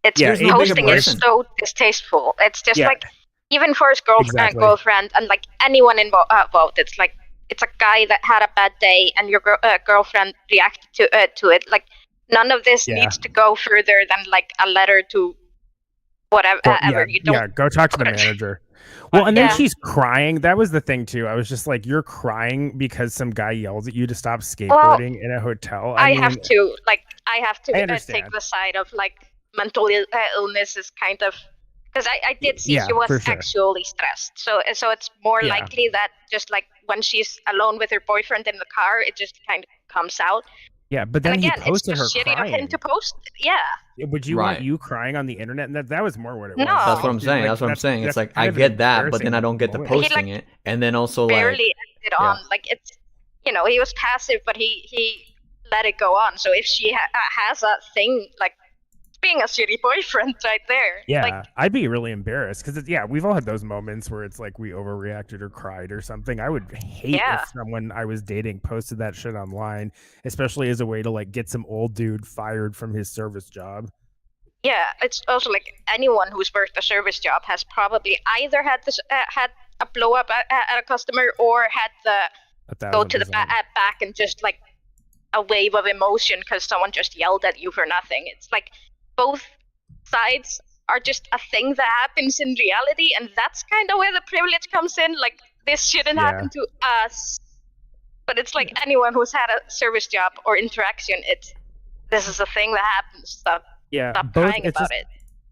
Speaker 12: so distasteful. It's just like, even for his
Speaker 14: Exactly.
Speaker 12: girlfriend and like anyone involved, it's like it's a guy that had a bad day and your girlfriend reacted to it. Like none of this needs to go further than like a letter to whatever. You don't.
Speaker 14: Go talk to the manager. Well, and then she's crying. That was the thing too. I was just like, you're crying because some guy yells at you to stop skateboarding in a hotel. I mean,
Speaker 12: have to
Speaker 14: understand.
Speaker 12: take the side of like mental illness is kind of because I did see
Speaker 14: Yeah,
Speaker 12: she was
Speaker 14: for sure.
Speaker 12: actually stressed. So it's more likely that just like when she's alone with her boyfriend in the car, it just kind of comes out.
Speaker 14: Yeah, but then
Speaker 12: and again,
Speaker 14: he posted
Speaker 12: it's
Speaker 14: her
Speaker 12: just shitty
Speaker 14: crying.
Speaker 12: of him to post. Yeah.
Speaker 14: Would you want you crying on the internet? And that was more what it was.
Speaker 12: No.
Speaker 1: That's what I'm saying.
Speaker 14: Like,
Speaker 1: that's what I'm saying. It's
Speaker 14: that's
Speaker 1: like
Speaker 14: kind
Speaker 1: I
Speaker 14: of an
Speaker 1: get that, but then I
Speaker 14: embarrassing
Speaker 1: don't get the
Speaker 14: moment.
Speaker 1: posting it, and then also like
Speaker 12: Barely ended on. Like it's he was passive, but he let it go on. So if she has a thing like being a shitty boyfriend right there.
Speaker 14: Yeah,
Speaker 12: Like,
Speaker 14: I'd be really embarrassed because we've all had those moments where it's like we overreacted or cried or something. I would hate if someone I was dating posted that shit online, especially as a way to like get some old dude fired from his service job.
Speaker 12: yeah, it's also like anyone who's worked a service job has probably either had this had a blow up at a customer or had the go to the back and just like a wave of emotion because someone just yelled at you for nothing. It's like both sides are just a thing that happens in reality, and that's kind of where the privilege comes in. Like this shouldn't happen to us, but it's like anyone who's had a service job or interaction. This is a thing that happens. Stop crying about it.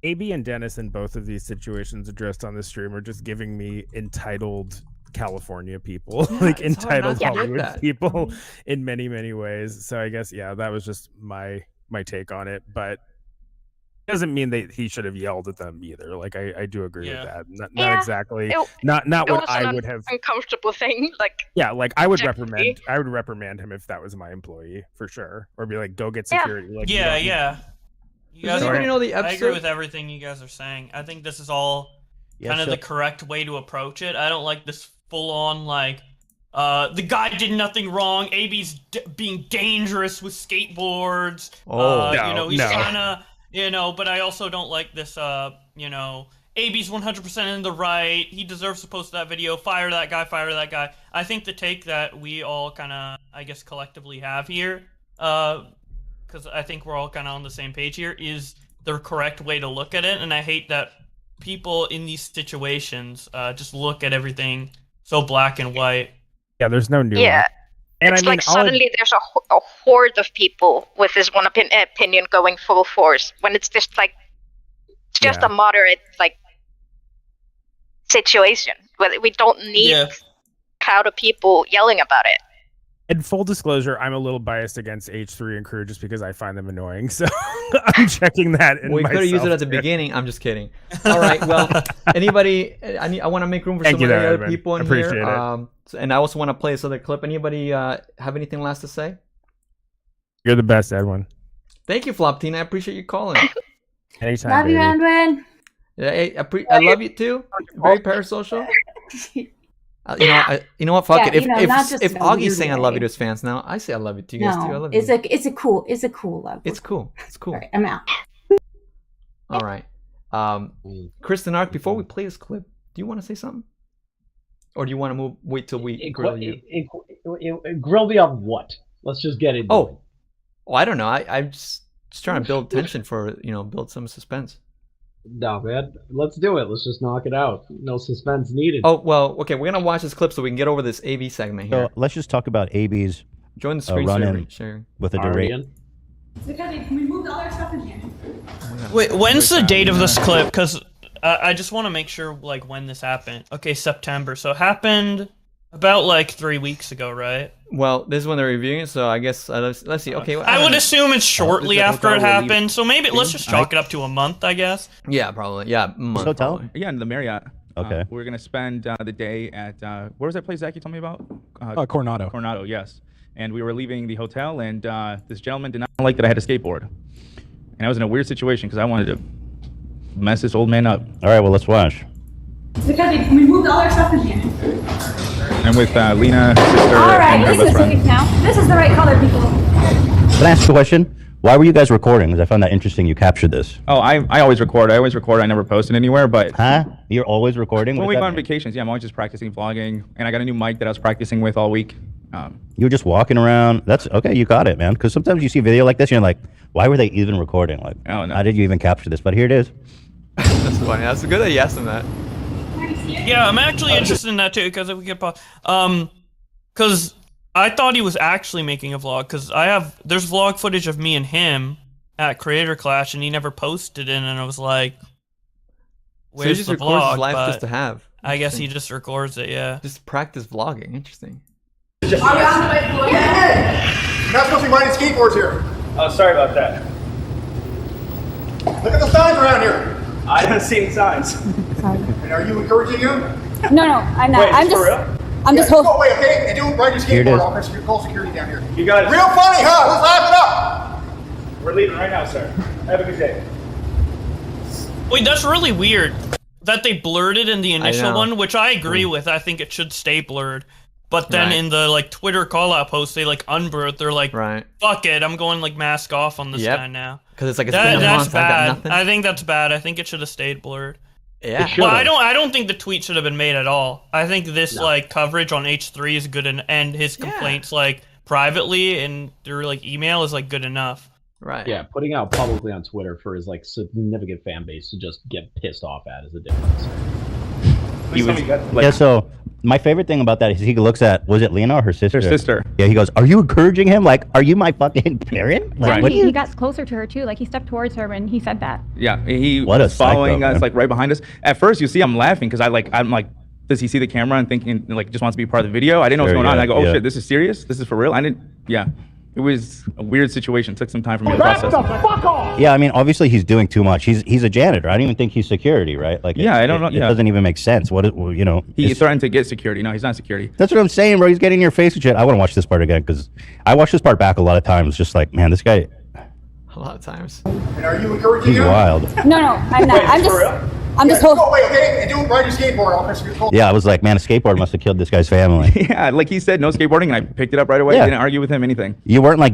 Speaker 14: AB and Dennis in both of these situations addressed on the stream are just giving me entitled California people, like entitled Hollywood people in many, many ways. So I guess, that was just my take on it, but it doesn't mean that he should have yelled at them either. Like I do agree with that. Not exactly, not what I would have.
Speaker 12: Uncomfortable thing, like
Speaker 14: like I would reprimand him if that was my employee for sure, or be like, go get security. Like,
Speaker 9: You guys
Speaker 1: Does anybody know the
Speaker 9: I agree
Speaker 1: episode?
Speaker 9: with everything you guys are saying. I think this is all kind of the correct way to approach it. I don't like this full-on like the guy did nothing wrong. AB's being dangerous with skateboards. He's trying to. But I also don't like this, AB's 100% in the right. He deserves to post that video. Fire that guy. I think the take that we all kind of, I guess, collectively have here, because I think we're all kind of on the same page here, is the correct way to look at it. And I hate that people in these situations just look at everything so black and white.
Speaker 14: Yeah, there's no nuance.
Speaker 12: Yeah.
Speaker 14: And
Speaker 12: it's like suddenly there's a horde of people with this one opinion going full force when it's just like a moderate like situation where we don't need a crowd of people yelling about it.
Speaker 14: In full disclosure, I'm a little biased against H3 and crew just because I find them annoying. So I'm checking that in
Speaker 1: We could have used it at the
Speaker 14: myself.
Speaker 1: beginning. I'm just kidding. All right. Well, anybody? I want to make room for
Speaker 14: Thank
Speaker 1: some
Speaker 14: you,
Speaker 1: other
Speaker 14: Edwin.
Speaker 1: people in
Speaker 14: Appreciate
Speaker 1: here.
Speaker 14: it.
Speaker 1: And I also want to play this other clip. Anybody have anything last to say?
Speaker 14: You're the best, Edwin.
Speaker 1: Thank you, Floptina. I appreciate you calling.
Speaker 14: Anytime.
Speaker 10: Love you,
Speaker 14: baby.
Speaker 10: Edwin.
Speaker 1: Yeah, I love you too. Very parasocial. You know what? Fuck
Speaker 10: Yeah,
Speaker 1: it.
Speaker 10: not just
Speaker 1: If
Speaker 10: in a
Speaker 1: Augie's
Speaker 10: weird
Speaker 1: saying I
Speaker 10: way.
Speaker 1: love you to his fans now, I say I love you to you guys too. I love you.
Speaker 10: It's a cool love.
Speaker 1: It's cool. It's cool.
Speaker 10: All right, I'm out.
Speaker 1: All right. ChrisTheNarc, before we play this clip, do you want to say something? Or do you want to wait till we grill you?
Speaker 15: Grill me on what? Let's just get into it.
Speaker 1: Oh, I don't know. I'm just trying to build tension for, build some suspense.
Speaker 15: No, man. Let's do it. Let's just knock it out. No suspense needed.
Speaker 1: Oh, well, okay. We're going to watch this clip so we can get over this AV segment here.
Speaker 16: So let's just talk about AB's
Speaker 1: Join the screen
Speaker 16: run-in
Speaker 1: sharing.
Speaker 16: with a direct.
Speaker 10: We moved all our stuff in here.
Speaker 9: Wait, when's the date of this clip? Because I just want to make sure, like, when this happened. Okay, September. So it happened about, like, 3 weeks ago, right?
Speaker 1: Well, this is when they're reviewing it, so I guess let's see. Okay,
Speaker 9: I would assume it's shortly after it happened, so maybe let's just chalk
Speaker 5: I-
Speaker 9: it up to a month, I guess.
Speaker 1: Yeah, probably. Yeah, month. probably.
Speaker 5: Yeah, in the Marriott.
Speaker 16: Okay.
Speaker 5: We're gonna spend the day at where was that place Zach you told me about?
Speaker 17: Coronado.
Speaker 5: Coronado, yes. And we were leaving the hotel, and this gentleman did not like that I had a skateboard, and I was in a weird situation because I wanted to mess this old man up.
Speaker 16: All right, well, let's watch.
Speaker 10: We moved all our stuff in here.
Speaker 5: I'm with Lena, sister,
Speaker 10: All right,
Speaker 5: and her
Speaker 10: this
Speaker 5: best
Speaker 10: is
Speaker 5: friend.
Speaker 10: now. This is the right color, people.
Speaker 16: Can I ask you a question? Why were you guys recording? Because I found that interesting. You captured this.
Speaker 17: Oh, I always record. I never post it anywhere. But
Speaker 16: You're always recording?
Speaker 17: When we go on vacations, yeah, I'm always just practicing vlogging, and I got a new mic that I was practicing with all week.
Speaker 16: You were just walking around. That's okay. You got it, man. Because sometimes you see a video like this, and you're like, why were they even recording? Like,
Speaker 17: oh, no.
Speaker 16: How did you even capture this? But here it is.
Speaker 1: That's funny. That's good that you asked him that.
Speaker 9: Yeah, I'm actually interested in that too, because if we could because I thought he was actually making a vlog, because there's vlog footage of me and him at Creator Clash, and he never posted it, and I was like,
Speaker 1: where's
Speaker 9: so he just
Speaker 1: the
Speaker 9: records
Speaker 1: vlog?
Speaker 9: his life
Speaker 1: Just to have.
Speaker 9: I guess he just records it, yeah.
Speaker 1: Just practice vlogging. Interesting.
Speaker 4: You're not supposed to be riding skateboards here.
Speaker 8: Oh, sorry about that.
Speaker 4: Look at the signs around here.
Speaker 8: I haven't seen signs.
Speaker 4: And are you encouraging him?
Speaker 18: No, I'm not.
Speaker 8: Wait,
Speaker 18: I'm
Speaker 8: for
Speaker 18: just.
Speaker 8: real?
Speaker 18: I'm just
Speaker 4: Go away, okay? And don't ride your
Speaker 16: Here it is.
Speaker 4: skateboard. I'll call security down here.
Speaker 8: You got it.
Speaker 4: Real funny, huh? Let's laugh it up.
Speaker 8: We're leaving right now, sir. Have a good day.
Speaker 9: Wait, that's really weird that they blurred it in the initial
Speaker 1: know.
Speaker 9: one, which I agree with. I think it should stay blurred. But then
Speaker 1: Right.
Speaker 9: in the Twitter call-out post, they unblurred. They're like, fuck it, I'm going mask off on this guy now.
Speaker 1: Because it's it's been a
Speaker 9: that's
Speaker 1: month. I got
Speaker 9: bad.
Speaker 1: nothing.
Speaker 9: I think that's bad. I think it should have stayed blurred.
Speaker 1: Yeah.
Speaker 9: Well, I don't think the tweet should have been made at all. I think this coverage on H3 is good, and his complaints privately and through email is good enough.
Speaker 1: Right.
Speaker 15: Yeah, putting out publicly on Twitter for his significant fan base to just get pissed off at is a difference.
Speaker 16: Yeah, so my favorite thing about that is he looks at, was it Lena or her sister?
Speaker 17: Her sister.
Speaker 16: Yeah, he goes, are you encouraging him? Like, are you my fucking parent? Like,
Speaker 19: And
Speaker 16: what do you-
Speaker 19: he got closer to her too. Like he stepped towards her and he said that.
Speaker 17: Yeah, he
Speaker 16: What a
Speaker 17: was following
Speaker 16: psycho,
Speaker 17: us
Speaker 16: man.
Speaker 17: right behind us. At first, you see, I'm laughing because I'm like, does he see the camera and thinking just wants to be part of the video? I didn't know what's
Speaker 16: Sure,
Speaker 17: going on.
Speaker 16: yeah,
Speaker 17: I go, oh
Speaker 16: yeah.
Speaker 17: shit, this is serious. This is for real. I didn't. Yeah, it was a weird situation. It took some time for me to process.
Speaker 4: fuck off.
Speaker 16: Yeah, I mean, obviously he's doing too much. He's a janitor. I don't even think he's security, right? Like,
Speaker 17: Yeah, I don't know,
Speaker 16: It
Speaker 17: yeah.
Speaker 16: doesn't even make sense.
Speaker 17: He threatened to get security. No, he's not security.
Speaker 16: That's what I'm saying, bro. He's getting in your face and shit. I want to watch this part again because I watched this part back a lot of times. Just like, man, this guy,
Speaker 1: A lot of times.
Speaker 4: And are you encouraging
Speaker 16: he's
Speaker 4: him?
Speaker 16: wild.
Speaker 18: No, I'm not. I'm just. I'm just.
Speaker 4: Go away, okay? And don't ride your skateboard. I'll call.
Speaker 16: Yeah, I was like, man, a skateboard must have killed this guy's family.
Speaker 17: Yeah, like he said, no skateboarding, and I picked it up right away.
Speaker 16: Yeah.
Speaker 17: Didn't argue with him, anything.
Speaker 16: You weren't like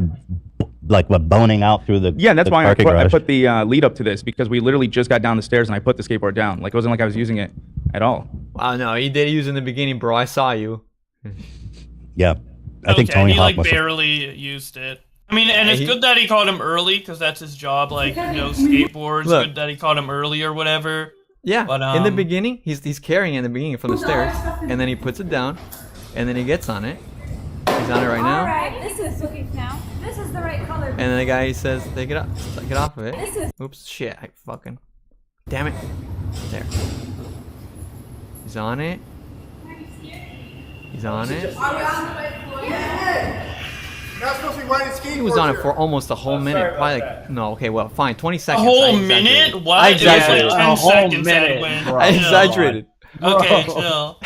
Speaker 16: boning out through the
Speaker 17: Yeah, and that's
Speaker 16: the
Speaker 17: why I
Speaker 16: parking garage.
Speaker 17: put the lead up to this, because we literally just got down the stairs and I put the skateboard down. Like, it wasn't like I was using it at all.
Speaker 1: Wow, no, he did use in the beginning, bro. I saw you.
Speaker 16: Yeah, I think Tony
Speaker 9: he
Speaker 16: Hawk must have.
Speaker 9: barely used it. I mean, and it's
Speaker 1: he-
Speaker 9: good that he caught him early, because that's his job. No skateboards.
Speaker 1: Look.
Speaker 9: Good that he caught him early or whatever.
Speaker 1: Yeah,
Speaker 9: But,
Speaker 1: in the beginning, he's carrying it in the beginning from the stairs, and then he puts it down, and then he gets on it. He's on it right now,
Speaker 19: Alright, this is looking now. This is the right color.
Speaker 1: and then the guy says, "Take it up, get off of it."
Speaker 19: This is-
Speaker 1: Oops, shit, I fucking, damn it, there. He's on it. He's on it.
Speaker 4: You're not supposed to be riding skateboards
Speaker 1: He was on it
Speaker 4: here.
Speaker 1: for almost a whole minute. Probably no, okay, well, fine, 20
Speaker 9: A
Speaker 1: seconds.
Speaker 9: whole
Speaker 1: I exaggerated.
Speaker 9: minute? What?
Speaker 1: I
Speaker 9: It was like
Speaker 1: exaggerated.
Speaker 9: 10 seconds, Edwin.
Speaker 1: I exaggerated.
Speaker 9: Okay, chill.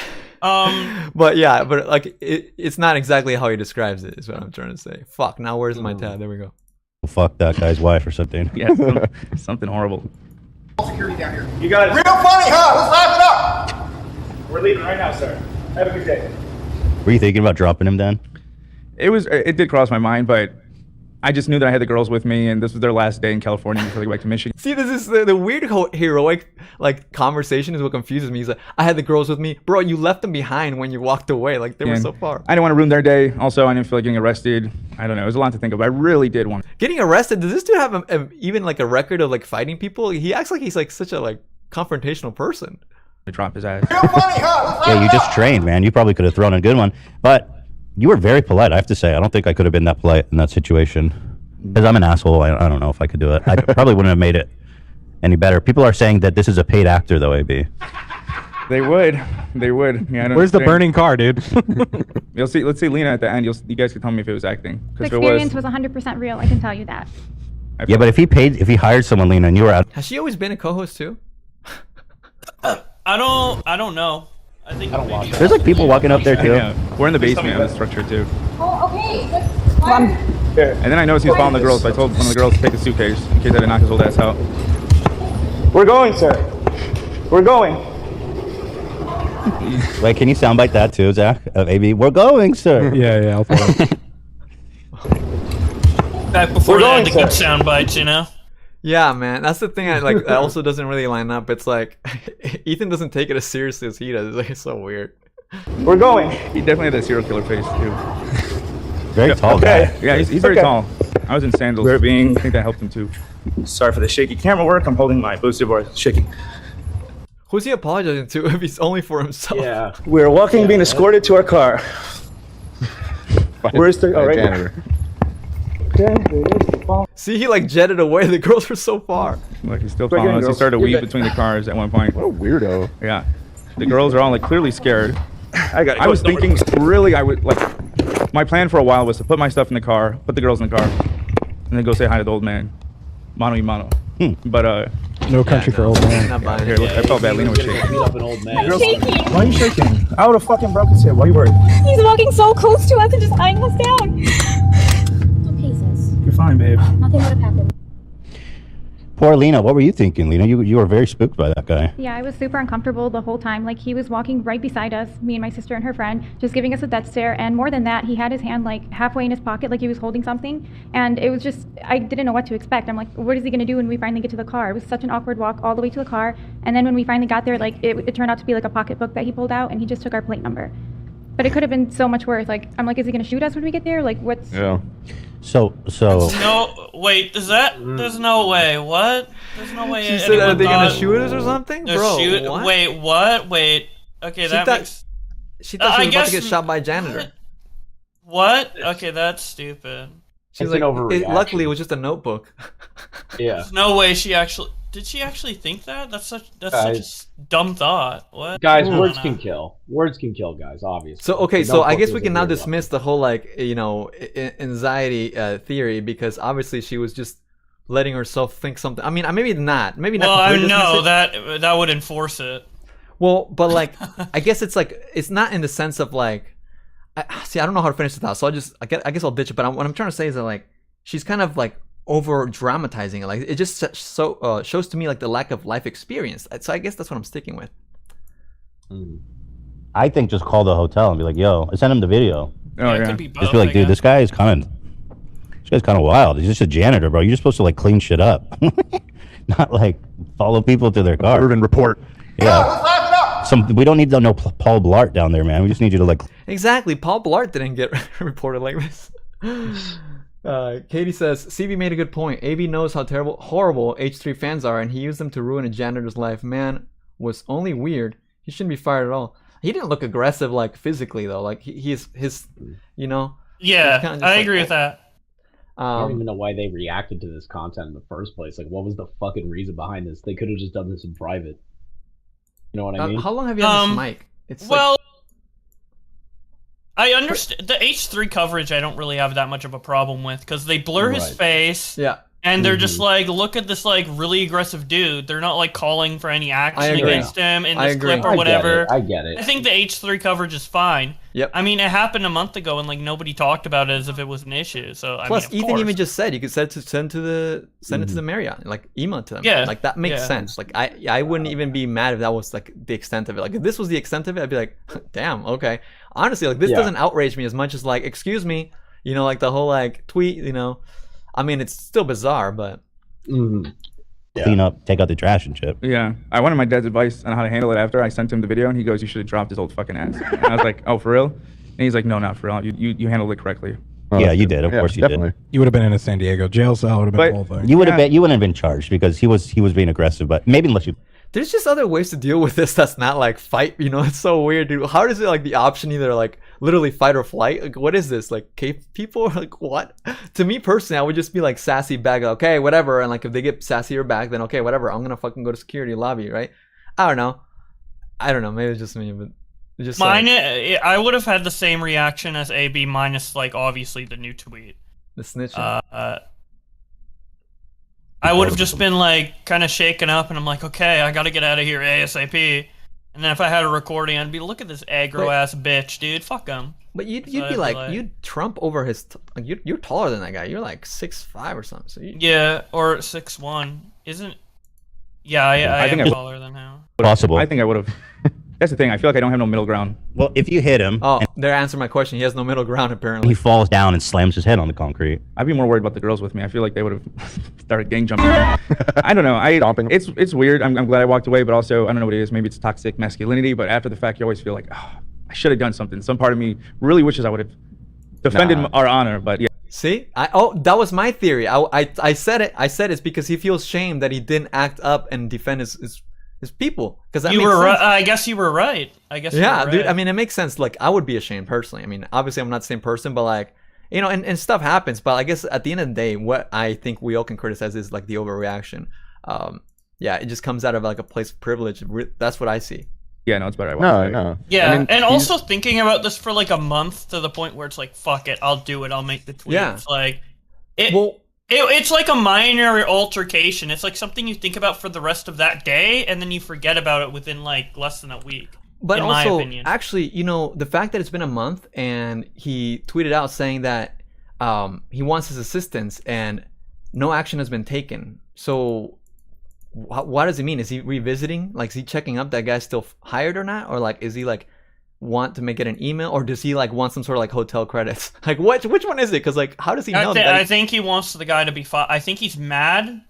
Speaker 1: But yeah, but it's not exactly how he describes it, is what I'm trying to say. Fuck, now where's my tab? There we go.
Speaker 16: Fuck that guy's wife or something.
Speaker 17: Yeah, something horrible.
Speaker 4: Call security down here.
Speaker 8: You got it.
Speaker 4: Real funny, huh? Let's laugh it up.
Speaker 8: We're leaving right now, sir. Have a good day.
Speaker 16: Were you thinking about dropping him then?
Speaker 17: It did cross my mind, but I just knew that I had the girls with me, and this was their last day in California before they go back to Michigan.
Speaker 1: See, this is the weird heroic conversation is what confuses me. He's like, I had the girls with me, bro. You left them behind when you walked away. Like they were
Speaker 17: And
Speaker 1: so far.
Speaker 17: I didn't want to ruin their day. Also, I didn't feel like getting arrested. I don't know. It was a lot to think of. I really did want.
Speaker 1: Getting arrested. Does this dude have even a record of fighting people? He acts like he's such a confrontational person.
Speaker 17: To drop his ass.
Speaker 4: Real funny, huh? Let's laugh
Speaker 16: Yeah, you
Speaker 4: it
Speaker 16: just
Speaker 4: up.
Speaker 16: trained, man. You probably could have thrown a good one, but you were very polite. I have to say, I don't think I could have been that polite in that situation. Because I'm an asshole. I don't know if I could do it. I probably wouldn't have made it any better. People are saying that this is a paid actor, though, AB.
Speaker 17: They would. Yeah, I don't
Speaker 14: Where's the
Speaker 17: understand.
Speaker 14: burning car, dude?
Speaker 17: You'll see. Let's see Lena at the end. You guys can tell me if it was acting.
Speaker 19: The
Speaker 17: Because if it
Speaker 19: experience
Speaker 17: was.
Speaker 19: was 100% real. I can tell you that.
Speaker 16: Yeah, but if he hired someone, Lena, and you were out.
Speaker 1: Has she always been a co-host too?
Speaker 9: I don't know. I think maybe.
Speaker 16: There's people walking up there, too.
Speaker 17: Yeah, we're in the basement of the structure, too.
Speaker 18: Oh, okay.
Speaker 17: And then I noticed he was following the girls, so I told one of the girls to take a suitcase in case I didn't knock his old ass out.
Speaker 8: We're going, sir. We're going.
Speaker 16: Wait, can you soundbite that too, Zach? Of AB, we're going, sir.
Speaker 14: Yeah, I'll follow.
Speaker 9: Back before they had the good sound bites, you know?
Speaker 1: Yeah, man, that's the thing. That also doesn't really line up. It's like Ethan doesn't take it as seriously as he does. It's like it's so weird.
Speaker 17: We're going. He definitely had that serial killer face too.
Speaker 16: Very tall guy.
Speaker 17: Yeah, he's very tall. I was in sandals. I think that helped him too. Sorry for the shaky camera work. I'm holding my boosted board shaking.
Speaker 1: Who's he apologizing to if he's only for himself?
Speaker 15: Yeah.
Speaker 8: We're walking, being escorted to our car. Where's the
Speaker 17: janitor?
Speaker 1: See, he like jetted away. The girls were so far.
Speaker 17: Like he's still following us. He started to weave between the cars at one point.
Speaker 20: What a weirdo.
Speaker 17: Yeah. The girls are all like clearly scared.
Speaker 8: I
Speaker 17: was thinking really I would like my plan for a while was to put my stuff in the car, put the girls in the car, and then go say hi to the old man. Mano y mano. But
Speaker 20: No country for old man.
Speaker 1: Not buying
Speaker 17: here,
Speaker 1: it.
Speaker 17: look, I felt bad. Lena was shaking.
Speaker 15: Beat up an old man.
Speaker 18: I'm shaking.
Speaker 8: Why are you shaking? I would have fucking broke his hip. Why are you worried?
Speaker 18: He's walking so close to us and just eyeing us down. Okay, sis.
Speaker 8: You're fine, babe.
Speaker 18: Nothing would have happened.
Speaker 16: Poor Lena. What were you thinking, Lena? You were very spooked by that guy.
Speaker 19: Yeah, I was super uncomfortable the whole time. Like, he was walking right beside us, me and my sister and her friend, just giving us a death stare. And more than that, he had his hand like halfway in his pocket, like he was holding something. And it was just, I didn't know what to expect. I'm like, what is he gonna do when we finally get to the car? It was such an awkward walk all the way to the car. And then when we finally got there, like it turned out to be like a pocketbook that he pulled out, and he just took our plate number. But it could have been so much worse. Like, I'm like, is he gonna shoot us when we get there? Like, what's?
Speaker 20: Yeah.
Speaker 16: So.
Speaker 9: No, wait. Is that? There's no way. What? There's no way.
Speaker 1: She said, "Are they gonna shoot us or something,
Speaker 9: They're
Speaker 1: bro?" What?
Speaker 9: Wait, what? Wait. Okay, that makes.
Speaker 1: She thought she was about to get shot by a
Speaker 9: janitor.
Speaker 1: janitor.
Speaker 9: What? Okay, that's stupid.
Speaker 1: She's like, luckily it was just a notebook.
Speaker 15: Yeah.
Speaker 9: There's no way she actually. Did she actually think that? That's such a dumb thought. What?
Speaker 15: Guys,
Speaker 9: I don't
Speaker 15: words
Speaker 9: know.
Speaker 15: can kill. Words can kill, guys. Obviously.
Speaker 1: So okay,
Speaker 15: No
Speaker 1: so I
Speaker 15: fuck
Speaker 1: guess
Speaker 15: was
Speaker 1: we can
Speaker 15: a
Speaker 1: now
Speaker 15: weird one.
Speaker 1: dismiss the whole like anxiety theory, because obviously she was just letting herself think something. I mean, maybe not.
Speaker 9: Well, I
Speaker 1: completely
Speaker 9: know
Speaker 1: dismiss it.
Speaker 9: that would enforce it.
Speaker 1: Well, but like, I guess it's like it's not in the sense of like. I don't know how to finish the thought, so I guess I'll ditch it. But what I'm trying to say is that like she's kind of like over dramatizing it. Like it just shows to me like the lack of life experience. So I guess that's what I'm sticking with.
Speaker 16: I think just call the hotel and be like, "Yo," I send him the video.
Speaker 17: Oh yeah.
Speaker 16: Just be like, "Dude, this guy's kind of wild. He's just a janitor, bro. You're just supposed to like clean shit up, not like follow people to their car."
Speaker 20: Urban report.
Speaker 16: Yeah. We don't need to know Paul Blart down there, man. We just need you to like.
Speaker 1: Exactly. Paul Blart didn't get reported like this. Katie says, CB made a good point. AB knows how horrible H3 fans are, and he used them to ruin a janitor's life. Man was only weird. He shouldn't be fired at all. He didn't look aggressive, like physically though. Like his, you know.
Speaker 9: Yeah, I agree with that.
Speaker 15: I don't even know why they reacted to this content in the first place. Like, what was the fucking reason behind this? They could have just done this in private. You know what I mean?
Speaker 1: How long have you had this mic? It's
Speaker 9: well, I understand the H3 coverage. I don't really have that much of a problem with because they blur his face.
Speaker 1: Yeah.
Speaker 9: And they're just like, look at this like really aggressive dude. They're not like calling for any action against him in this clip or whatever.
Speaker 15: I get it.
Speaker 9: I think the H3 coverage is fine.
Speaker 1: Yep.
Speaker 9: I mean, it happened a month ago and like nobody talked about it as if it was an issue. So
Speaker 1: plus,
Speaker 9: I mean, of
Speaker 1: Ethan
Speaker 9: course.
Speaker 1: even just said you could send it to the Marriott, like email to them.
Speaker 9: Yeah.
Speaker 1: Like that makes sense. Like I wouldn't even be mad if that was like the extent of it. Like if this was the extent of it, I'd be like, damn, okay. Honestly, like this doesn't outrage me as much as like, excuse me, you know, like the whole like tweet, you know. I mean, it's still bizarre, but.
Speaker 16: Clean up, take out the trash and shit.
Speaker 17: Yeah, I wanted my dad's advice on how to handle it after I sent him the video, and he goes, "You should have dropped his old fucking ass." And I was like, "Oh, for real?" And he's like, "No, not for real. You handled it correctly."
Speaker 16: Yeah, you did. Of course, you did.
Speaker 20: You would have been in a San Diego jail cell. Would have been the whole thing.
Speaker 16: You would have been. You wouldn't have been charged because he was being aggressive. But maybe unless you.
Speaker 1: There's just other ways to deal with this that's not like fight, you know. It's so weird, dude. How is it like the option either like literally fight or flight? Like what is this? Like cave people? Like what? To me personally, I would just be like sassy back, okay, whatever. And like if they get sassier back, then okay, whatever. I'm gonna fucking go to security lobby, right? I don't know. Maybe it's just me, but it's just
Speaker 9: Mine,
Speaker 1: like,
Speaker 9: I would have had the same reaction as AB minus like obviously the new tweet.
Speaker 1: The snitching.
Speaker 9: I would have just been like kind of shaken up, and I'm like, okay, I got to get out of here ASAP. And then if I had a recording, I'd be, look at this aggro ass bitch, dude. Fuck him.
Speaker 1: But you'd be like, you'd trump over his. Like you're taller than that guy. You're like 6'5" or something. So
Speaker 9: yeah, or 6'1". Isn't? Yeah, I think I'm taller than him.
Speaker 16: Possible.
Speaker 17: I think I would have. That's the thing. I feel like I don't have no middle ground.
Speaker 16: Well, if you hit him,
Speaker 1: Oh, they're answering my question. He has no middle ground apparently.
Speaker 16: he falls down and slams his head on the concrete.
Speaker 17: I'd be more worried about the girls with me. I feel like they would have started gang jumping. I don't know. It's weird. I'm glad I walked away, but also I don't know what it is. Maybe it's toxic masculinity. But after the fact, you always feel like, oh, I should have done something. Some part of me really wishes I would have defended our honor. But yeah.
Speaker 1: See, that was my theory. I said it. I said it's because he feels shame that he didn't act up and defend his people. Because
Speaker 9: you were right. I guess you were right.
Speaker 1: Yeah, dude. I mean, it makes sense. Like, I would be ashamed personally. I mean, obviously, I'm not the same person, but like, you know, and stuff happens. But I guess at the end of the day, what I think we all can criticize is like the overreaction. Yeah, it just comes out of like a place of privilege. That's what I see.
Speaker 17: Yeah, no, it's better.
Speaker 20: No.
Speaker 9: Yeah, I mean, and also thinking about this for like a month to the point where it's like, fuck it, I'll do it. I'll make the tweets.
Speaker 1: Yeah.
Speaker 9: Like, it's like a minor altercation. It's like something you think about for the rest of that day, and then you forget about it within like less than a week.
Speaker 1: But
Speaker 9: in
Speaker 1: also,
Speaker 9: my opinion.
Speaker 1: actually, you know, the fact that it's been a month and he tweeted out saying that he wants his assistance and no action has been taken. So what does it mean? Is he revisiting? Like, is he checking up that guy's still hired or not? Or like, is he like want to make it an email, or does he like want some sort of like hotel credits? Like, which one is it? Because like, how does he know?
Speaker 9: I think he wants the guy to be I think he's mad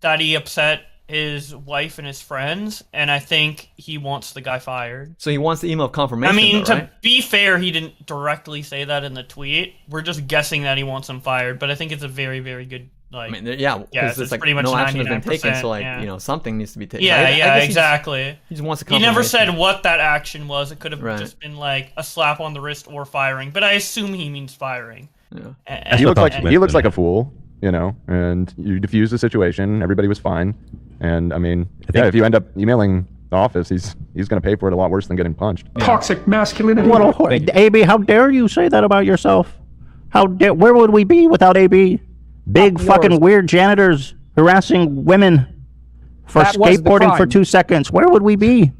Speaker 9: that he upset his wife and his friends, and I think he wants the guy fired.
Speaker 1: So he wants the email of confirmation.
Speaker 9: I mean,
Speaker 1: though, right?
Speaker 9: to be fair, he didn't directly say that in the tweet. We're just guessing that he wants him fired, but I think it's a very, very good. Like,
Speaker 1: I mean, yeah, because it's like
Speaker 9: pretty much
Speaker 1: no action has been
Speaker 9: 99%,
Speaker 1: taken, so like,
Speaker 9: yeah.
Speaker 1: you know, something needs to be taken.
Speaker 9: Yeah, exactly.
Speaker 1: He just wants to.
Speaker 9: He never said what that action was. It could have
Speaker 1: Right.
Speaker 9: just been like a slap on the wrist or firing, but I assume he means firing.
Speaker 1: Yeah.
Speaker 20: He looks like a fool, you know, and you diffused the situation. Everybody was fine, and I mean, if you end up emailing the office, he's going to pay for it a lot worse than getting punched.
Speaker 16: Toxic masculinity. What a AB, how dare you say that about yourself? Where would we be without AB? Big fucking weird janitors harassing women for
Speaker 1: That was the
Speaker 16: skateboarding for
Speaker 1: crime.
Speaker 16: 2 seconds. Where would we be?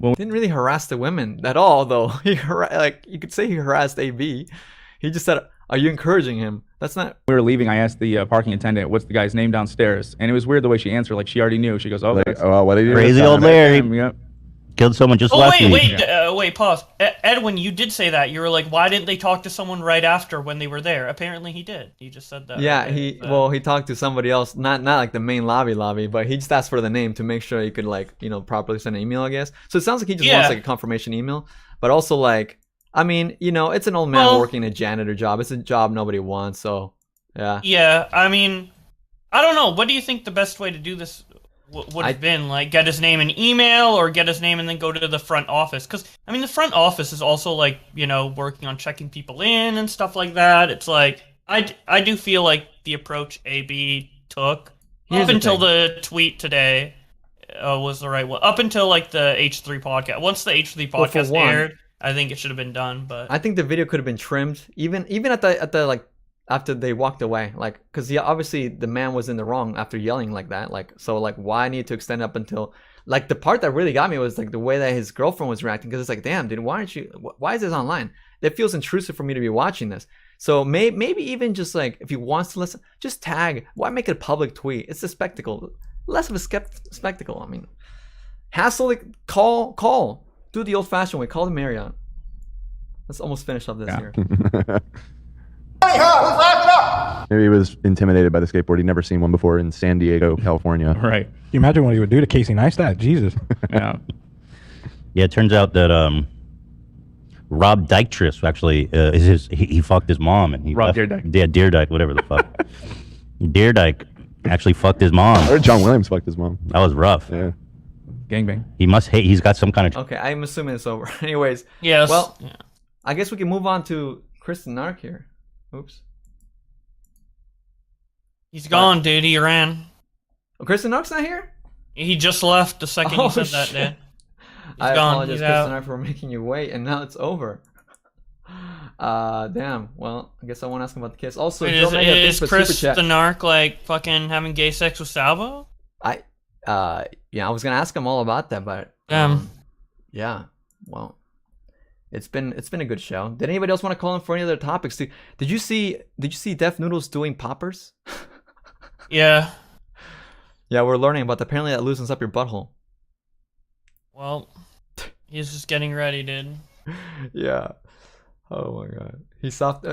Speaker 1: Well, he didn't really harass the women at all, though. Like, you could say he harassed AB. He just said, "Are you encouraging him?" That's not.
Speaker 17: We were leaving. I asked the parking attendant, "What's the guy's name downstairs?" And it was weird the way she answered. Like, she already knew. She goes, "Oh,
Speaker 20: Like, oh, what did he do?
Speaker 16: Crazy old Larry.
Speaker 17: Yep.
Speaker 16: Killed someone just
Speaker 9: Oh
Speaker 16: last
Speaker 9: wait,
Speaker 16: week.
Speaker 9: wait, pause. Edwin, you did say that. You were like, why didn't they talk to someone right after when they were there? Apparently, he did. He just said that.
Speaker 1: Yeah,
Speaker 9: right?
Speaker 1: he talked to somebody else, not like the main lobby, but he just asked for the name to make sure he could like, you know, properly send an email, I guess. So it sounds like he just wants like a confirmation email, but also like, I mean, you know, it's an old man working a janitor job. It's a job nobody wants, so yeah.
Speaker 9: Yeah, I mean, I don't know. What do you think the best way to do this would have been? Like, get his name in email, or get his name and then go to the front office? Because I mean, the front office is also like, you know, working on checking people in and stuff like that. It's like I do feel like the approach AB took up until the tweet today was the right one. Up until like the H3 podcast. Once the H3 podcast aired, I think it should have been done. But
Speaker 1: I think the video could have been trimmed, even at the like after they walked away, like, because obviously the man was in the wrong after yelling like that, like, so like, why need to extend up until, like, the part that really got me was like the way that his girlfriend was reacting, because it's like, damn, dude, why is this online? It feels intrusive for me to be watching this. So maybe even just like, if he wants to listen, just tag. Why make it a public tweet? It's a spectacle, less of a spectacle. I mean, hassle, call, do the old-fashioned way, call the Marriott. Let's almost finish up this here.
Speaker 20: Maybe he was intimidated by the skateboard. He'd never seen one before in San Diego, California.
Speaker 17: Right.
Speaker 20: Can you imagine what he would do to Casey Neistat? Jesus.
Speaker 17: Yeah.
Speaker 16: Yeah, it turns out that Rob Dyktris actually he fucked his mom, and he
Speaker 17: Rob
Speaker 16: left-
Speaker 17: Deerdyke.
Speaker 16: Yeah, Deerdyke, whatever the fuck. Deerdyke actually fucked his mom.
Speaker 20: I heard John Williams fucked his mom.
Speaker 16: That was rough.
Speaker 20: Yeah.
Speaker 17: Gangbang.
Speaker 16: He must hate. He's got some kind of.
Speaker 1: Okay, I'm assuming it's over. Anyways.
Speaker 9: Yes.
Speaker 1: Well, I guess we can move on to ChrisTheNarc here. Oops.
Speaker 9: he's gone, dude. He ran.
Speaker 1: Oh, ChrisTheNarc's not here?
Speaker 9: He just left the second you said that, dude.
Speaker 1: I
Speaker 9: gone.
Speaker 1: apologize,
Speaker 9: He's out.
Speaker 1: ChrisTheNarc, for making you wait, and now it's over. Damn. Well, I guess I won't ask him about the kiss. Also,
Speaker 9: Wait,
Speaker 1: Joe Mega,
Speaker 9: is
Speaker 1: thanks for Super Chat.
Speaker 9: ChrisTheNarc like fucking having gay sex with Salvo?
Speaker 1: Yeah, I was gonna ask him all about that, but yeah. Well, it's been a good show. Did anybody else want to call in for any other topics? Did you see Def Noodles doing poppers?
Speaker 9: Yeah.
Speaker 1: Yeah, we're learning about that. Apparently that loosens up your butthole.
Speaker 9: Well, He's just getting ready, dude.
Speaker 1: Yeah. Oh my god. He's soft.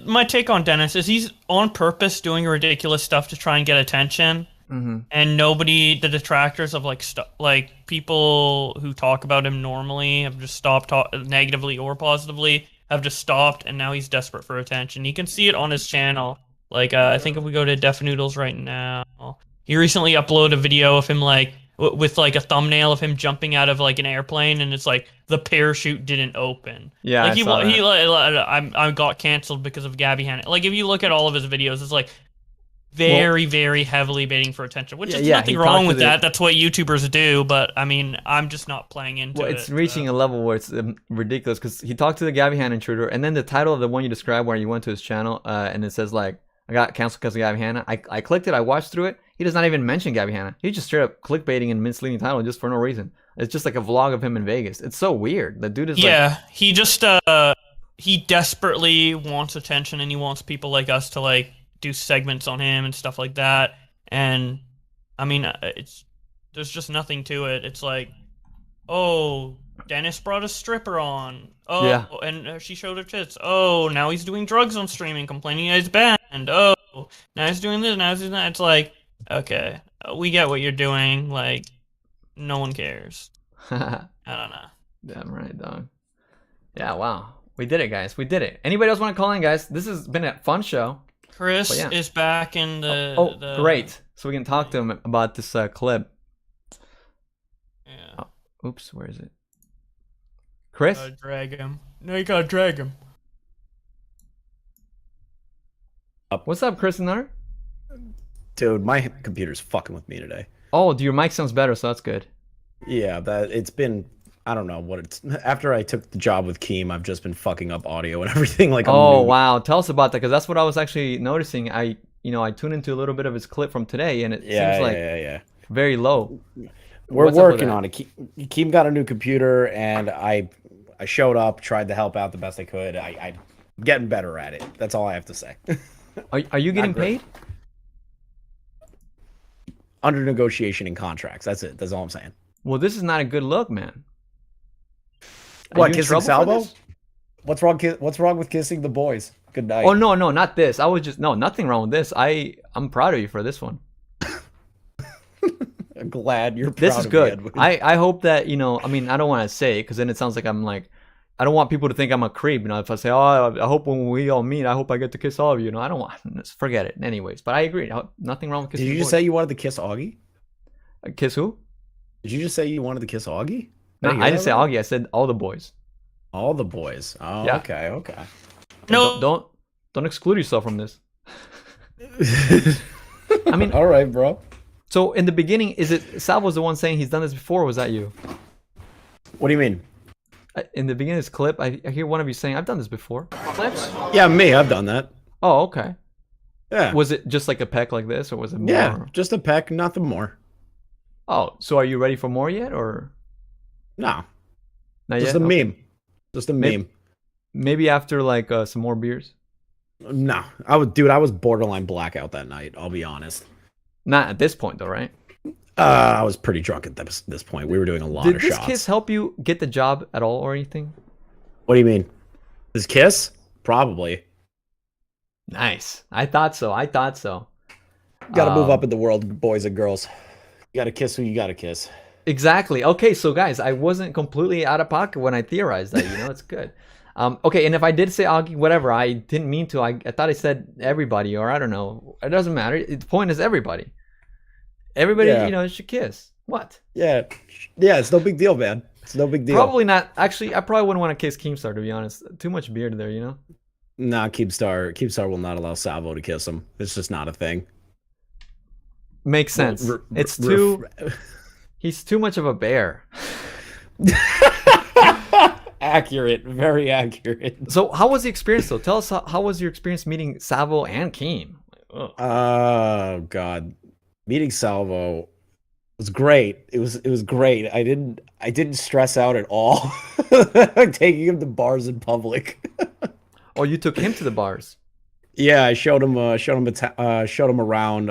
Speaker 9: My take on Dennis is he's on purpose doing ridiculous stuff to try and get attention.
Speaker 1: Mm-hmm.
Speaker 9: And the detractors of like people who talk about him normally have just stopped negatively or positively have just stopped, and now he's desperate for attention. You can see it on his channel. Like I think if we go to Def Noodles right now, he recently uploaded a video of him like with like a thumbnail of him jumping out of like an airplane, and it's like the parachute didn't open.
Speaker 1: Yeah,
Speaker 9: like
Speaker 1: I
Speaker 9: got canceled because of Gabby Hanna. Like if you look at all of his videos, it's like very heavily baiting for attention, which is nothing wrong with that. That's what YouTubers do, but I mean, I'm just not playing into it.
Speaker 1: It's reaching a level where it's ridiculous because he talked to the Gabby Hanna intruder, and then the title of the one you described where you went to his channel, and it says like, I got canceled because of Gabby Hanna. I clicked it, I watched through it. He does not even mention Gabby Hanna. He's just straight up clickbaiting and misleading title just for no reason. It's just like a vlog of him in Vegas. It's so weird. The dude is
Speaker 9: he just he desperately wants attention, and he wants people like us to like do segments on him and stuff like that. And I mean, there's just nothing to it. It's like, oh, Dennis brought a stripper on. Oh,
Speaker 1: yeah.
Speaker 9: And she showed her tits. Oh, now he's doing drugs on streaming, complaining he's banned. Oh, now he's doing this. Now he's doing that. It's like, okay, we get what you're doing. Like, no one cares. I don't know.
Speaker 1: Damn right, dog. Yeah, wow. We did it, guys. We did it. Anybody else want to call in, guys? This has been a fun show.
Speaker 9: Chris is back in the...
Speaker 1: Great. So we can talk to him about this clip.
Speaker 9: Yeah.
Speaker 1: Oh, oops, where is it? Chris?
Speaker 9: Gotta drag him. No, you gotta drag him.
Speaker 1: What's up, ChrisTheNarc?
Speaker 21: Dude, my computer's fucking with me today.
Speaker 1: Oh, your mic sounds better, so that's good.
Speaker 21: Yeah, it's been... I don't know what it's... After I took the job with Keem, I've just been fucking up audio and everything. Like,
Speaker 1: wow. Tell us about that, because that's what I was actually noticing. I tuned into a little bit of his clip from today, and it seems like very low.
Speaker 21: We're working on it. Keem got a new computer, and I showed up, tried to help out the best I could. I'm getting better at it. That's all I have to say.
Speaker 1: Are you getting paid?
Speaker 21: Under negotiation in contracts. That's it. That's all I'm saying.
Speaker 1: Well, this is not a good look, man.
Speaker 21: What, kissing Salvo? What's wrong with kissing the boys? Good night.
Speaker 1: Oh no, not this. I was just nothing wrong with this. I'm proud of you for this one.
Speaker 21: I'm glad you're proud
Speaker 1: This is
Speaker 21: of
Speaker 1: good.
Speaker 21: Me,
Speaker 1: I hope that, I mean, I don't want to say it because then it sounds like I'm like, I don't want people to think I'm a creep. If I say, oh, I hope when we all meet, I hope I get to kiss all of you. I don't want, forget it. Anyways, but I agree. Nothing wrong with kissing.
Speaker 21: Did you just say you wanted to kiss Augie?
Speaker 1: Kiss who?
Speaker 21: Did you just say you wanted to kiss Augie?
Speaker 1: No, I didn't say Augie. I said all the boys.
Speaker 21: All the boys. Oh, yeah. Okay.
Speaker 9: No,
Speaker 1: don't exclude yourself from this. I mean,
Speaker 21: all right, bro.
Speaker 1: So in the beginning, is it Salvo's the one saying he's done this before, or was that you?
Speaker 21: What do you mean?
Speaker 1: In the beginning of this clip, I hear one of you saying, I've done this before. Clips?
Speaker 21: Yeah, me. I've done that.
Speaker 1: Oh, okay.
Speaker 21: Yeah.
Speaker 1: Was it just like a peck like this, or was it more?
Speaker 21: Yeah, just a peck, nothing more.
Speaker 1: Oh, so are you ready for more yet, or?
Speaker 21: No.
Speaker 1: Not
Speaker 21: just
Speaker 1: yet?
Speaker 21: a meme. Just a meme.
Speaker 1: Maybe after like some more beers?
Speaker 21: No. I was borderline blackout that night, I'll be honest.
Speaker 1: Not at this point though, right?
Speaker 21: I was pretty drunk at this point. We were doing a lot of shots.
Speaker 1: Did this kiss help you get the job at all or anything?
Speaker 21: What do you mean? This kiss? Probably.
Speaker 1: Nice. I thought so.
Speaker 21: Gotta move up in the world, boys and girls. You gotta kiss who you gotta kiss.
Speaker 1: Exactly. Okay, so guys, I wasn't completely out of pocket when I theorized that. It's good. Okay, and if I did say Augie, whatever, I didn't mean to. I thought I said everybody, or I don't know. It doesn't matter. The point is everybody. Everybody, should kiss. What?
Speaker 21: Yeah. It's no big deal, man. It's no big deal.
Speaker 1: Probably not. Actually, I probably wouldn't want to kiss Keemstar, to be honest. Too much beard there,
Speaker 21: Nah, Keemstar will not allow Salvo to kiss him. It's just not a thing.
Speaker 1: Makes sense. It's too... He's too much of a bear.
Speaker 21: Accurate. Very accurate.
Speaker 1: So how was the experience, though? Tell us, how was your experience meeting Salvo and Keem?
Speaker 21: Oh, God. Meeting Salvo was great. It was great. I didn't stress out at all. Taking him to bars in public.
Speaker 1: Oh, you took him to the bars?
Speaker 21: Yeah, I showed him around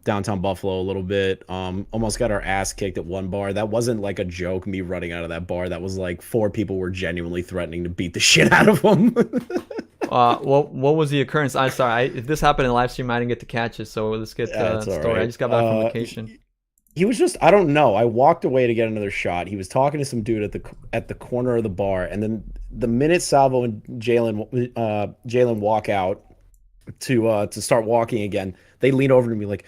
Speaker 21: downtown Buffalo a little bit. Almost got our ass kicked at one bar. That wasn't like a joke, me running out of that bar. That was like 4 people were genuinely threatening to beat the shit out of him.
Speaker 1: What was the occurrence? I'm sorry. If this happened in the live stream, I didn't get to catch it. So let's get the story.
Speaker 21: Right.
Speaker 1: I just got back from vacation.
Speaker 21: He was just, I don't know. I walked away to get another shot. He was talking to some dude at the corner of the bar, and then the minute Salvo and Jalyn walk out to start walking again, they lean over to me like,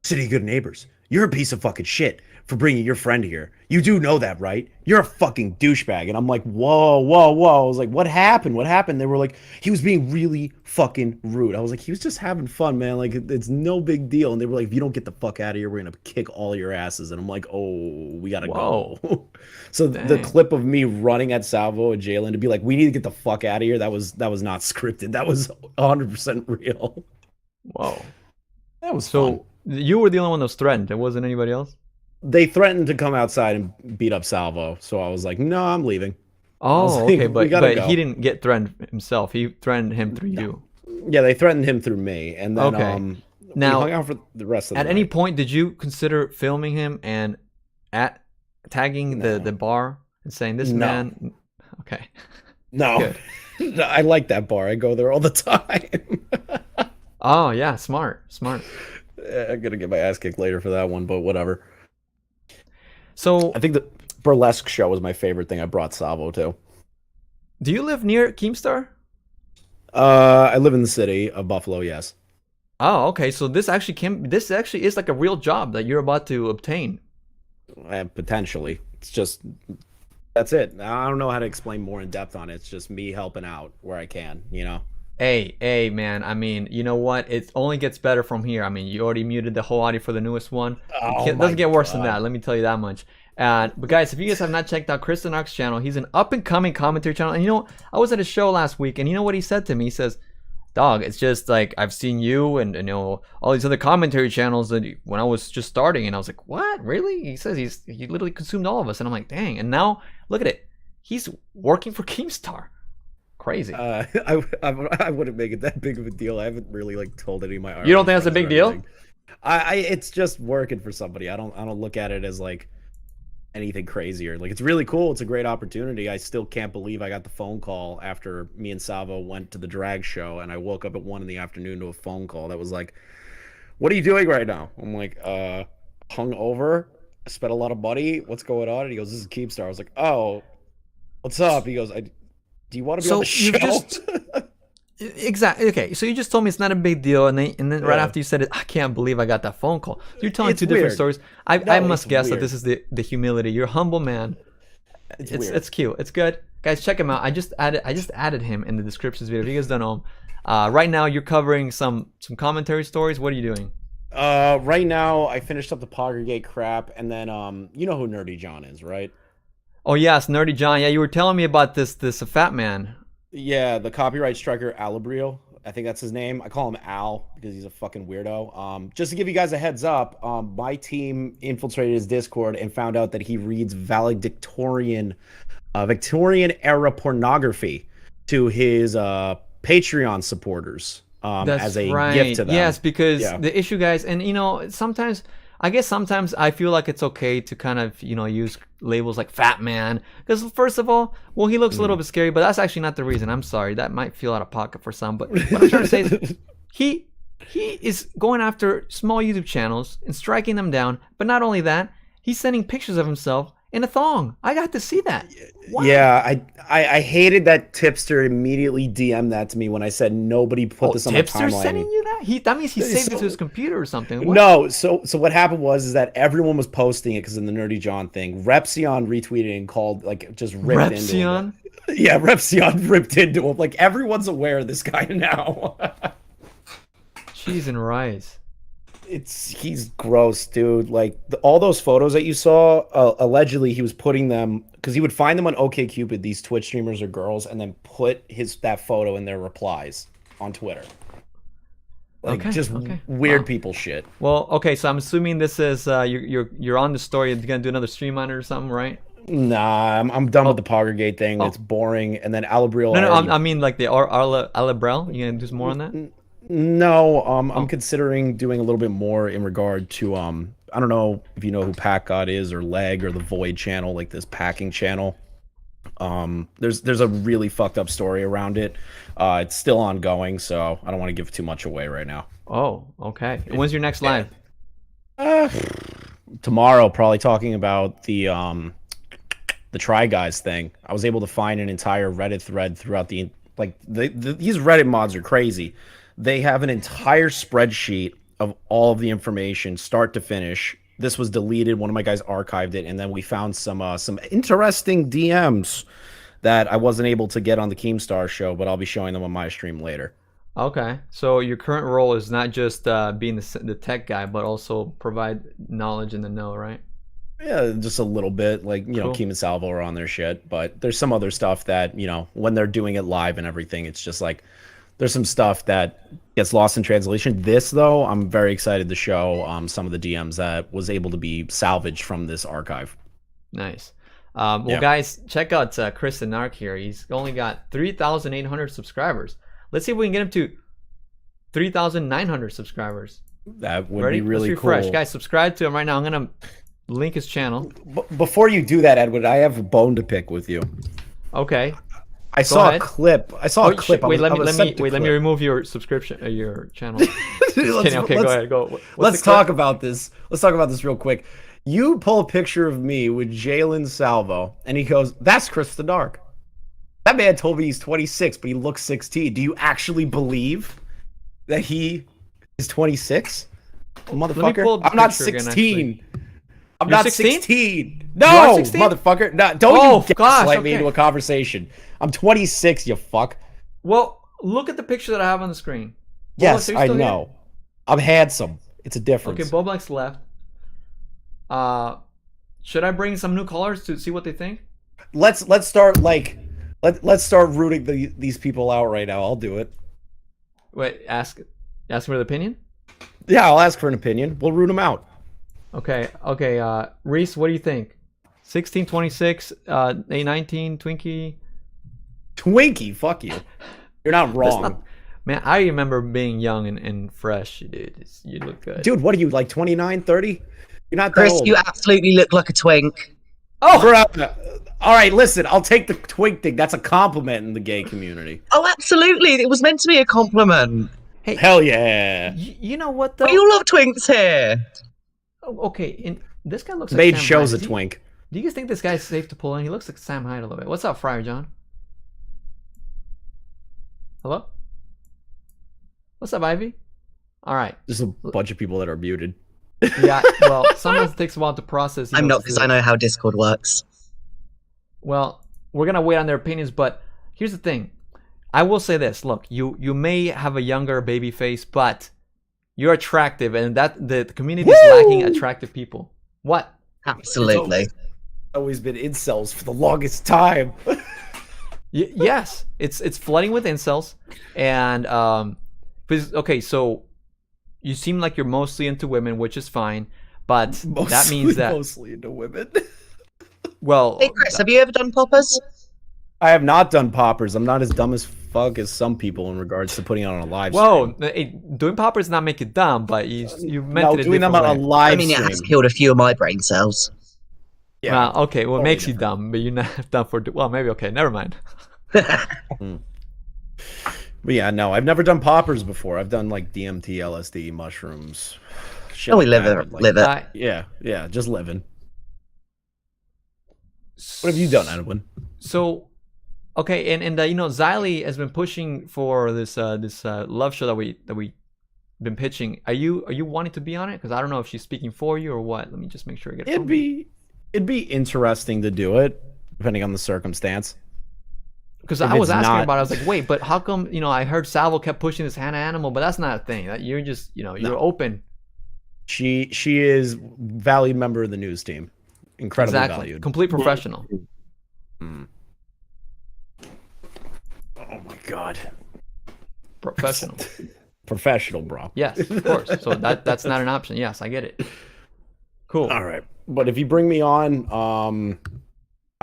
Speaker 21: "City of good neighbors, you're a piece of fucking shit for bringing your friend here. You do know that, right? You're a fucking douchebag." And I'm like, whoa. I was like, what happened? They were like, he was being really fucking rude. I was like, he was just having fun, man. Like, it's no big deal. And they were like, if you don't get the fuck out of here, we're gonna kick all your asses. And I'm like, oh, we gotta go. So the clip of me running at Salvo and Jalyn to be like, we need to get the fuck out of here, that was not scripted. That was 100% real.
Speaker 1: Whoa.
Speaker 21: That was
Speaker 1: so
Speaker 21: fun.
Speaker 1: You were the only one that was threatened. There wasn't anybody else?
Speaker 21: They threatened to come outside and beat up Salvo, so I was like, no, I'm leaving.
Speaker 1: Oh,
Speaker 21: like,
Speaker 1: okay, but
Speaker 21: go.
Speaker 1: he didn't get threatened himself. He threatened him through you.
Speaker 21: Yeah, they threatened him through me, and then
Speaker 1: now,
Speaker 21: we hung out for the rest of the
Speaker 1: night. At any point, did you consider filming him and tagging the bar and saying, this man... Okay.
Speaker 21: No. No, I like that bar. I go there all the time.
Speaker 1: Oh, yeah, smart.
Speaker 21: I'm gonna get my ass kicked later for that one, but whatever.
Speaker 1: So
Speaker 21: I think the burlesque show was my favorite thing I brought Salvo to.
Speaker 1: Do you live near Keemstar?
Speaker 21: I live in the city of Buffalo, yes.
Speaker 1: Oh, okay. So this actually is like a real job that you're about to obtain.
Speaker 21: Potentially. It's just, that's it. I don't know how to explain more in depth on it. It's just me helping out where I can, you know?
Speaker 1: Hey, man. I mean, you know what? It only gets better from here. I mean, you already muted the whole audio for the newest one. It doesn't get worse than that. Let me tell you that much. But guys, if you guys have not checked out ChrisTheNarc's channel, he's an up-and-coming commentary channel. And you know, I was at his show last week, and you know what he said to me? He says, "Dog, it's just like I've seen you and you know all these other commentary channels that when I was just starting." And I was like, "What? Really?" He says he literally consumed all of us, and I'm like, "Dang!" And now look at it. He's working for Keemstar. Crazy.
Speaker 21: I wouldn't make it that big of a deal. I haven't really like told any of my.
Speaker 1: You don't think that's a big deal?
Speaker 21: It's just working for somebody. I don't look at it as like anything crazier. Like, it's really cool. It's a great opportunity. I still can't believe I got the phone call after me and Salvo went to the drag show, and I woke up at 1 PM to a phone call that was like, "What are you doing right now?" I'm like, hungover. I spent a lot of money. What's going on? And he goes, "This is Keemstar." I was like, "Oh, what's up?" He goes, "Do you want to be on the show?"
Speaker 1: Exactly. Okay, so you just told me it's not a big deal, and then right after you said it, I can't believe I got that phone call. You're telling two different stories. I must guess that this is the humility. You're a humble man. It's cute. It's good. Guys, check him out. I just added him in the descriptions video. If you guys don't know him, right now you're covering some commentary stories. What are you doing?
Speaker 21: Right now I finished up the Poggergate crap, and then you know who Nerdy John is, right?
Speaker 1: Oh yes, Nerdy John. Yeah, you were telling me about this fat man.
Speaker 21: Yeah, the copyright striker Alabrio. I think that's his name. I call him Al because he's a fucking weirdo. Just to give you guys a heads up, my team infiltrated his Discord and found out that he reads Victorian era pornography to his Patreon supporters as a gift to them.
Speaker 1: Yes, because the issue, guys, and you know, sometimes I feel like it's okay to kind of, you know, use labels like fat man, because first of all, well, he looks a little bit scary, but that's actually not the reason. I'm sorry, that might feel out of pocket for some, but what I'm trying to say is he is going after small YouTube channels and striking them down. But not only that, he's sending pictures of himself in a thong. I got to see that. What?
Speaker 21: Yeah, I hated that Tipster immediately DM'd that to me when I said nobody put this on my timeline.
Speaker 1: Tipster's sending you that? That means he saved it to his computer or something. What?
Speaker 21: No, so what happened was that everyone was posting it because of the Nerdy John thing. Repsion retweeted and called, like, just ripped into him. Yeah, Repsion ripped into him. Like, everyone's aware of this guy now.
Speaker 1: Cheese and rice.
Speaker 21: He's gross, dude. Like, all those photos that you saw, allegedly he was putting them, because he would find them on OkCupid, these Twitch streamers or girls, and then put that photo in their replies on Twitter. Like, weird people shit.
Speaker 1: Well, okay, so I'm assuming this is you're on the story. You're gonna do another stream on it or something, right?
Speaker 21: Nah, I'm done with the Poggergate thing. It's boring. And then Alabril.
Speaker 1: No, I mean like the Alabrel. You gonna do some more on that?
Speaker 21: No, I'm considering doing a little bit more in regard to I don't know if you know who Pack God is or Leg or the Void channel, like this packing channel. There's a really fucked up story around it. It's still ongoing, so I don't want to give too much away right now.
Speaker 1: Oh, okay. And when's your next live?
Speaker 21: Tomorrow, probably talking about the Try Guys thing. I was able to find an entire Reddit thread throughout these Reddit mods are crazy. They have an entire spreadsheet of all of the information, start to finish. This was deleted. One of my guys archived it, and then we found some interesting DMs that I wasn't able to get on the Keemstar show, but I'll be showing them on my stream later.
Speaker 1: Okay, so your current role is not just being the tech guy, but also provide knowledge in the know, right?
Speaker 21: Yeah, just a little bit. Like, you know, Keem and Salvo are on their shit, but there's some other stuff that, you know, when they're doing it live and everything, it's just like there's some stuff that gets lost in translation. This, though, I'm very excited to show some of the DMs that was able to be salvaged from this archive.
Speaker 1: Nice. Guys, check out ChrisTheNarc here. He's only got 3,800 subscribers. Let's see if we can get him to 3,900 subscribers.
Speaker 21: That would be really
Speaker 1: Let's refresh.
Speaker 21: cool.
Speaker 1: Guys, subscribe to him right now. I'm going to link his channel.
Speaker 21: Before you do that, Edwin, I have a bone to pick with you.
Speaker 1: Okay.
Speaker 21: I saw a clip. Wait,
Speaker 1: let me remove your subscription, your channel. Go ahead. Go.
Speaker 21: Let's talk about this. Let's talk about this real quick. You pull a picture of me with Jalyn Salvo, and he goes, "That's ChrisTheNarc." That man told me he's 26, but he looks 16. Do you actually believe that he is 26? Motherfucker, I'm not 16. I'm not 16. No, 16? Motherfucker. No, don't you gaslight me into a conversation. I'm 26, you fuck.
Speaker 1: Well, look at the picture that I have on the screen.
Speaker 21: Yes, I know. Here? I'm handsome. It's a difference.
Speaker 1: Okay, Bowblax left. Should I bring some new callers to see what they think?
Speaker 21: Let's start let's start rooting these people out right now. I'll do it.
Speaker 1: Wait, ask for the opinion?
Speaker 21: Yeah, I'll ask for an opinion. We'll root them out.
Speaker 1: Okay. Reese, what do you think? 16, 26, 19, Twinkie?
Speaker 21: Twinkie? Fuck you. You're not wrong.
Speaker 1: Man, I remember being young and fresh, dude. You look good.
Speaker 21: Dude, what are you, like 29, 30? You're not that
Speaker 13: Chris,
Speaker 21: old.
Speaker 13: you absolutely look like a twink.
Speaker 21: Oh! All right, listen, I'll take the twink thing. That's a compliment in the gay community.
Speaker 13: Oh, absolutely. It was meant to be a compliment.
Speaker 1: Hey,
Speaker 21: hell yeah.
Speaker 1: You know what, though?
Speaker 13: We all love twinks here.
Speaker 1: Oh, okay, and this guy looks like
Speaker 21: Made
Speaker 1: Sam
Speaker 21: shows
Speaker 1: Hyde.
Speaker 21: a twink.
Speaker 1: Do you guys think this guy's safe to pull in? He looks like Sam Hyde a little bit. What's up, Friar John? Hello? What's up, Ivy? All right.
Speaker 21: There's a bunch of people that are muted.
Speaker 1: Yeah, well, sometimes it takes a while to process.
Speaker 13: I'm not, because I know how Discord works.
Speaker 1: Well, we're going to wait on their opinions, but here's the thing. I will say this. Look, you may have a younger baby face, but you're attractive, and that the community is lacking attractive people. What?
Speaker 13: Absolutely.
Speaker 21: It's always been incels for the longest time.
Speaker 1: Yes, it's flooding with incels, and okay, so you seem like you're mostly into women, which is fine, but that means that
Speaker 21: mostly into women.
Speaker 1: Well,
Speaker 13: hey Chris, have you ever done poppers?
Speaker 21: I have not done poppers. I'm not as dumb as fuck as some people in regards to putting it on a live stream.
Speaker 1: Whoa, doing poppers not make it dumb, but you meant it
Speaker 21: doing them on a live
Speaker 13: stream. I mean,
Speaker 21: stream.
Speaker 13: it has killed a few of my brain cells.
Speaker 1: Yeah. Okay, well, it makes you dumb, but you're not dumb for. Well, maybe okay. Never mind.
Speaker 21: But yeah, no, I've never done poppers before. I've done like DMT, LSD, mushrooms. Shit
Speaker 13: we
Speaker 21: like
Speaker 13: live
Speaker 21: that.
Speaker 13: it.
Speaker 21: Yeah, just living. What have you done, Edwin?
Speaker 1: So, okay, and you know, Xylee has been pushing for this love show that we been pitching. Are you wanting to be on it? Because I don't know if she's speaking for you or what. Let me just make sure I get it.
Speaker 21: It'd be interesting to do it, depending on the circumstance.
Speaker 1: Because I was asking about it, I was like, wait, but how come, you know, I heard Salvo kept pushing this Hannah Animal, but that's not a thing. That you're just, you know, you're open.
Speaker 21: She is valued member of the news team. Incredibly valued.
Speaker 1: Complete professional.
Speaker 21: Mm. Oh my god.
Speaker 1: Professional.
Speaker 21: Professional, bro.
Speaker 1: Yes, of course. So that's not an option. Yes, I get it. Cool.
Speaker 21: All right. But if you bring me on,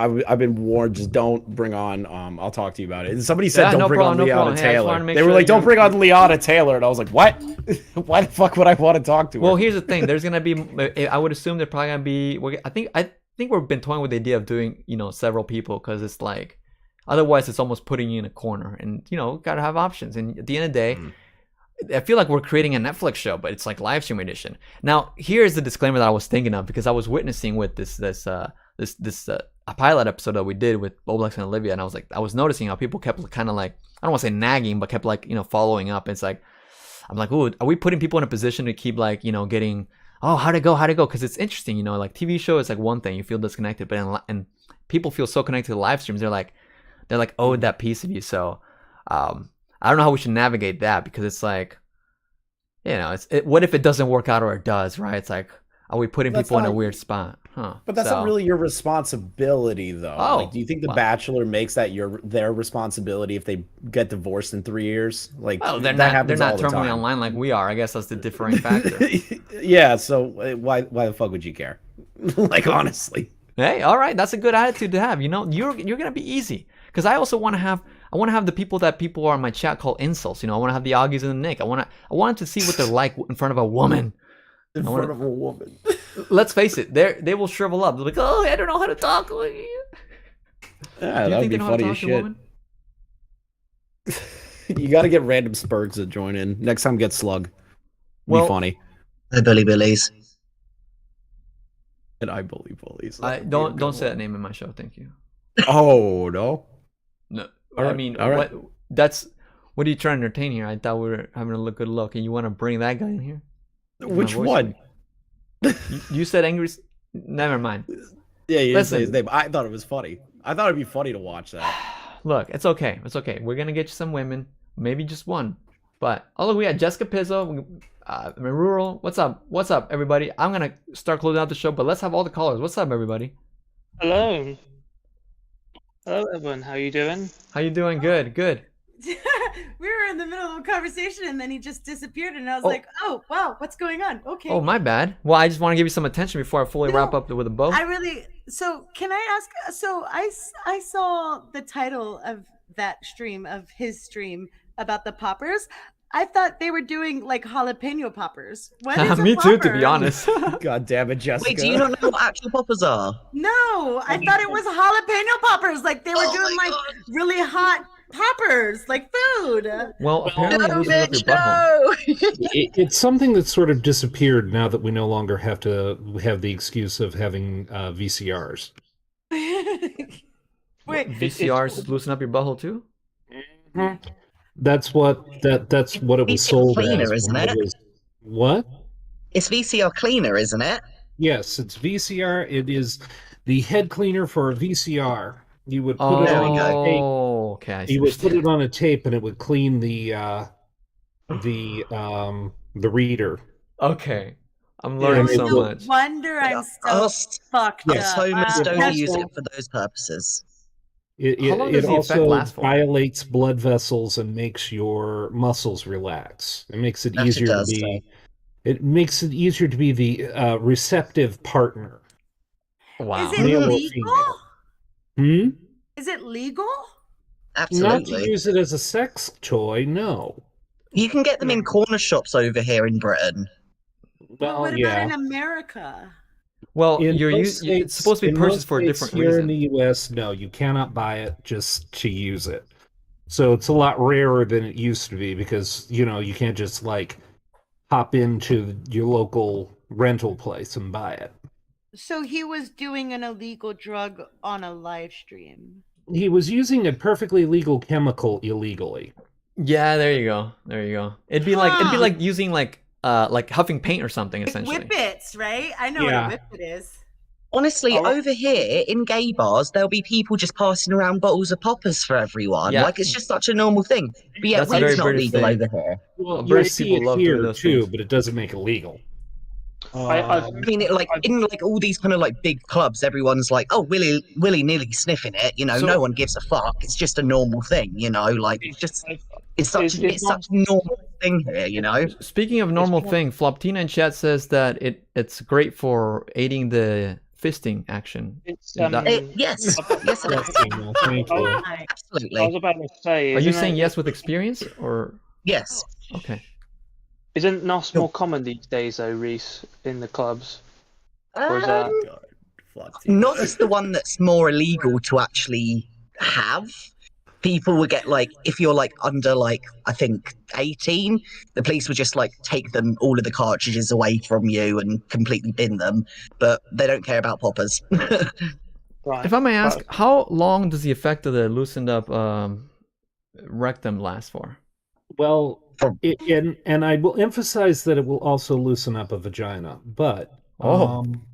Speaker 21: I've been warned. Just don't bring on. I'll talk to you about it. And somebody said don't bring on Leona
Speaker 1: Hey,
Speaker 21: Taylor. They were like, don't bring on Leona Taylor, and I was like, what? Why the fuck would I want to talk to her?
Speaker 1: Well, here's the thing. There's gonna be. I would assume they're probably gonna be. I think we've been toying with the idea of doing several people because it's like, otherwise it's almost putting you in a corner, and gotta have options. And at the end of the day. I feel like we're creating a Netflix show, but it's like live stream edition. Now, here's the disclaimer that I was thinking of because I was witnessing with this a pilot episode that we did with Bowblax and Olivia, and I was noticing how people kept kind of like, I don't want to say nagging, but kept like following up. It's like, I'm like, ooh, are we putting people in a position to keep like getting, oh, how'd it go? Because it's interesting, like TV show is like one thing, you feel disconnected, but and people feel so connected to live streams, they're like owed that piece of you. So I don't know how we should navigate that because it's like, what if it doesn't work out or it does, right? It's like, are we putting people in a weird spot? Huh.
Speaker 21: But that's not really your responsibility, though.
Speaker 1: Oh,
Speaker 21: like, do you think The Bachelor makes that their responsibilay if they get divorced in 3 years? Like,
Speaker 1: well, they're
Speaker 21: that
Speaker 1: not
Speaker 21: all the
Speaker 1: terminally
Speaker 21: time.
Speaker 1: online like we are. I guess that's the differing factor.
Speaker 21: Yeah. So why the fuck would you care? Like, honestly.
Speaker 1: Hey, all right, that's a good attitude to have. You're gonna be easy because I also want to have the people that people are in my chat call insults. I want to have the Augies and the Nick. I want to see what they're like in front of a woman.
Speaker 21: In front of a woman.
Speaker 1: Let's face it, they will shrivel up. They're like, oh, I don't know how to talk.
Speaker 21: Yeah, that would be funny as shit. You got to get random Spurgs to join in. Next time, get Slug. Be funny.
Speaker 13: The Billy Billies.
Speaker 21: And I bully bullies.
Speaker 1: Don't say that name in my show. Thank you.
Speaker 21: Oh no.
Speaker 1: No.
Speaker 21: All right,
Speaker 1: I mean,
Speaker 21: all right.
Speaker 1: what are you trying to entertain here? I thought we were having a good look, and you want to bring that guy in here?
Speaker 21: Which one?
Speaker 1: You said angry. Never mind.
Speaker 21: Yeah, you didn't say his name. I thought it was funny. I thought it'd be funny to watch that.
Speaker 1: Look, it's okay. It's okay. We're gonna get you some women, maybe just one. But look, we got Jessica Pizzo, Rural. What's up? What's up, everybody? I'm gonna start closing out the show, but let's have all the callers. What's up, everybody?
Speaker 6: Hello. Hello, Edwin. How you doing?
Speaker 1: How you doing? Good.
Speaker 22: We were in the middle of a conversation and then he just disappeared and I was like, oh, wow, what's going on? Okay.
Speaker 1: Oh, my bad. Well, I just want to give you some attention before I fully wrap up with a bow.
Speaker 22: So can I ask, so I saw the title of that stream, of his stream about the poppers. I thought they were doing like jalapeno poppers. What is
Speaker 1: Me too, to be honest.
Speaker 21: God damn it, Jessica.
Speaker 13: Wait, do you not know what actual poppers are?
Speaker 22: No, I thought it was jalapeno poppers. Like they were doing like really hot poppers, like food.
Speaker 1: Well, apparently
Speaker 23: it's something that's sort of disappeared now that we no longer have to have the excuse of having VCRs.
Speaker 22: Wait,
Speaker 1: VCRs loosen up your butthole too?
Speaker 22: Mm-hmm.
Speaker 23: That's what it was sold
Speaker 13: cleaner,
Speaker 23: as.
Speaker 13: Isn't it?
Speaker 23: What?
Speaker 13: It's VCR cleaner, isn't it?
Speaker 23: Yes, it's VCR. It is the head cleaner for a VCR. You would put it on a tape.
Speaker 1: Okay.
Speaker 23: You would put it on a tape, and it would clean the reader.
Speaker 1: Okay, I'm learning so much.
Speaker 22: No wonder I'm so fucked up.
Speaker 13: Homies don't use it for those purposes.
Speaker 23: It also dilates blood vessels and makes your muscles relax. It makes it easier to be. It makes it easier to be the receptive partner.
Speaker 1: Wow.
Speaker 22: Is it legal? Is it legal?
Speaker 13: Absolutely.
Speaker 23: Not to use it as a sex toy, no.
Speaker 13: You can get them in corner shops over here in Britain.
Speaker 23: Well,
Speaker 22: what about in America?
Speaker 1: Well, it's supposed to be purchased for a different
Speaker 23: here
Speaker 1: reason.
Speaker 23: In the U.S., no, you cannot buy it just to use it. So it's a lot rarer than it used to be because, you can't just like hop into your local rental place and buy it.
Speaker 22: So he was doing an illegal drug on a live stream.
Speaker 23: He was using a perfectly legal chemical illegally.
Speaker 1: Yeah, there you go. It'd be like using like huffing paint or something, essentially.
Speaker 22: Whippets, right? I know what a whippet is.
Speaker 13: Honestly, over here in gay bars, there'll be people just passing around bottles of poppers for everyone.
Speaker 1: Yeah.
Speaker 13: Like it's just such a normal thing. But yeah,
Speaker 1: That's a very
Speaker 13: weed's not
Speaker 1: British
Speaker 13: legal
Speaker 1: thing.
Speaker 13: over here.
Speaker 23: Well, you
Speaker 1: British
Speaker 23: see
Speaker 1: people
Speaker 23: it
Speaker 1: love doing
Speaker 23: here
Speaker 1: those
Speaker 23: too,
Speaker 1: things.
Speaker 23: but it doesn't make it legal.
Speaker 13: I mean, in all these kind of like big clubs, everyone's like, oh, willy nilly sniffing it. No one gives a fuck. It's just a normal thing. Like it's such a normal thing here.
Speaker 1: Speaking of normal thing, Floptina in chat says that it's great for aiding the fisting action.
Speaker 6: It's,
Speaker 1: Is that-
Speaker 13: yes, yes, it is.
Speaker 14: Thank you.
Speaker 13: Absolutely.
Speaker 6: I was about to say.
Speaker 1: Are you
Speaker 6: isn't
Speaker 1: saying
Speaker 6: it-
Speaker 1: yes with experience or?
Speaker 13: Yes.
Speaker 1: Okay.
Speaker 6: Isn't NOS more common these days, though, Reese, in the clubs? Or is that...
Speaker 13: Not as the one that's more illegal to actually have. People would get like, if you're like under like, I think 18, the police would just like take them, all of the cartridges away from you and completely bin them. But they don't care about poppers.
Speaker 1: If I may ask, how long does the effect of the loosened up rectum last for?
Speaker 23: Well, and I will emphasize that it will also loosen up a vagina, but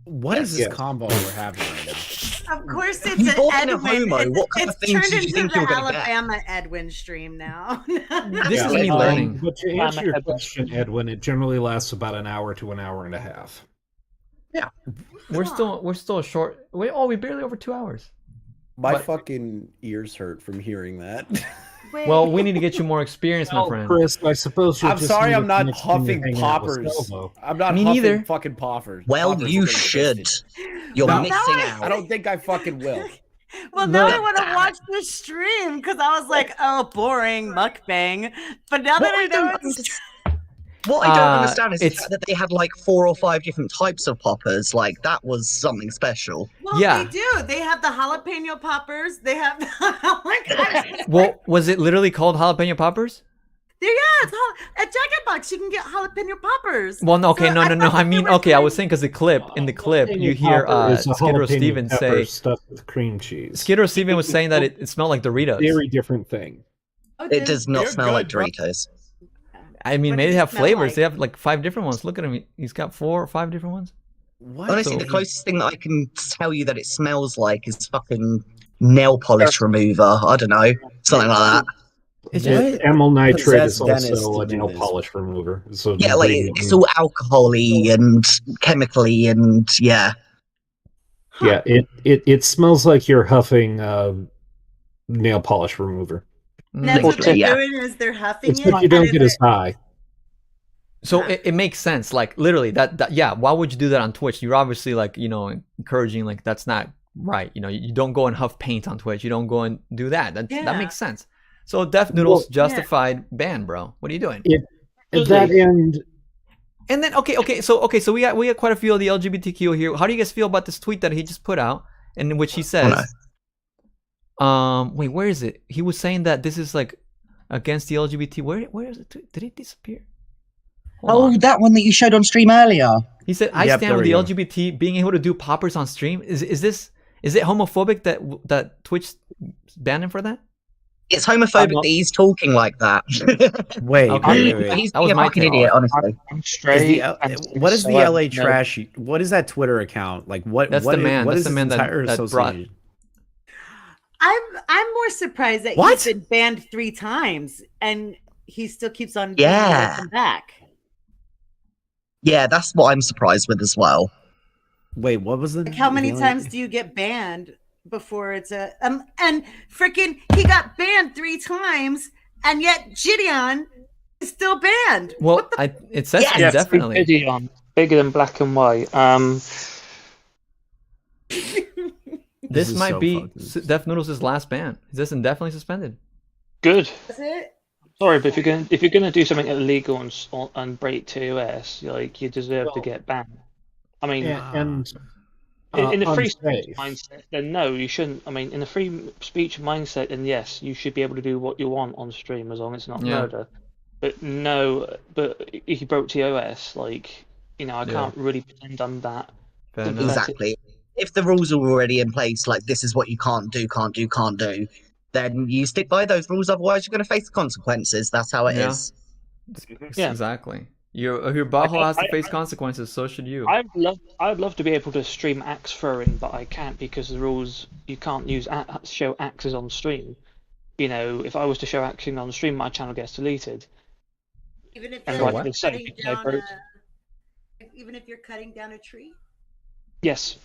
Speaker 21: what is this combo we're having right now?
Speaker 22: Of course, it's
Speaker 13: You
Speaker 22: an
Speaker 13: bought in a
Speaker 22: Edwin.
Speaker 13: homo. What kind
Speaker 22: It's
Speaker 13: of things
Speaker 22: turned
Speaker 13: did you
Speaker 22: into
Speaker 13: think
Speaker 22: the
Speaker 13: you were gonna get?
Speaker 22: Alabama Edwin stream now.
Speaker 1: This is me learning.
Speaker 23: But to answer your question, Edwin, it generally lasts about an hour to an hour and a half.
Speaker 13: Yeah,
Speaker 1: we're still short. We barely over 2 hours.
Speaker 21: My fucking ears hurt from hearing that.
Speaker 1: Well, we need to get you more experience, my friend.
Speaker 23: Chris, I suppose you're
Speaker 21: I'm
Speaker 23: just
Speaker 21: sorry,
Speaker 23: new
Speaker 21: I'm
Speaker 23: to
Speaker 21: not
Speaker 23: mixing and
Speaker 21: huffing
Speaker 23: hanging out with
Speaker 21: poppers.
Speaker 23: Salvo.
Speaker 21: I'm not
Speaker 1: Me
Speaker 21: huffing
Speaker 1: neither.
Speaker 21: fucking poppers.
Speaker 13: Well,
Speaker 21: Poppers
Speaker 13: you
Speaker 21: are getting
Speaker 13: should.
Speaker 21: fisted.
Speaker 13: You're
Speaker 21: No,
Speaker 13: missing out.
Speaker 21: I don't think I fucking will.
Speaker 22: Well, now
Speaker 21: No.
Speaker 22: I want to watch the stream because I was like, "Oh, boring mukbang." But now that I know it's
Speaker 13: What I don't
Speaker 1: Uh,
Speaker 13: understand is the
Speaker 1: it's-
Speaker 13: fact that they had like 4 or 5 different types of poppers. Like that was something special.
Speaker 22: well,
Speaker 1: Yeah.
Speaker 22: they do. They have the jalapeno poppers. They have oh my god.
Speaker 1: Well, was it literally called jalapeno poppers?
Speaker 22: Yeah, at Jack in the Box you can get jalapeno poppers.
Speaker 1: Well, no, okay,
Speaker 22: So
Speaker 1: no.
Speaker 22: thought
Speaker 1: I mean, okay, I was saying because in the clip, you hear
Speaker 23: It's a
Speaker 1: Skid Row
Speaker 23: jalapeno
Speaker 1: Steven
Speaker 23: pepper
Speaker 1: say,
Speaker 23: stuffed with cream cheese.
Speaker 1: Skid Row Steven was saying that it smelled like Doritos.
Speaker 23: Very different thing.
Speaker 13: It does not smell like Doritos.
Speaker 1: I mean,
Speaker 22: What
Speaker 1: maybe
Speaker 22: does
Speaker 1: they
Speaker 22: it
Speaker 1: have
Speaker 22: smell
Speaker 1: flavors.
Speaker 22: like?
Speaker 1: They have like 5 different ones. Look at him. He's got 4 or 5 different ones.
Speaker 21: What?
Speaker 13: Honestly,
Speaker 1: So-
Speaker 13: the closest thing that I can tell you that it smells like is fucking nail polish remover. I don't know, something like that.
Speaker 1: It's
Speaker 23: Yeah, amyl nitrate is
Speaker 21: possessed Dennis
Speaker 23: also a
Speaker 21: to do
Speaker 23: nail
Speaker 21: this?
Speaker 23: polish remover. So
Speaker 13: Yeah, like it's all alcohol-y and chemically, and yeah.
Speaker 23: yeah, it smells like you're huffing nail polish remover.
Speaker 22: That's what they're
Speaker 13: Yeah.
Speaker 22: doing is they're huffing
Speaker 23: It's
Speaker 22: it.
Speaker 23: that you don't
Speaker 22: and
Speaker 23: get as high.
Speaker 1: So it makes sense. Like literally, that yeah. Why would you do that on Twitch? You're obviously like encouraging like that's not right. You don't go and huff paint on Twitch. You don't go and do that. That
Speaker 22: Yeah.
Speaker 1: makes sense. So Def Noodles
Speaker 23: Well,
Speaker 1: justified ban, bro. What are you doing?
Speaker 23: At that end,
Speaker 1: And then so we got quite a few of the LGBTQ here. How do you guys feel about this tweet that he just put out, in which he says, wait, where is it? He was saying that this is like against the LGBT. Where is it? Did it disappear? Hold on.
Speaker 13: that one that you showed on stream earlier.
Speaker 1: He said, "I
Speaker 21: Yep,
Speaker 1: stand
Speaker 21: there
Speaker 1: with
Speaker 21: we
Speaker 1: the
Speaker 21: go.
Speaker 1: LGBT being able to do poppers on stream." Is it homophobic that Twitch banned him for that?
Speaker 13: It's homophobic that he's talking like that.
Speaker 21: Wait,
Speaker 1: Okay.
Speaker 21: wait.
Speaker 13: He's
Speaker 1: That was
Speaker 13: being a
Speaker 1: my
Speaker 13: fucking
Speaker 1: take.
Speaker 13: idiot, honestly.
Speaker 6: I'm
Speaker 21: Is
Speaker 6: straight.
Speaker 21: what is the LA trash? What is that Twitter account? Like what?
Speaker 1: That's
Speaker 21: what
Speaker 1: the
Speaker 21: is-
Speaker 1: man.
Speaker 21: What
Speaker 1: That's
Speaker 21: is
Speaker 1: the
Speaker 21: his
Speaker 1: man that-
Speaker 21: entire
Speaker 1: that brought-
Speaker 21: association?
Speaker 22: I'm more surprised that
Speaker 21: What?
Speaker 22: he's been banned 3 times and he still keeps on
Speaker 13: Yeah.
Speaker 22: coming back.
Speaker 13: Yeah, that's what I'm surprised with as well.
Speaker 21: Wait, what was the?
Speaker 22: Like, how many
Speaker 21: the-
Speaker 22: times do you get banned before it's a and freaking he got banned 3 times and yet Gideon is still banned.
Speaker 1: Well, it says
Speaker 13: Yes.
Speaker 1: indefinitely.
Speaker 6: Gideon, bigger than black and white.
Speaker 1: This
Speaker 21: is
Speaker 1: might
Speaker 21: so
Speaker 1: be
Speaker 21: fucking-
Speaker 1: Def Noodles' last ban. Is this indefinitely suspended?
Speaker 6: Good.
Speaker 22: That's it.
Speaker 6: Sorry, but if you're gonna do something illegal and break TOS, like you deserve to get banned. I mean,
Speaker 23: and
Speaker 6: in a free speech
Speaker 23: unsafe.
Speaker 6: mindset, then no, you shouldn't. I mean, in a free speech mindset, then yes, you should be able to do what you want on stream as long as it's not
Speaker 1: Yeah.
Speaker 6: murder. But no, but if you broke TOS, like I can't really pretend I'm that.
Speaker 1: Fair enough.
Speaker 13: Exactly. If the rules are already in place, like this is what you can't do, then you stick by those rules. Otherwise, you're going to face the consequences. That's how it is.
Speaker 1: Yeah.
Speaker 6: Yeah.
Speaker 1: Exactly. Your butthole has to face consequences. So should you.
Speaker 6: I'd love to be able to stream axe throwing, but I can't because the rules you can't use show axes on stream. If I was to show axing on stream, my channel gets deleted.
Speaker 22: Even if
Speaker 6: And
Speaker 22: you're
Speaker 6: rightfully so,
Speaker 22: cutting
Speaker 6: because I
Speaker 22: down
Speaker 6: broke.
Speaker 22: even if you're cutting down a tree.
Speaker 6: Yes.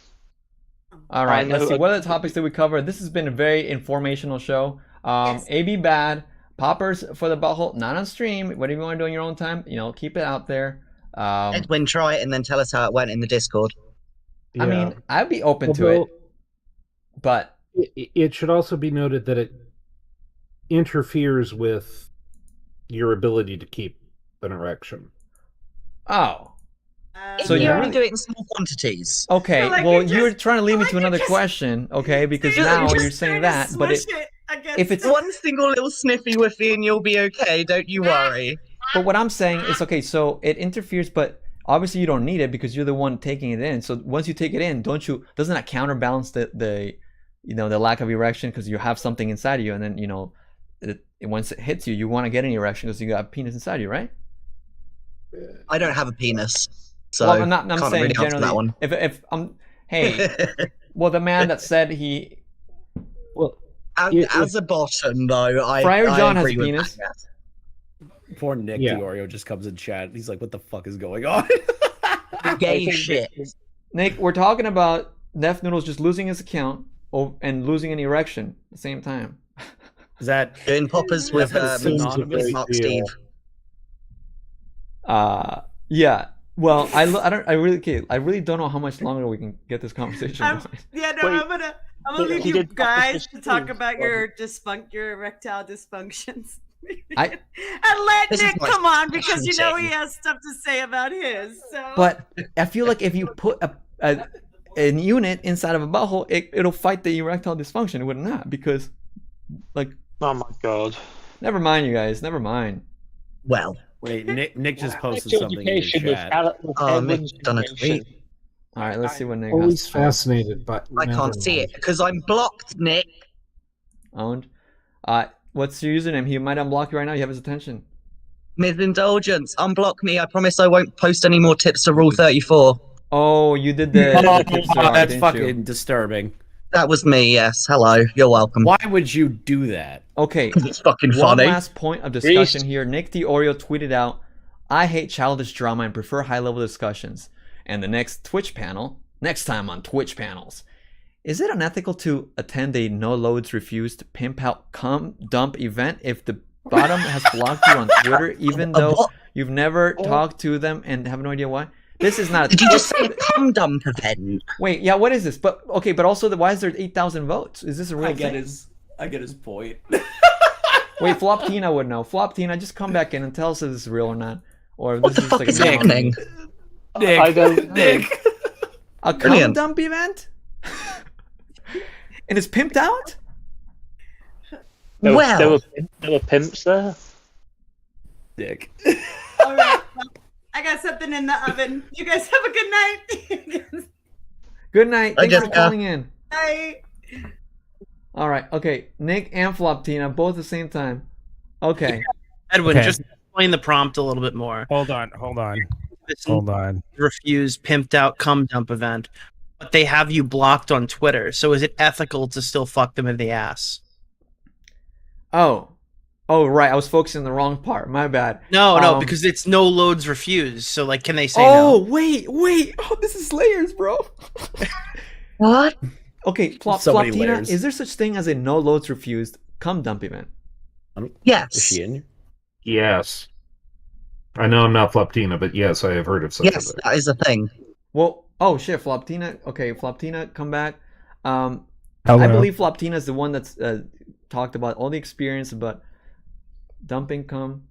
Speaker 1: All right,
Speaker 6: I know-
Speaker 1: let's see. What are the topics that we covered? This has been a very informational show. AB bad, poppers for the butthole, not on stream. Whatever you want to do in your own time, keep it out there.
Speaker 13: Edwin, try it and then tell us how it went in the Discord.
Speaker 1: I mean, I'd be open to it, but
Speaker 23: it should also be noted that it interferes with your ability to keep an erection.
Speaker 1: Oh.
Speaker 13: So you only do it in small quantities.
Speaker 1: Okay,
Speaker 13: So, like,
Speaker 1: well,
Speaker 13: you
Speaker 1: you're trying to lead me to another question, okay? Because now you're saying that, but if it's
Speaker 13: one single little sniffy whiffy and you'll be okay, don't you worry.
Speaker 1: But what I'm saying is, okay, so it interferes, but obviously you don't need it because you're the one taking it in. So once you take it in, doesn't that counterbalance the lack of erection because you have something inside you, and then once it hits you, you want to get an erection because you got a penis inside you, right?
Speaker 13: I don't have a penis, so
Speaker 1: well, I'm
Speaker 13: can't
Speaker 1: saying
Speaker 13: really answer
Speaker 1: generally.
Speaker 13: that one.
Speaker 1: If I'm, hey, well, the man that said he,
Speaker 13: as a bottom though,
Speaker 1: Friar John has a
Speaker 13: agree with
Speaker 1: penis.
Speaker 13: that, yes.
Speaker 21: Poor Nick
Speaker 1: Yeah.
Speaker 21: Diorio just comes in chat. He's like, "What the fuck is going on?"
Speaker 13: Gay shit.
Speaker 1: Nick, we're talking about Def Noodles just losing his account and losing an erection at the same time.
Speaker 21: Is that
Speaker 13: doing poppers with
Speaker 21: synonymous?
Speaker 13: Mark Steve?
Speaker 1: Yeah. Well, I really don't know how much longer we can get this conversation going.
Speaker 22: Yeah, no, I'm gonna leave you guys to talk about your erectile dysfunctions. And let
Speaker 1: This is
Speaker 22: Nick
Speaker 1: my
Speaker 22: come on because you know
Speaker 1: thing.
Speaker 22: he has stuff to say about his. So.
Speaker 1: But I feel like if you put a unit inside of a butthole, it'll fight the erectile dysfunction. It would not, because, like,
Speaker 6: oh my god.
Speaker 1: Never mind, you guys. Never mind.
Speaker 13: Well,
Speaker 21: wait, Nick just posted
Speaker 6: Sexual
Speaker 21: something in the
Speaker 6: education with
Speaker 21: chat.
Speaker 6: Edwin's generation.
Speaker 1: All right, let's see what Nick
Speaker 23: Always
Speaker 1: has.
Speaker 23: fascinated, but
Speaker 13: I can't see it because I'm blocked, Nick.
Speaker 1: Owned. What's your username? He might unblock you right now. You have his attention.
Speaker 13: Ms. Indulgence, unblock me. I promise I won't post any more tips to Rule 34.
Speaker 1: Oh, you did the Keemstar,
Speaker 21: That's
Speaker 1: didn't
Speaker 21: fucking
Speaker 1: you?
Speaker 21: disturbing.
Speaker 13: That was me, yes. Hello, you're welcome.
Speaker 21: Why would you do that?
Speaker 1: Okay.
Speaker 13: It's fucking
Speaker 1: One
Speaker 13: funny.
Speaker 1: last point of discussion here. Nick Diorio tweeted out, "I hate childish drama and prefer high-level discussions." And the next time on Twitch panels. Is it unethical to attend a no loads refused pimp out cum dump event if the bottom has blocked you on Twitter, even though you've never talked to them and have no idea why? This is not.
Speaker 13: Did you just say a cum dump event?
Speaker 1: Wait, yeah. What is this? But okay, but also, why is there 8,000 votes? Is this a real
Speaker 21: I get
Speaker 1: thing?
Speaker 21: I get his point.
Speaker 1: Wait, Floptina would know. Floptina, just come back in and tell us if this is real or not, or if this is
Speaker 13: fuck
Speaker 1: like
Speaker 13: is
Speaker 1: a
Speaker 13: happening?
Speaker 21: Nick,
Speaker 6: I don't
Speaker 21: Nick.
Speaker 1: A cum
Speaker 13: Brilliant.
Speaker 1: dump event? And it's pimped out?
Speaker 6: There
Speaker 13: Well.
Speaker 6: were pimps there.
Speaker 21: Nick.
Speaker 22: All right, well, I got something in the oven. You guys have a good night.
Speaker 1: Good night.
Speaker 13: I
Speaker 1: Thanks for
Speaker 13: guess,
Speaker 1: calling in.
Speaker 22: Bye.
Speaker 1: All right. Okay. Nick and Floptina, both at the same time. Okay.
Speaker 2: Edwin,
Speaker 14: Okay.
Speaker 2: just explain the prompt a little bit more.
Speaker 14: Hold on.
Speaker 2: Refused pimped out cum dump event, but they have you blocked on Twitter. So is it ethical to still fuck them in the ass?
Speaker 1: Oh, right. I was focusing on the wrong part. My bad.
Speaker 2: No, because it's no loads refused. So like, can they say
Speaker 1: Oh,
Speaker 2: no?
Speaker 1: wait. Oh, this is layers, bro.
Speaker 13: What?
Speaker 1: Okay,
Speaker 21: So many
Speaker 1: Floptina,
Speaker 21: layers.
Speaker 1: is there such thing as a no loads refused cum dump event?
Speaker 13: Yes.
Speaker 21: Is she in here?
Speaker 23: Yes. I know I'm not Floptina, but yes, I have heard of such a
Speaker 13: Yes,
Speaker 23: thing.
Speaker 13: that is a thing.
Speaker 1: Well, oh shit, Floptina. Okay, Floptina, come back. I
Speaker 14: Hello.
Speaker 1: believe Floptina is the one that's talked about all the experience about dumping cum.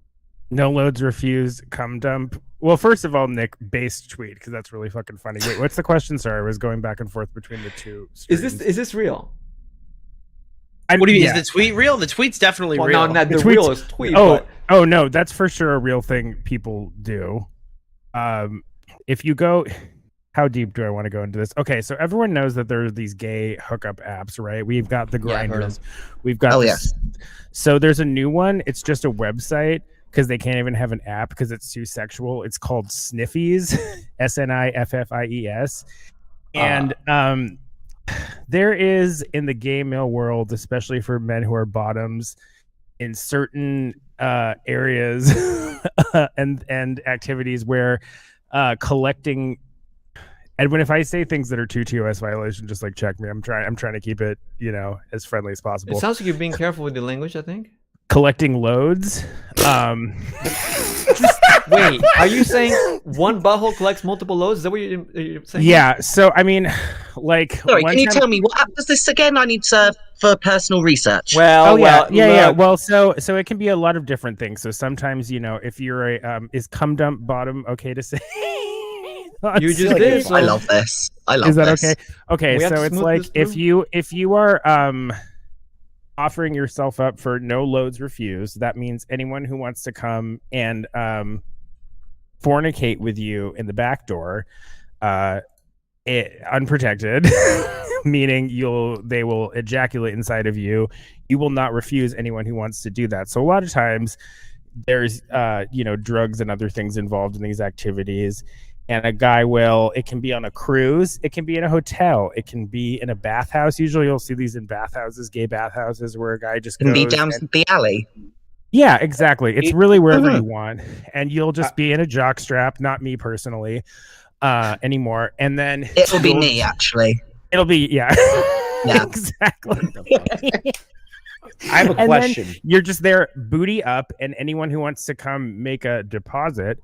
Speaker 14: No loads refused. Cum dump. Well, first of all, Nick, base tweet because that's really fucking funny. Wait, what's the question? Sorry, I was going back and forth between the two.
Speaker 1: Is this real?
Speaker 2: What do you mean?
Speaker 14: Yeah.
Speaker 2: Is the tweet real? The tweet's definitely
Speaker 1: Well,
Speaker 2: real.
Speaker 1: no, not the
Speaker 14: tweet's-
Speaker 1: realest tweet.
Speaker 14: Oh,
Speaker 1: but
Speaker 14: no, that's for sure a real thing people do. If you go, how deep do I want to go into this? Okay, so everyone knows that there are these gay hookup apps, right? We've got the
Speaker 1: Yeah, I've heard
Speaker 14: Grinders. We've got.
Speaker 13: Oh,
Speaker 14: this- So there's a new one. It's just a website because they can't even have an app because it's too sexual. It's called Sniffies, SNIFFIES, and there is in the gay male world, especially for men who are bottoms, in certain areas and activities where collecting. Edwin, if I say things that are too TOS violation, just like check me. I'm trying to keep it, as friendly as possible.
Speaker 1: it sounds like you're being careful with the language, I think.
Speaker 14: Collecting loads.
Speaker 1: Wait, are you saying one butthole collects multiple loads? Is that what you're saying?
Speaker 14: Yeah. So I mean, like,
Speaker 13: Sorry, can you tell me what app was this again? I need to for personal research.
Speaker 14: Yeah. Well, so it can be a lot of different things. So sometimes, if you're a is cum dump bottom okay to say?
Speaker 1: You just did. So.
Speaker 13: I love this. Is
Speaker 14: that
Speaker 13: this.
Speaker 14: okay? Okay, so it's like if you are offering yourself up for no loads refused, that means anyone who wants to come and fornicate with you in the back door, unprotected, meaning they will ejaculate inside of you. You will not refuse anyone who wants to do that. So a lot of times there's drugs and other things involved in these activities. And a guy it can be on a cruise, it can be in a hotel, it can be in a bathhouse. Usually you'll see these in bathhouses, gay bathhouses, where a guy just goes.
Speaker 13: Be down the alley.
Speaker 14: Yeah, exactly. It's really wherever you want. And you'll just be in a jock strap, not me personally, anymore. And then
Speaker 13: it'll be me, actually.
Speaker 14: It'll be, yeah.
Speaker 13: Yeah.
Speaker 14: Exactly.
Speaker 21: I have a question.
Speaker 14: Then you're just there, booty up, and anyone who wants to come make a deposit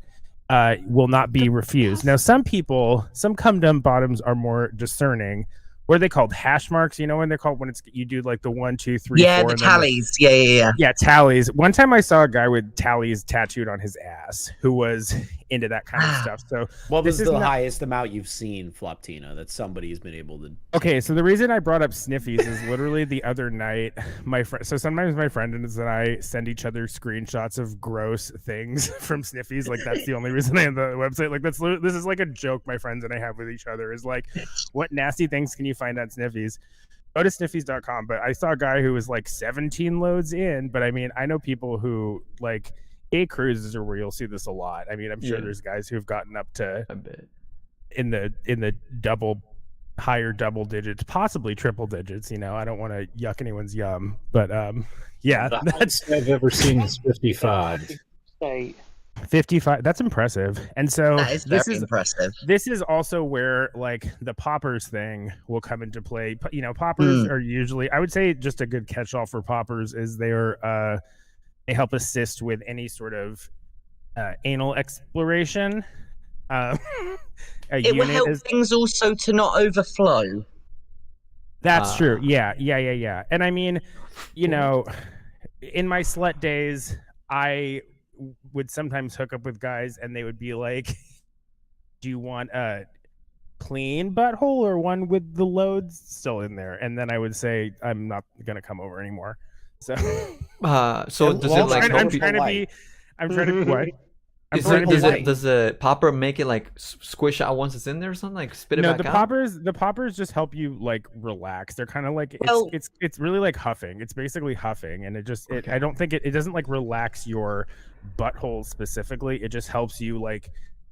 Speaker 14: will not be refused. Now, some cum dump bottoms are more discerning. What are they called? Hash marks? When they're called when you do like the 1, 2, 3, 4.
Speaker 13: Yeah, the tallies. Yeah,
Speaker 14: tallies. One time I saw a guy with tallies tattooed on his ass who was into that kind of stuff. So
Speaker 21: what was the highest amount you've seen, Floptina, that somebody's been able to?
Speaker 14: Okay, so the reason I brought up sniffies is literally the other night, my friend. So sometimes my friend and I send each other screenshots of gross things from sniffies. Like that's the only reason I have the website. Like this is like a joke my friends and I have with each other. Is like, what nasty things can you find on sniffies? Go to sniffies.com. But I saw a guy who was like 17 loads in. But I mean, I know people who like. Gay cruises are where you'll see this a lot. I mean, I'm sure there's guys who've gotten up to in the higher double digits, possibly triple digits. I don't want to yuck anyone's yum, but yeah,
Speaker 23: that's I've ever seen is 55.
Speaker 14: 55. That's impressive. And so
Speaker 13: this is impressive.
Speaker 14: This is also where like the poppers thing will come into play. Poppers are usually, I would say, just a good catch-all for poppers is they help assist with any sort of anal exploration.
Speaker 13: It will help things also to not overflow.
Speaker 14: That's true. Yeah. And I mean, in my slut days, I would sometimes hook up with guys and they would be like, do you want a clean butthole or one with the loads still in there? And then I would say, I'm not going to come over anymore. So
Speaker 1: does it like
Speaker 14: I'm trying to be what?
Speaker 1: Does the popper make it like squish out once it's in there or something? Like spit it back out?
Speaker 14: The poppers just help you like relax. They're kind of like it's really like huffing. It's basically huffing, and I don't think it doesn't like relax your butthole specifically. It just helps you like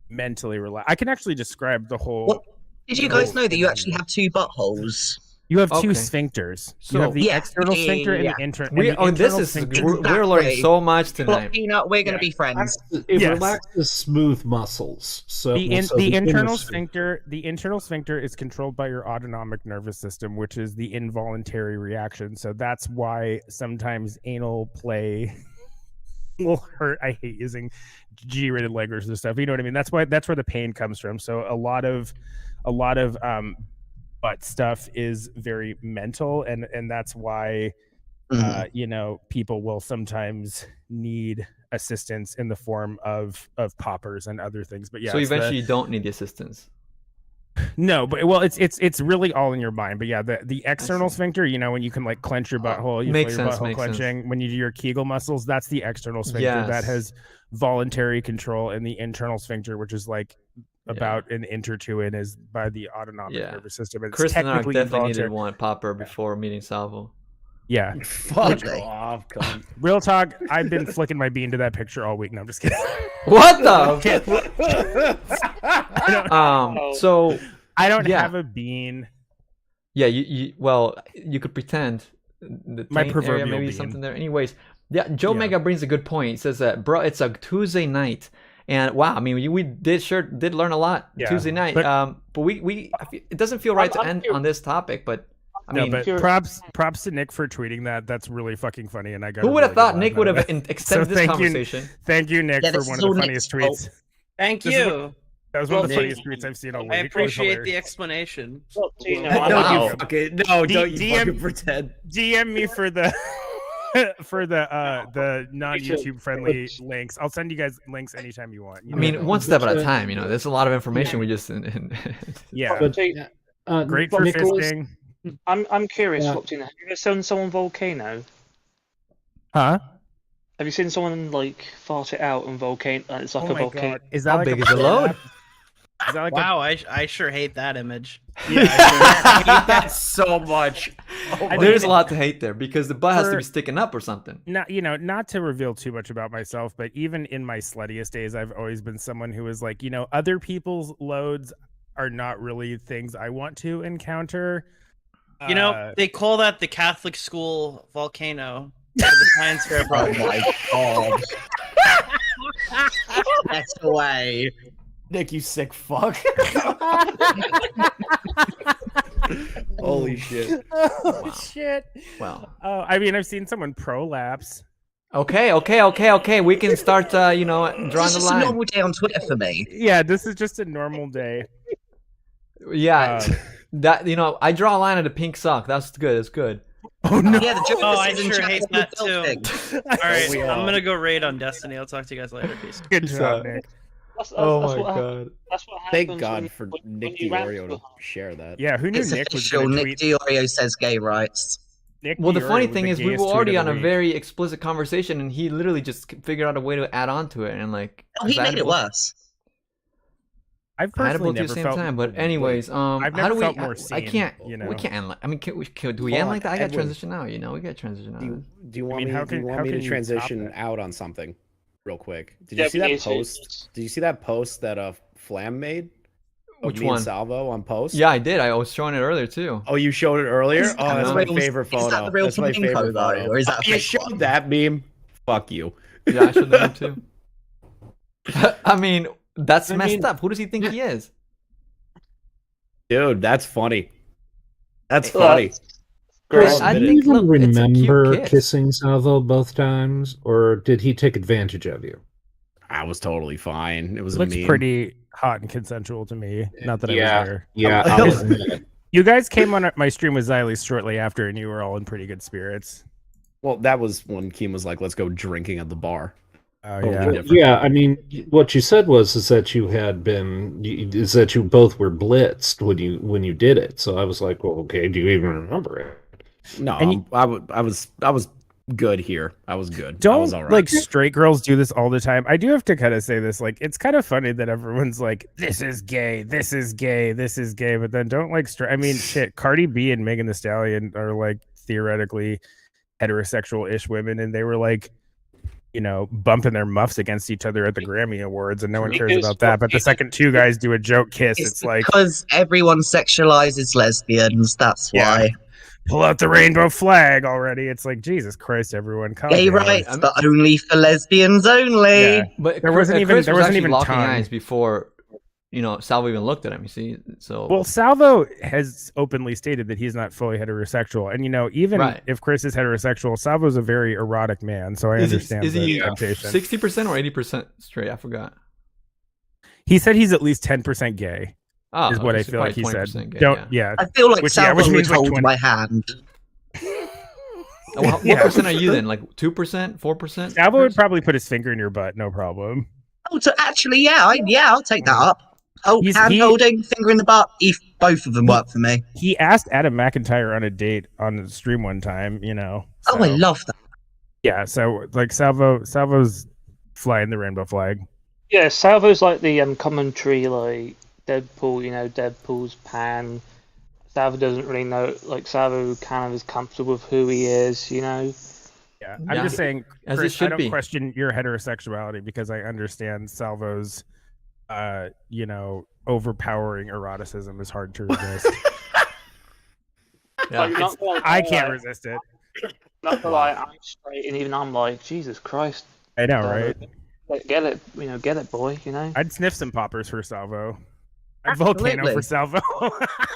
Speaker 14: mentally relax. I can actually describe the whole.
Speaker 13: Did you guys know that you actually have two buttholes?
Speaker 14: You have two sphincters. So, you have the external sphincter and the internal.
Speaker 1: We're learning so much tonight.
Speaker 13: We're going to be friends.
Speaker 23: It relaxes smooth muscles. So
Speaker 14: the internal sphincter is controlled by your autonomic nervous system, which is the involuntary reaction. So that's why sometimes anal play will hurt. I hate using G-rated language and stuff. You know what I mean? That's where the pain comes from. So a lot of butt stuff is very mental, and that's why people will sometimes need assistance in the form of poppers and other things. But
Speaker 1: so eventually you don't need the assistance.
Speaker 14: No, but it's really all in your mind. But yeah, the external sphincter, when you can like clench your butthole,
Speaker 1: makes sense.
Speaker 14: Clenching when you do your Kegel muscles, that's the external sphincter that has voluntary control, and the internal sphincter, which is like about an inch or two in, is by the autonomic nervous system. It's
Speaker 1: ChrisTheNarc definitely needed one popper before meeting Salvo.
Speaker 14: Yeah.
Speaker 21: Fuck off.
Speaker 14: Real talk, I've been flicking my bean to that picture all week. No, I'm just kidding.
Speaker 1: What the? So
Speaker 14: I don't have a bean.
Speaker 1: Yeah, you could pretend.
Speaker 14: My proverbial
Speaker 1: maybe
Speaker 14: bean.
Speaker 1: Something there. Anyways, Joe Mega brings a good point. He says that, bro, it's a Tuesday night. And wow, I mean, we did learn a lot Tuesday night. But we it doesn't feel right to end on this topic. But I mean,
Speaker 14: but props to Nick for tweeting that. That's really fucking funny, and I got.
Speaker 1: Who would have thought Nick would have extended this
Speaker 14: thank
Speaker 1: conversation?
Speaker 14: Thank you, Nick, for one of the funniest tweets.
Speaker 2: Thank
Speaker 14: This is
Speaker 2: you.
Speaker 14: That was one of the funniest tweets I've seen all week.
Speaker 2: I
Speaker 14: It was
Speaker 2: appreciate
Speaker 14: hilarious.
Speaker 2: the explanation.
Speaker 21: Don't you fucking pretend.
Speaker 14: DM me for the the non-YouTube friendly links. I'll send you guys links anytime you want.
Speaker 1: I mean, one step at a time. You know, there's a lot of information we just.
Speaker 14: Yeah. Great for
Speaker 6: Nicholas,
Speaker 14: fisting.
Speaker 6: I'm curious,
Speaker 14: Yeah.
Speaker 6: Floptina. Have you ever seen someone volcano?
Speaker 14: Huh?
Speaker 6: Have you seen someone like fart it out and volcano? It's like
Speaker 14: Oh
Speaker 6: a
Speaker 14: my
Speaker 6: volcano.
Speaker 14: God. Is that How like big a is the load? Is that like
Speaker 2: wow, I sure hate that image.
Speaker 21: Yeah, I hate that so much.
Speaker 1: There's a lot to hate there because the butt has to be sticking up or something.
Speaker 14: Not to reveal too much about myself, but even in my sluttiest days, I've always been someone who is like, other people's loads are not really things I want to encounter.
Speaker 2: They call that the Catholic school volcano for the science fair.
Speaker 13: Oh my god. That's the way.
Speaker 21: Nick, you sick fuck. Holy shit.
Speaker 14: Oh shit.
Speaker 1: Wow.
Speaker 14: I mean, I've seen someone prolapse.
Speaker 1: Okay. We can start, drawing the
Speaker 13: This is a
Speaker 1: line.
Speaker 13: normal day on Twitter for me.
Speaker 14: Yeah, this is just a normal day.
Speaker 1: Yeah, that I draw a line at a pink sock. That's good. It's good.
Speaker 14: Oh no!
Speaker 13: Yeah, the joke
Speaker 2: Oh,
Speaker 13: is
Speaker 2: I
Speaker 13: in
Speaker 2: sure
Speaker 13: chat
Speaker 2: hate
Speaker 13: is
Speaker 2: that
Speaker 13: the
Speaker 2: too.
Speaker 13: thing.
Speaker 2: All right,
Speaker 21: We
Speaker 2: I'm
Speaker 21: all-
Speaker 2: gonna go raid on Destiny. I'll talk to you guys later. Peace.
Speaker 14: Good job, Nick.
Speaker 1: Oh
Speaker 6: that's
Speaker 1: my
Speaker 6: what
Speaker 1: god.
Speaker 6: That's what happens.
Speaker 21: Thank God
Speaker 6: when-
Speaker 21: for
Speaker 6: when
Speaker 21: Nick
Speaker 6: you rant
Speaker 21: DiOrio
Speaker 6: for
Speaker 21: to share that.
Speaker 14: Yeah, who knew
Speaker 13: It's
Speaker 14: Nick was
Speaker 13: official.
Speaker 14: going to
Speaker 13: Nick
Speaker 14: tweet?
Speaker 13: DiOrio says gay rights.
Speaker 14: Nick
Speaker 1: Well, the
Speaker 14: DiOrio
Speaker 1: funny
Speaker 14: was
Speaker 1: thing
Speaker 14: the
Speaker 1: is, we
Speaker 14: gayest
Speaker 1: were already
Speaker 14: tweet
Speaker 1: on
Speaker 14: of
Speaker 1: a
Speaker 14: the week.
Speaker 1: very explicit conversation, and he literally just figured out a way to add on to it, and like.
Speaker 13: Oh, he
Speaker 1: I had
Speaker 13: made
Speaker 1: to
Speaker 13: it
Speaker 1: both-
Speaker 13: worse.
Speaker 14: I've
Speaker 1: I had to
Speaker 14: personally
Speaker 1: both do
Speaker 14: never
Speaker 1: the same
Speaker 14: felt
Speaker 1: time, but anyways,
Speaker 14: I've
Speaker 1: how
Speaker 14: never
Speaker 1: do we?
Speaker 14: felt more
Speaker 1: I
Speaker 14: seen,
Speaker 1: can't.
Speaker 14: you know?
Speaker 1: We can't end. I mean, do we
Speaker 21: Hold
Speaker 1: end
Speaker 21: on,
Speaker 1: like that? I got
Speaker 21: Edwin.
Speaker 1: transition now. We got transition now.
Speaker 21: Do you want
Speaker 14: mean,
Speaker 21: me?
Speaker 14: how
Speaker 21: do you
Speaker 14: can-
Speaker 21: want
Speaker 14: how
Speaker 21: me
Speaker 14: can
Speaker 21: to
Speaker 14: you
Speaker 21: transition
Speaker 14: top
Speaker 21: out on something, real quick? Did
Speaker 6: Yeah,
Speaker 21: you see that
Speaker 6: please,
Speaker 21: post? Did you see that post that Flam made? Of
Speaker 1: Which
Speaker 21: me
Speaker 1: one?
Speaker 21: And Salvo on post.
Speaker 1: Yeah, I did. I was showing it earlier too.
Speaker 21: Oh, you showed it earlier.
Speaker 13: Is
Speaker 21: Oh,
Speaker 13: that
Speaker 21: that's
Speaker 13: the
Speaker 21: my
Speaker 13: real-
Speaker 21: favorite
Speaker 13: is
Speaker 21: photo.
Speaker 13: that the real
Speaker 21: That's my
Speaker 13: Flamenco,
Speaker 21: favorite
Speaker 13: though,
Speaker 21: photo.
Speaker 13: or is that a
Speaker 21: you
Speaker 13: fake
Speaker 21: showed
Speaker 13: one?
Speaker 21: that meme? Fuck you.
Speaker 1: Yeah, I showed the meme too. I mean, that's messed up. Who does he think he is?
Speaker 21: Dude, that's funny. That's
Speaker 6: Well,
Speaker 21: funny.
Speaker 23: Chris,
Speaker 1: I
Speaker 23: do you
Speaker 1: think,
Speaker 23: even
Speaker 1: look, it's a cute
Speaker 23: remember
Speaker 1: kiss.
Speaker 23: kissing Salvo both times, or did he take advantage of you?
Speaker 21: I was totally fine. It was
Speaker 14: It
Speaker 21: a
Speaker 14: looks
Speaker 21: meme.
Speaker 14: pretty hot and consensual to me. Not that I
Speaker 23: Yeah,
Speaker 14: was there.
Speaker 23: yeah, I'll admit it.
Speaker 14: You guys came on my stream with Xylee shortly after, and you were all in pretty good spirits.
Speaker 21: Well, that was when Keem was like, "Let's go drinking at the bar."
Speaker 14: Oh
Speaker 21: Totally
Speaker 14: yeah.
Speaker 21: different.
Speaker 23: Yeah, I mean, what you said is that you both were blitzed when you did it. So I was like, well, okay, do you even remember it?
Speaker 21: No,
Speaker 14: And
Speaker 21: I was good here. I was good. I
Speaker 14: Don't
Speaker 21: was all right.
Speaker 14: like straight girls do this all the time. I do have to kind of say this. Like, it's kind of funny that everyone's like, "This is gay, this is gay, this is gay," but then don't like straight. I mean, shit. Cardi B and Megan Thee Stallion are like theoretically heterosexual-ish women, and they were like, bumping their muffs against each other at the Grammy Awards, and no one cares
Speaker 6: Because-
Speaker 14: about that. But the second two guys do a joke kiss, it's like,
Speaker 13: because everyone sexualizes lesbians. That's
Speaker 14: Yeah.
Speaker 13: why.
Speaker 14: pull out the rainbow flag already. It's like, Jesus Christ, everyone, calm
Speaker 13: Gay
Speaker 14: down.
Speaker 13: rights, but only for lesbians only.
Speaker 14: Yeah.
Speaker 1: But
Speaker 14: There wasn't even-
Speaker 1: Chris
Speaker 14: there
Speaker 1: was
Speaker 14: wasn't
Speaker 1: actually
Speaker 14: even
Speaker 1: locking
Speaker 14: time.
Speaker 1: eyes before, Salvo even looked at him. You see, so
Speaker 14: Well, Salvo has openly stated that he's not fully heterosexual, and even
Speaker 1: Right.
Speaker 14: if Chris is heterosexual, Salvo's a very erotic man, so I understand
Speaker 1: is he
Speaker 14: the temptation.
Speaker 1: 60% or 80% straight? I forgot.
Speaker 14: He said he's at least 10% gay.
Speaker 1: Oh,
Speaker 14: is what
Speaker 1: okay,
Speaker 14: I
Speaker 1: so
Speaker 14: feel like he
Speaker 1: probably
Speaker 14: said.
Speaker 1: 20% gay,
Speaker 14: Don't,
Speaker 1: yeah.
Speaker 13: I feel like
Speaker 14: which
Speaker 13: Salvo would
Speaker 14: means like
Speaker 13: hold
Speaker 14: 20
Speaker 13: my hand.
Speaker 1: What
Speaker 14: Yeah.
Speaker 1: percent are you then? Like 2%, 4%?
Speaker 14: Salvo would probably put his finger in your butt, no problem.
Speaker 13: Oh, so actually, I'll take that up. Oh,
Speaker 14: He's-
Speaker 13: hand
Speaker 14: he-
Speaker 13: holding, finger in the butt. If both of them work for me.
Speaker 14: He asked Adam McIntyre on a date on the stream one time,
Speaker 13: Oh, I
Speaker 14: so-
Speaker 13: love that.
Speaker 14: Yeah, so like Salvo's flying the rainbow flag.
Speaker 6: Yeah, Salvo's like the commentary, like Deadpool. Deadpool's Pan. Salvo doesn't really know. Like Salvo kind of is comfortable with who he is.
Speaker 14: Yeah, I'm
Speaker 1: Yeah.
Speaker 14: just saying,
Speaker 1: As it
Speaker 14: Chris, I
Speaker 1: should
Speaker 14: don't
Speaker 1: be.
Speaker 14: question your heterosexuality because I understand Salvo's, overpowering eroticism is hard to resist.
Speaker 1: Yeah.
Speaker 6: Like, not gonna
Speaker 14: I
Speaker 6: lie,
Speaker 14: can't resist it.
Speaker 6: Not gonna lie, I'm straight, and even I'm like, Jesus Christ.
Speaker 14: I know, right?
Speaker 6: Like, get it, get it, boy.
Speaker 14: I'd sniff some poppers for Salvo.
Speaker 21: Volcano
Speaker 13: Absolutely.
Speaker 21: for Salvo.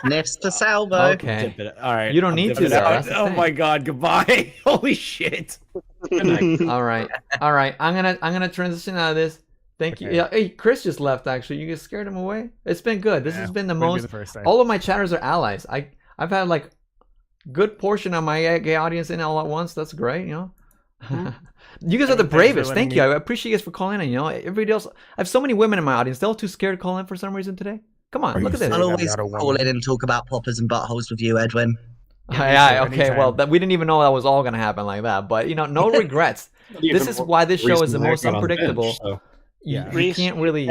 Speaker 13: Nifs for Salvo.
Speaker 1: Okay.
Speaker 21: All right.
Speaker 1: You don't
Speaker 21: I'm
Speaker 1: need
Speaker 21: dipping
Speaker 1: to,
Speaker 21: it
Speaker 1: though.
Speaker 21: out.
Speaker 1: That's the
Speaker 21: Oh
Speaker 1: thing.
Speaker 21: my god, goodbye. Holy shit.
Speaker 1: All right. I'm gonna transition out of this. Thank you.
Speaker 21: Okay.
Speaker 1: Yeah. Hey, Chris just left. Actually, you guys scared him away. It's been good. This has been the
Speaker 21: wouldn't be
Speaker 1: most.
Speaker 21: the first time.
Speaker 1: All of my chatters are allies. I've had like good portion of my gay audience in all at once. That's great. You know. You guys are the
Speaker 21: Thanks for
Speaker 1: bravest.
Speaker 21: letting
Speaker 1: Thank you. I appreciate you guys for calling in. You know, everybody else. I have so many women in my audience. They're all too scared to call in for some reason today. Come on, look at this.
Speaker 13: I'll always call in and talk about poppers and buttholes with you, Edwin.
Speaker 1: Yeah, okay, well, we didn't even know that was all gonna happen like that. But you know, no regrets. This is why this show is the most unpredictable. You can't really.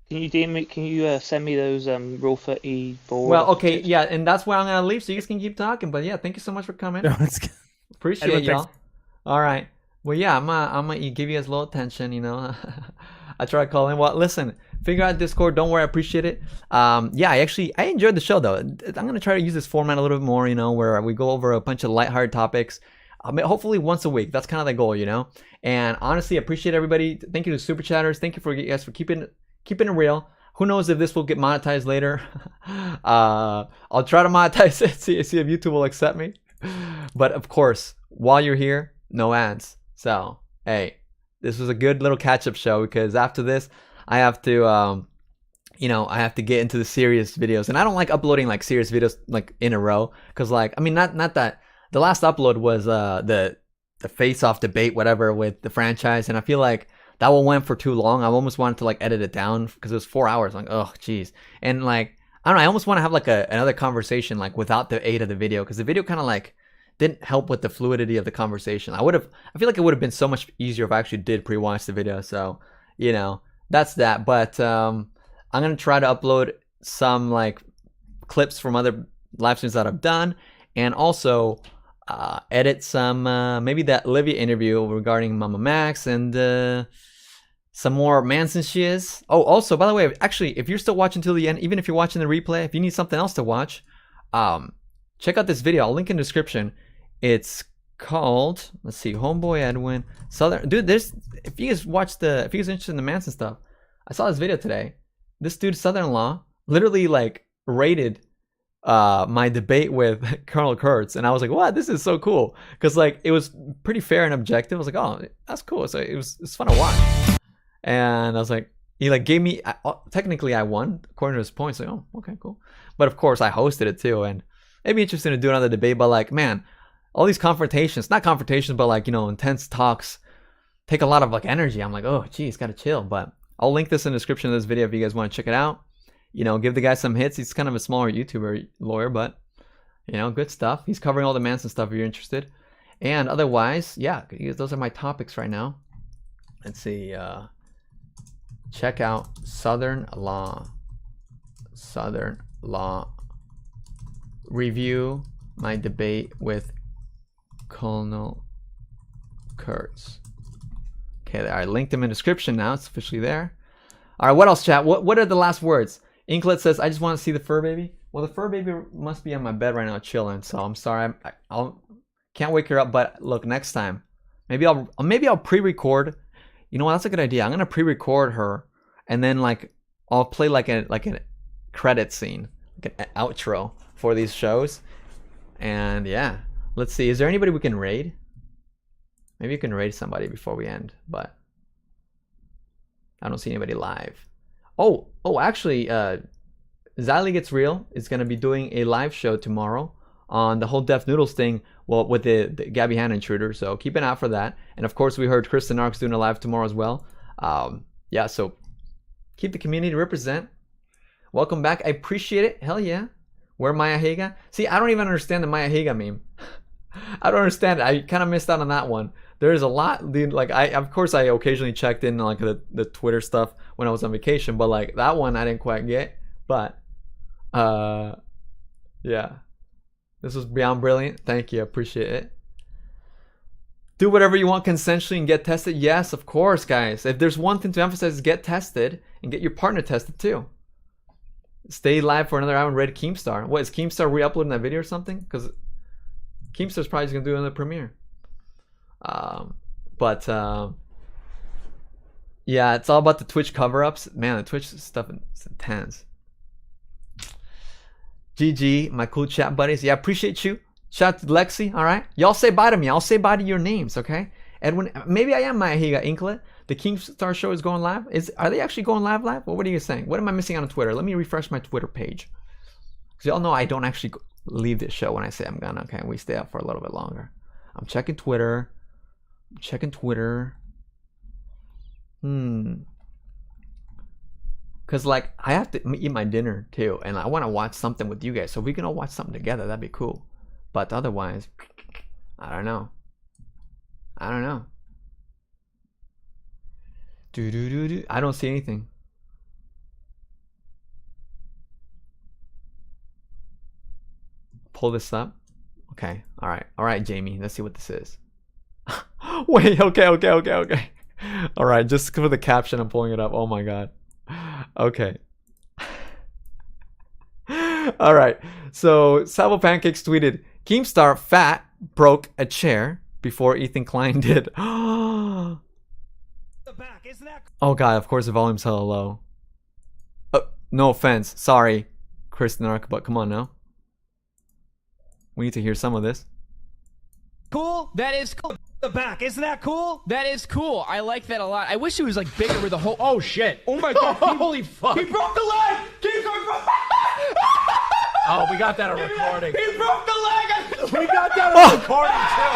Speaker 6: Can you DM me? Can you send me those Rule 34?
Speaker 1: Well, okay, yeah, and that's where I'm gonna leave, so you guys can keep talking. But yeah, thank you so much for coming. Appreciate
Speaker 21: Edwin,
Speaker 1: y'all.
Speaker 21: thanks.
Speaker 1: All right. Well, yeah, I'm gonna give you guys a little attention. You know, I try to call in. Well, listen, figure out Discord. Don't worry, I appreciate it. Yeah, I enjoyed the show though. I'm gonna try to use this format a little bit more. You know, where we go over a bunch of lighthearted topics. Hopefully once a week. That's kind of the goal, you know. And honestly, I appreciate everybody. Thank you to super chatters. Thank you for you guys for keeping it real. Who knows if this will get monetized later? I'll try to monetize it. See if YouTube will accept me. But of course, while you're here, no ads. So hey, this was a good little catch-up show because after this, I have to, you know, I have to get into the serious videos, and I don't like uploading like serious videos like in a row because like I mean not that the last upload was the face-off debate whatever with the franchise, and I feel like that one went for too long. I almost wanted to like edit it down because it was 4 hours. I'm like, oh geez, and like I don't know, I almost want to have like another conversation like without the aid of the video because the video kind of like didn't help with the fluidity of the conversation. I feel like it would have been so much easier if I actually did pre-watch the video. So, you know, that's that. But I'm going to try to upload some like clips from other live streams that I've done and also edit some, maybe that Livia interview regarding Mama Max and some more Manson shiz. Oh, also, by the way, actually, if you're still watching till the end, even if you're watching the replay, if you need something else to watch, check out this video. I'll link in the description. It's called, let's see, Homeboy Edwin Southern. Dude, if you guys interested in the Manson stuff, I saw this video today. This dude, Southern-in-law, literally like rated my debate with Colonel Kurtz, and I was like, "What? This is so cool!" Because like it was pretty fair and objective. I was like, "Oh, that's cool." So it's fun to watch. And I was like, he like gave me. Technically, I won according to his points. Like, oh, okay, cool. But of course, I hosted it too, and it'd be interesting to do another debate. But like, man, all these confrontations, not confrontations, but like, you know, intense talks take a lot of like energy. I'm like, oh, geez, gotta chill. But I'll link this in the description of this video if you guys want to check it out. You know, give the guy some hits. He's kind of a smaller YouTuber lawyer, but you know, good stuff. He's covering all the Manson stuff if you're interested. And otherwise, yeah, those are my topics right now. Let's see. Check out Southern Law. Review my debate with Colonel Kurtz. Okay, I linked him in the description now. It's officially there. All right, what else, chat? What are the last words? Inklet says, I just want to see the fur baby. Well, the fur baby must be on my bed right now chilling, so I'm sorry. I can't wake her up, but look, next time. Maybe I'll pre-record. You know what? That's a good idea. I'm going to pre-record her, and then like I'll play like a credit scene, like an outro for these shows. And yeah, let's see. Is there anybody we can raid? Maybe you can raid somebody before we end, but I don't see anybody live. Oh, actually, Zylie Gets Real is going to be doing a live show tomorrow on the whole Def Noodles thing, well, with the Gabby Hanna intruder, so keep an eye out for that. And of course, we heard ChrisTheNarc's doing a live tomorrow as well. Yeah, so keep the community to represent. Welcome back. I appreciate it. Hell yeah. Where Maya Haga? See, I don't even understand the Maya Haga meme. I don't understand it. I kind of missed out on that one. There's a lot, dude. Like, of course, I occasionally checked in like the Twitter stuff when I was on vacation, but like that one I didn't quite get. But, yeah, this was beyond brilliant. Thank you, appreciate it. Do whatever you want consensually and get tested. Yes, of course, guys. If there's one thing to emphasize, is get tested and get your partner tested too. Stay live for another hour and raid Keemstar. What, is Keemstar re-uploading that video or something? Because Keemstar's probably just gonna do another premiere. Yeah, it's all about the Twitch cover-ups. Man, the Twitch stuff is intense. GG, my cool chat buddies. Yeah, appreciate you. Shout out to Lexi, all right? Y'all say bye to me. I'll say bye to your names, okay? Edwin, maybe I am Mahiga Inklet. The Keemstar show is going live. Are they actually going live? Well, what are you saying? What am I missing on Twitter? Let me refresh my Twitter page. Because y'all know I don't actually leave this show when I say I'm gonna, okay? We stay up for a little bit longer. I'm checking Twitter. Because, like, I have to eat my dinner, too. And I want to watch something with you guys. So if we can all watch something together, that'd be cool. But otherwise, I don't know. I don't see anything. Pull this up. Okay. All right, Jamie. Let's see what this is. Wait. Okay. All right. Just for the caption, I'm pulling it up. Oh my god. Okay. All right. So Salvo Pancakes tweeted, Keemstar fat broke a chair before Ethan Klein did. Oh god, of course the volume's hella low. No offense. Sorry, ChrisTheNarc, but come on now. We need to hear some of this.
Speaker 3: Cool? That is cool. The back, isn't that cool? That is cool. I like that a lot. I wish it was like bigger with the whole. Oh shit! Oh my god! Holy fuck! He broke the leg. Keemstar broke. Oh, we got that on recording. He broke the leg. We got that on recording too.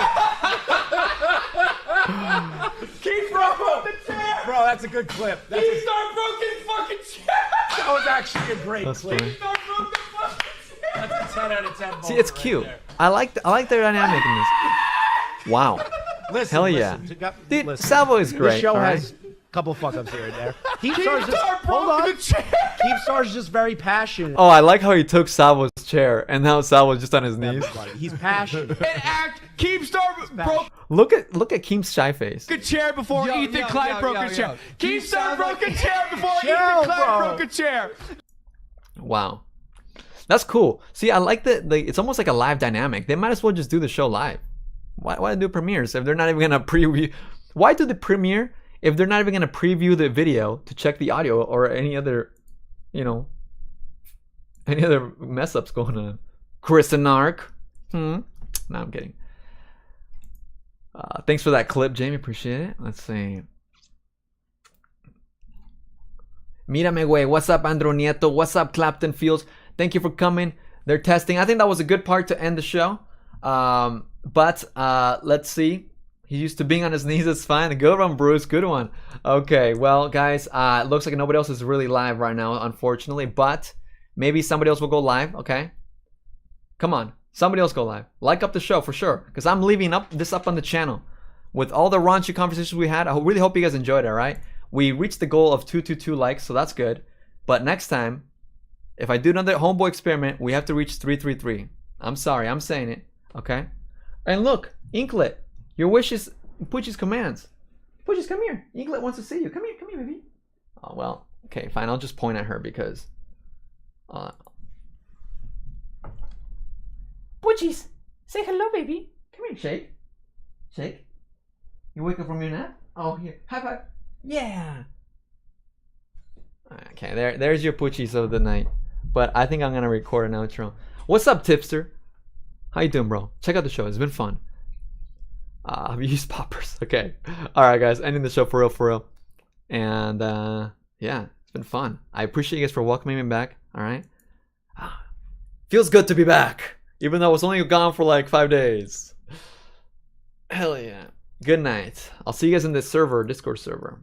Speaker 3: Keemstar broke the chair. Bro, that's a good clip. Keemstar broke his fucking chair. That was actually a great clip. Keemstar broke the fucking chair. That's a 10 out of 10.
Speaker 1: See, it's cute. I like their dynamic in this. Wow.
Speaker 3: Listen,
Speaker 1: hell yeah. Dude,
Speaker 3: listen.
Speaker 1: Salvo is great.
Speaker 3: The show
Speaker 1: all right?
Speaker 3: has a couple fuck ups here and there. Keemstar's just hold on. Keemstar's just very passionate.
Speaker 1: Oh, I like how he took Salvo's chair and now Salvo's just on his knees.
Speaker 3: He's passionate. And act. Keemstar broke.
Speaker 1: Look at Keem's shy face.
Speaker 3: A chair before Ethan Klein broke a chair. Keemstar broke a chair before Ethan Klein broke a chair.
Speaker 1: Wow. That's cool. See, I like it's almost like a live dynamic. They might as well just do the show live. Why do premieres if they're not even gonna preview? Why do the premiere if they're not even gonna preview the video to check the audio or any other, any other mess ups going on? ChrisTheNarc. No, I'm kidding. Thanks for that clip, Jamie. Appreciate it. Let's see. Mírame, güey. What's up, Andro Nieto? What's up, Clapton Fields? Thank you for coming. They're testing. I think that was a good part to end the show. But let's see. He's used to being on his knees. It's fine. Good one, Bruce. Good one. Okay, well, guys, it looks like nobody else is really live right now, unfortunately. But maybe somebody else will go live. Okay, come on, somebody else go live. Like up the show for sure, because I'm leaving this up on the channel with all the raunchy conversations we had. I really hope you guys enjoyed it. All right, we reached the goal of 222 likes, so that's good. But next time, if I do another Homeboy experiment, we have to reach 333. I'm sorry, I'm saying it. Okay. And look, Inklet, your wish is Poochie's commands. Poochie's, come here. Inklet wants to see you. Come here, baby. Oh, well, okay, fine. I'll just point at her because... Poochies, say hello, baby. Come here, Shake. Shake. You wake up from your nap? Oh, here. High five. Yeah. Okay, there's your Poochies of the night. But I think I'm going to record an outro. What's up, Tipster? How you doing, bro? Check out the show. It's been fun. Have you used poppers? Okay. All right, guys. Ending the show for real. And yeah, it's been fun. I appreciate you guys for welcoming me back. All right. Feels good to be back, even though I was only gone for like 5 days. Hell yeah. Good night. I'll see you guys in the server, Discord server.